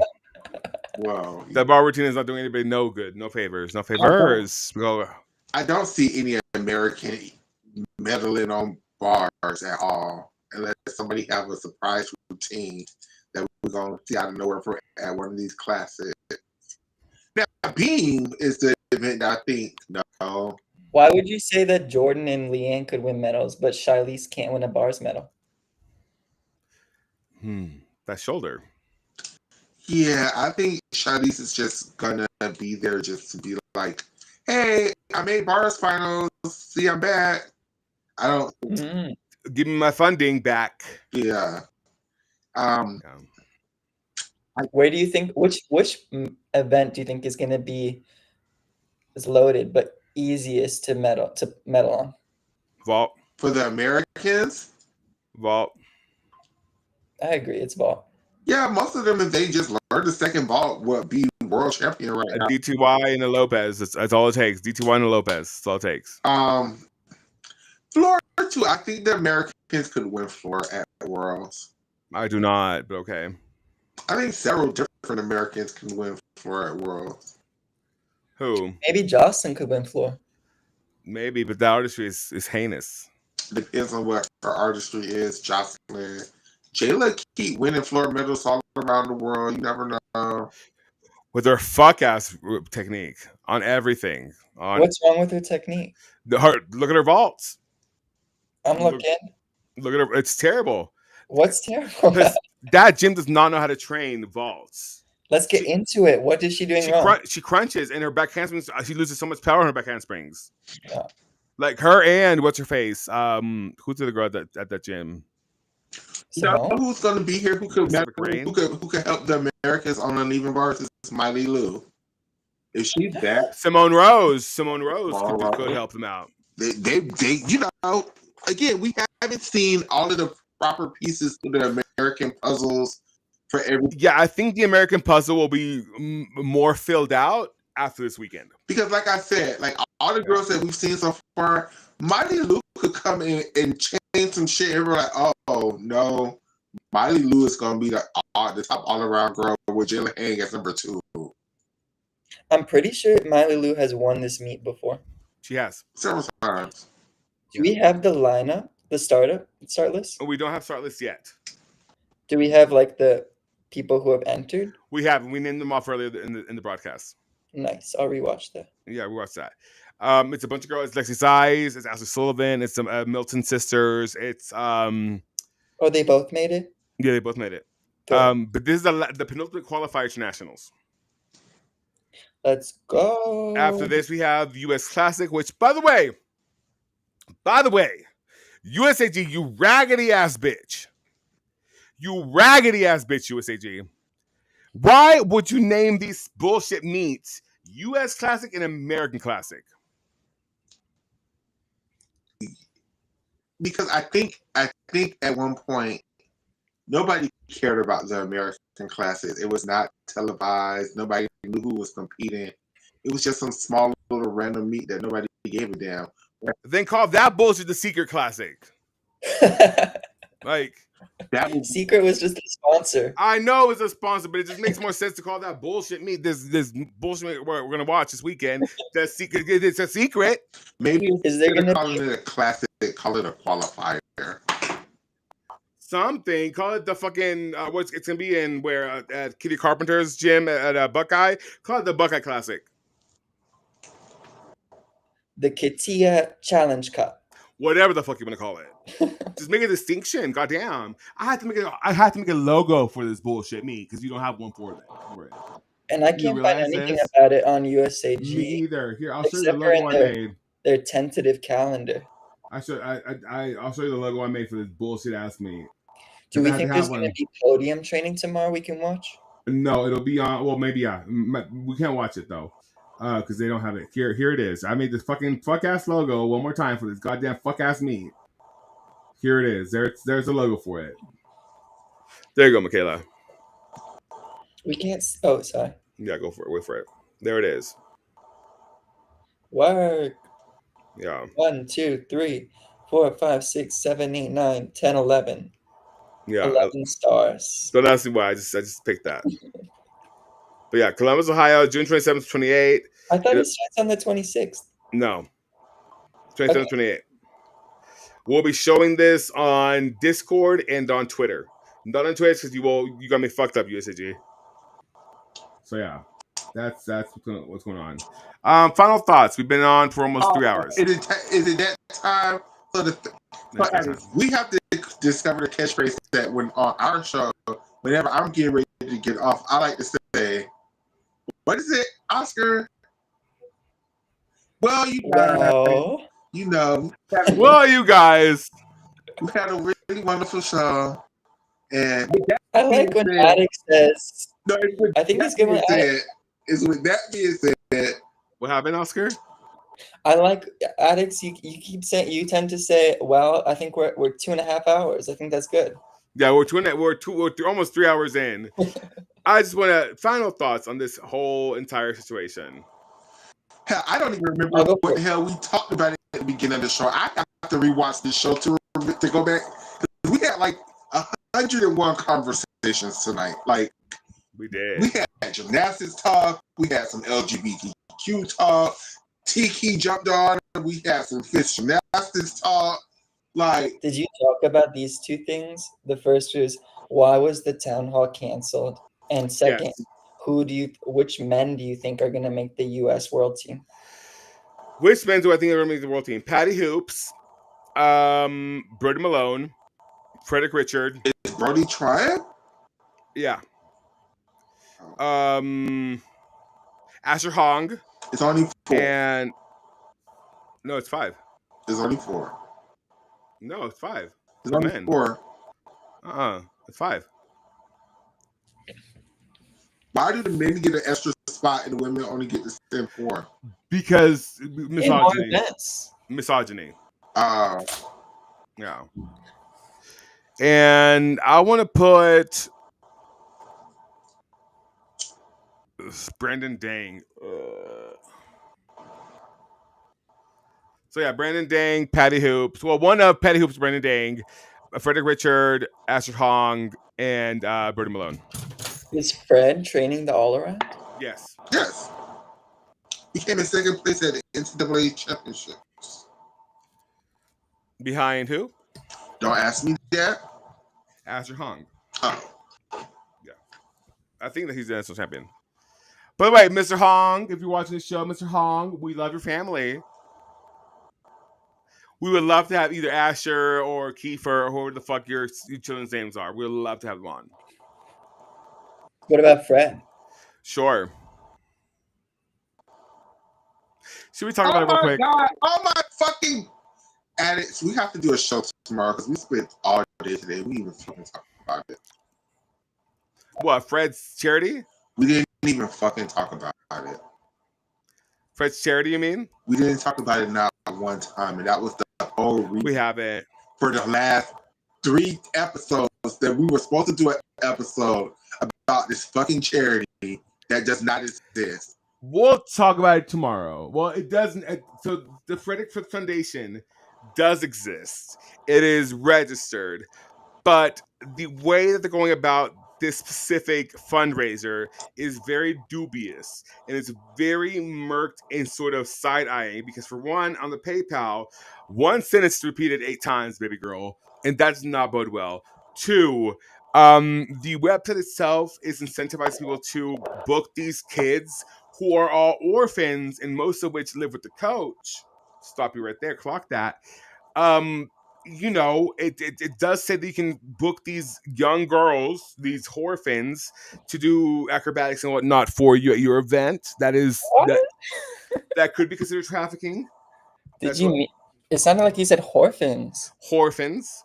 [SPEAKER 1] Wow.
[SPEAKER 2] That bar routine is not doing anybody no good. No favors.
[SPEAKER 1] I don't see any American medaling on bars at all, unless somebody have a surprise routine that we're going to see out of nowhere at one of these classes. Now, beam is the event that I think, no.
[SPEAKER 12] Why would you say that Jordan and Leanne could win medals, but Shilese can't win a bars medal?
[SPEAKER 2] That shoulder.
[SPEAKER 1] Yeah, I think Shilese is just gonna be there just to be like, hey, I made bars finals. See, I'm back. I don't
[SPEAKER 2] give me my funding back.
[SPEAKER 1] Yeah.
[SPEAKER 12] Where do you think which event do you think is gonna be loaded but easiest to medal on?
[SPEAKER 2] Vault.
[SPEAKER 1] For the Americans?
[SPEAKER 2] Vault.
[SPEAKER 12] I agree, it's vault.
[SPEAKER 1] Yeah, most of them, if they just learn the second vault, would be world champion right now.
[SPEAKER 2] DTY and the Lopez. That's all it takes. DTY and the Lopez. That's all it takes.
[SPEAKER 1] Floor too. I think the Americans could win floor at Worlds.
[SPEAKER 2] I do not, but okay.
[SPEAKER 1] I think several different Americans can win floor at Worlds.
[SPEAKER 2] Who?
[SPEAKER 12] Maybe Jocelyn could win floor.
[SPEAKER 2] Maybe, but the artistry is heinous.
[SPEAKER 1] Depends on what her artistry is. Jocelyn. Jayla keep winning floor medals all around the world. You never know.
[SPEAKER 2] With her fuck ass technique on everything.
[SPEAKER 12] What's wrong with her technique?
[SPEAKER 2] Look at her vaults.
[SPEAKER 12] I'm looking.
[SPEAKER 2] Look at her. It's terrible.
[SPEAKER 12] What's terrible?
[SPEAKER 2] That gym does not know how to train vaults.
[SPEAKER 12] Let's get into it. What is she doing wrong?
[SPEAKER 2] She crunches, and her back handsprings. She loses so much power in her back handsprings.
[SPEAKER 12] Yeah.
[SPEAKER 2] Like her and what's her face? Who's the girl at that gym?
[SPEAKER 1] You know who's going to be here? Who could help the Americans on uneven bars? Is Miley Lou. If she's back,
[SPEAKER 2] Simone Rose could help them out.
[SPEAKER 1] They you know, again, we haven't seen all of the proper pieces to the American puzzles for every.
[SPEAKER 2] Yeah, I think the American puzzle will be more filled out after this weekend.
[SPEAKER 1] Because, like I said, like all the girls that we've seen so far, Miley Lou could come in and change some shit. And we're like, oh no, Miley Lou is going to be the top all around girl with Jayla Hang as number 2.
[SPEAKER 12] I'm pretty sure Miley Lou has won this meet before.
[SPEAKER 2] She has
[SPEAKER 1] several times.
[SPEAKER 12] Do we have the lineup, the start list?
[SPEAKER 2] We don't have start list yet.
[SPEAKER 12] Do we have like the people who have entered?
[SPEAKER 2] We have. We named them off earlier in the broadcast.
[SPEAKER 12] Nice. I'll rewatch that.
[SPEAKER 2] Yeah, we watched that. It's a bunch of girls. It's Lexi Size. It's Ashley Sullivan. It's some Milton sisters. It's
[SPEAKER 12] Oh, they both made it.
[SPEAKER 2] Yeah, they both made it. But this is the penultimate qualifier to nationals.
[SPEAKER 12] Let's go.
[SPEAKER 2] After this, we have U.S. Classic, which, by the way, USAG, you raggedy ass bitch. USAG. Why would you name these bullshit meets U.S. Classic and American Classic?
[SPEAKER 1] Because I think at one point nobody cared about the American Classic. It was not televised. Nobody knew who was competing. It was just some small little random meet that nobody gave a damn.
[SPEAKER 2] Then call that bullshit the Secret Classic. Like
[SPEAKER 1] that
[SPEAKER 12] Secret was just a sponsor.
[SPEAKER 2] I know it's a sponsor, but it just makes more sense to call that bullshit meet. This bullshit we're gonna watch this weekend. The secret. It's a secret.
[SPEAKER 1] Maybe
[SPEAKER 12] is there gonna
[SPEAKER 1] call it a classic? Call it a qualifier.
[SPEAKER 2] Something. Call it the fucking what's it's gonna be in where at Kitty Carpenter's gym at Buckeye. Call it the Buckeye Classic.
[SPEAKER 12] The Katia Challenge Cup.
[SPEAKER 2] Whatever the fuck you want to call it. Just make a distinction. Goddamn. I had to make a logo for this bullshit meet because you don't have one for it.
[SPEAKER 12] And I can't find anything about it on USAG.
[SPEAKER 2] Me either. Here, I'll show you the logo I made.
[SPEAKER 12] Their tentative calendar.
[SPEAKER 2] I'll show you the logo I made for this bullshit ass meet.
[SPEAKER 12] Do we think there's going to be podium training tomorrow we can watch?
[SPEAKER 2] No, it'll be on. Well, maybe yeah. We can't watch it though. Because they don't have it. Here it is. I made this fucking fuck ass logo one more time for this goddamn fuck ass meet. Here it is. There's a logo for it. There you go, Michaela.
[SPEAKER 12] We can't. Oh, sorry.
[SPEAKER 2] Yeah, go for it. Wait for it. There it is.
[SPEAKER 12] Work.
[SPEAKER 2] Yeah.
[SPEAKER 12] 1, 2, 3, 4, 5, 6, 7, 8, 9, 10, 11.
[SPEAKER 2] Yeah.
[SPEAKER 12] 11 stars.
[SPEAKER 2] So that's why I just picked that. But yeah, Columbus, Ohio, June 27th to 28th.
[SPEAKER 12] I thought it starts on the 26th.
[SPEAKER 2] No. 27th, 28th. We'll be showing this on Discord and on Twitter. Not on Twitch because you got me fucked up, USAG. So yeah, that's what's going on. Final thoughts. We've been on for almost 3 hours.
[SPEAKER 1] Is it that time? So we have to discover the catchphrase that when on our show, whenever I'm getting ready to get off, I like to say, what is it, Oscar? Well, you guys, you know.
[SPEAKER 2] Well, you guys.
[SPEAKER 1] We had a really wonderful show. And
[SPEAKER 12] I like when Alex says,
[SPEAKER 1] no,
[SPEAKER 12] I think it's good when Alex.
[SPEAKER 1] Is with that being said.
[SPEAKER 2] What happened, Oscar?
[SPEAKER 12] I like Alex. You keep saying, you tend to say, well, I think we're 2.5 hours. I think that's good.
[SPEAKER 2] Yeah, we're almost 3 hours in. I just want to final thoughts on this whole entire situation.
[SPEAKER 1] Hell, I don't even remember what the hell we talked about at the beginning of the show. I have to rewatch this show to go back. We had like 101 conversations tonight. Like
[SPEAKER 2] we did.
[SPEAKER 1] We had gymnastics talk. We had some LGBTQ talk. TIKI jumped on. We had some fish gymnastics talk. Like,
[SPEAKER 12] did you talk about these two things? The first was, why was the town hall canceled? And second, which men do you think are going to make the U.S. World Team?
[SPEAKER 2] Which men do I think are going to make the world team? Patty Hoops, Brody Malone, Frederick Richard.
[SPEAKER 1] Is Brody trying?
[SPEAKER 2] Yeah. Asher Hong.
[SPEAKER 1] It's only 4.
[SPEAKER 2] And no, it's 5.
[SPEAKER 1] It's only 4.
[SPEAKER 2] No, it's 5.
[SPEAKER 1] It's only
[SPEAKER 2] men.
[SPEAKER 1] 4.
[SPEAKER 2] It's 5.
[SPEAKER 1] Why do the men get an extra spot and the women only get the same 4?
[SPEAKER 2] Because misogyny. Misogyny.
[SPEAKER 1] Yeah.
[SPEAKER 2] And I want to put Brandon Dang. So yeah, Brandon Dang, Patty Hoops. Well, one of Patty Hoops, Brandon Dang, Frederick Richard, Asher Hong, and Brody Malone.
[SPEAKER 12] Is Fred training the all-around?
[SPEAKER 2] Yes.
[SPEAKER 1] Yes. He came in second place at the NCAA championships.
[SPEAKER 2] Behind who?
[SPEAKER 1] Don't ask me that.
[SPEAKER 2] Asher Hong.
[SPEAKER 1] Oh.
[SPEAKER 2] Yeah. I think that he's the national champion. By the way, Mr. Hong, if you're watching this show, Mr. Hong, we love your family. We would love to have either Asher or Kiefer or whoever the fuck your children's names are. We would love to have them on.
[SPEAKER 12] What about Fred?
[SPEAKER 2] Sure. Should we talk about it real quick?
[SPEAKER 1] God. Oh my fucking addicts. We have to do a show tomorrow because we spent all day today. We even fucking talk about it.
[SPEAKER 2] What, Fred's charity?
[SPEAKER 1] We didn't even fucking talk about it.
[SPEAKER 2] Fred's charity, you mean?
[SPEAKER 1] We didn't talk about it not one time, and that was the whole reason.
[SPEAKER 2] We haven't.
[SPEAKER 1] For the last 3 episodes that we were supposed to do an episode about this fucking charity that does not exist.
[SPEAKER 2] We'll talk about it tomorrow. Well, it doesn't. So the Frederick Foundation does exist. It is registered. But the way that they're going about this specific fundraiser is very dubious. And it's very murked and sort of side-eyeing. Because for one, on the PayPal, one sentence is repeated 8 times, baby girl. And that does not bode well. 2, the website itself is incentivizing people to book these kids who are all orphans, and most of which live with the coach. Stop you right there. Clock that. You know, it does say that you can book these young girls, these orphans, to do acrobatics and whatnot for you at your event. That is that could be considered trafficking.
[SPEAKER 12] Did you mean? It sounded like you said orphans.
[SPEAKER 2] Orphans.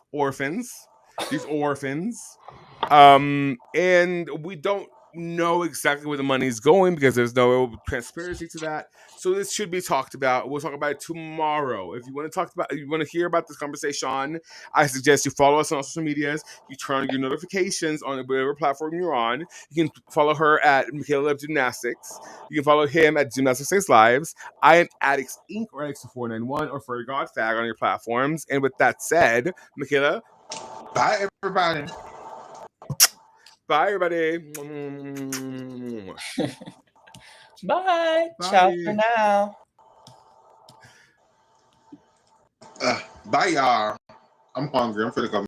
[SPEAKER 2] These orphans. And we don't know exactly where the money is going because there's no transparency to that. So this should be talked about. We'll talk about it tomorrow. If you want to hear about this conversation, I suggest you follow us on social medias. You turn on your notifications on whatever platform you're on. You can follow her at Michaela Gymnastics. You can follow him at Gymnastics Lives. I am Addicts Inc. or Addicts 491 or Furry God Fag on your platforms. And with that said, Michaela,
[SPEAKER 1] bye everybody.
[SPEAKER 2] Bye, everybody.
[SPEAKER 12] Bye.
[SPEAKER 2] Bye.
[SPEAKER 12] Ciao for now.
[SPEAKER 1] Bye, y'all. I'm hungry. I'm finna go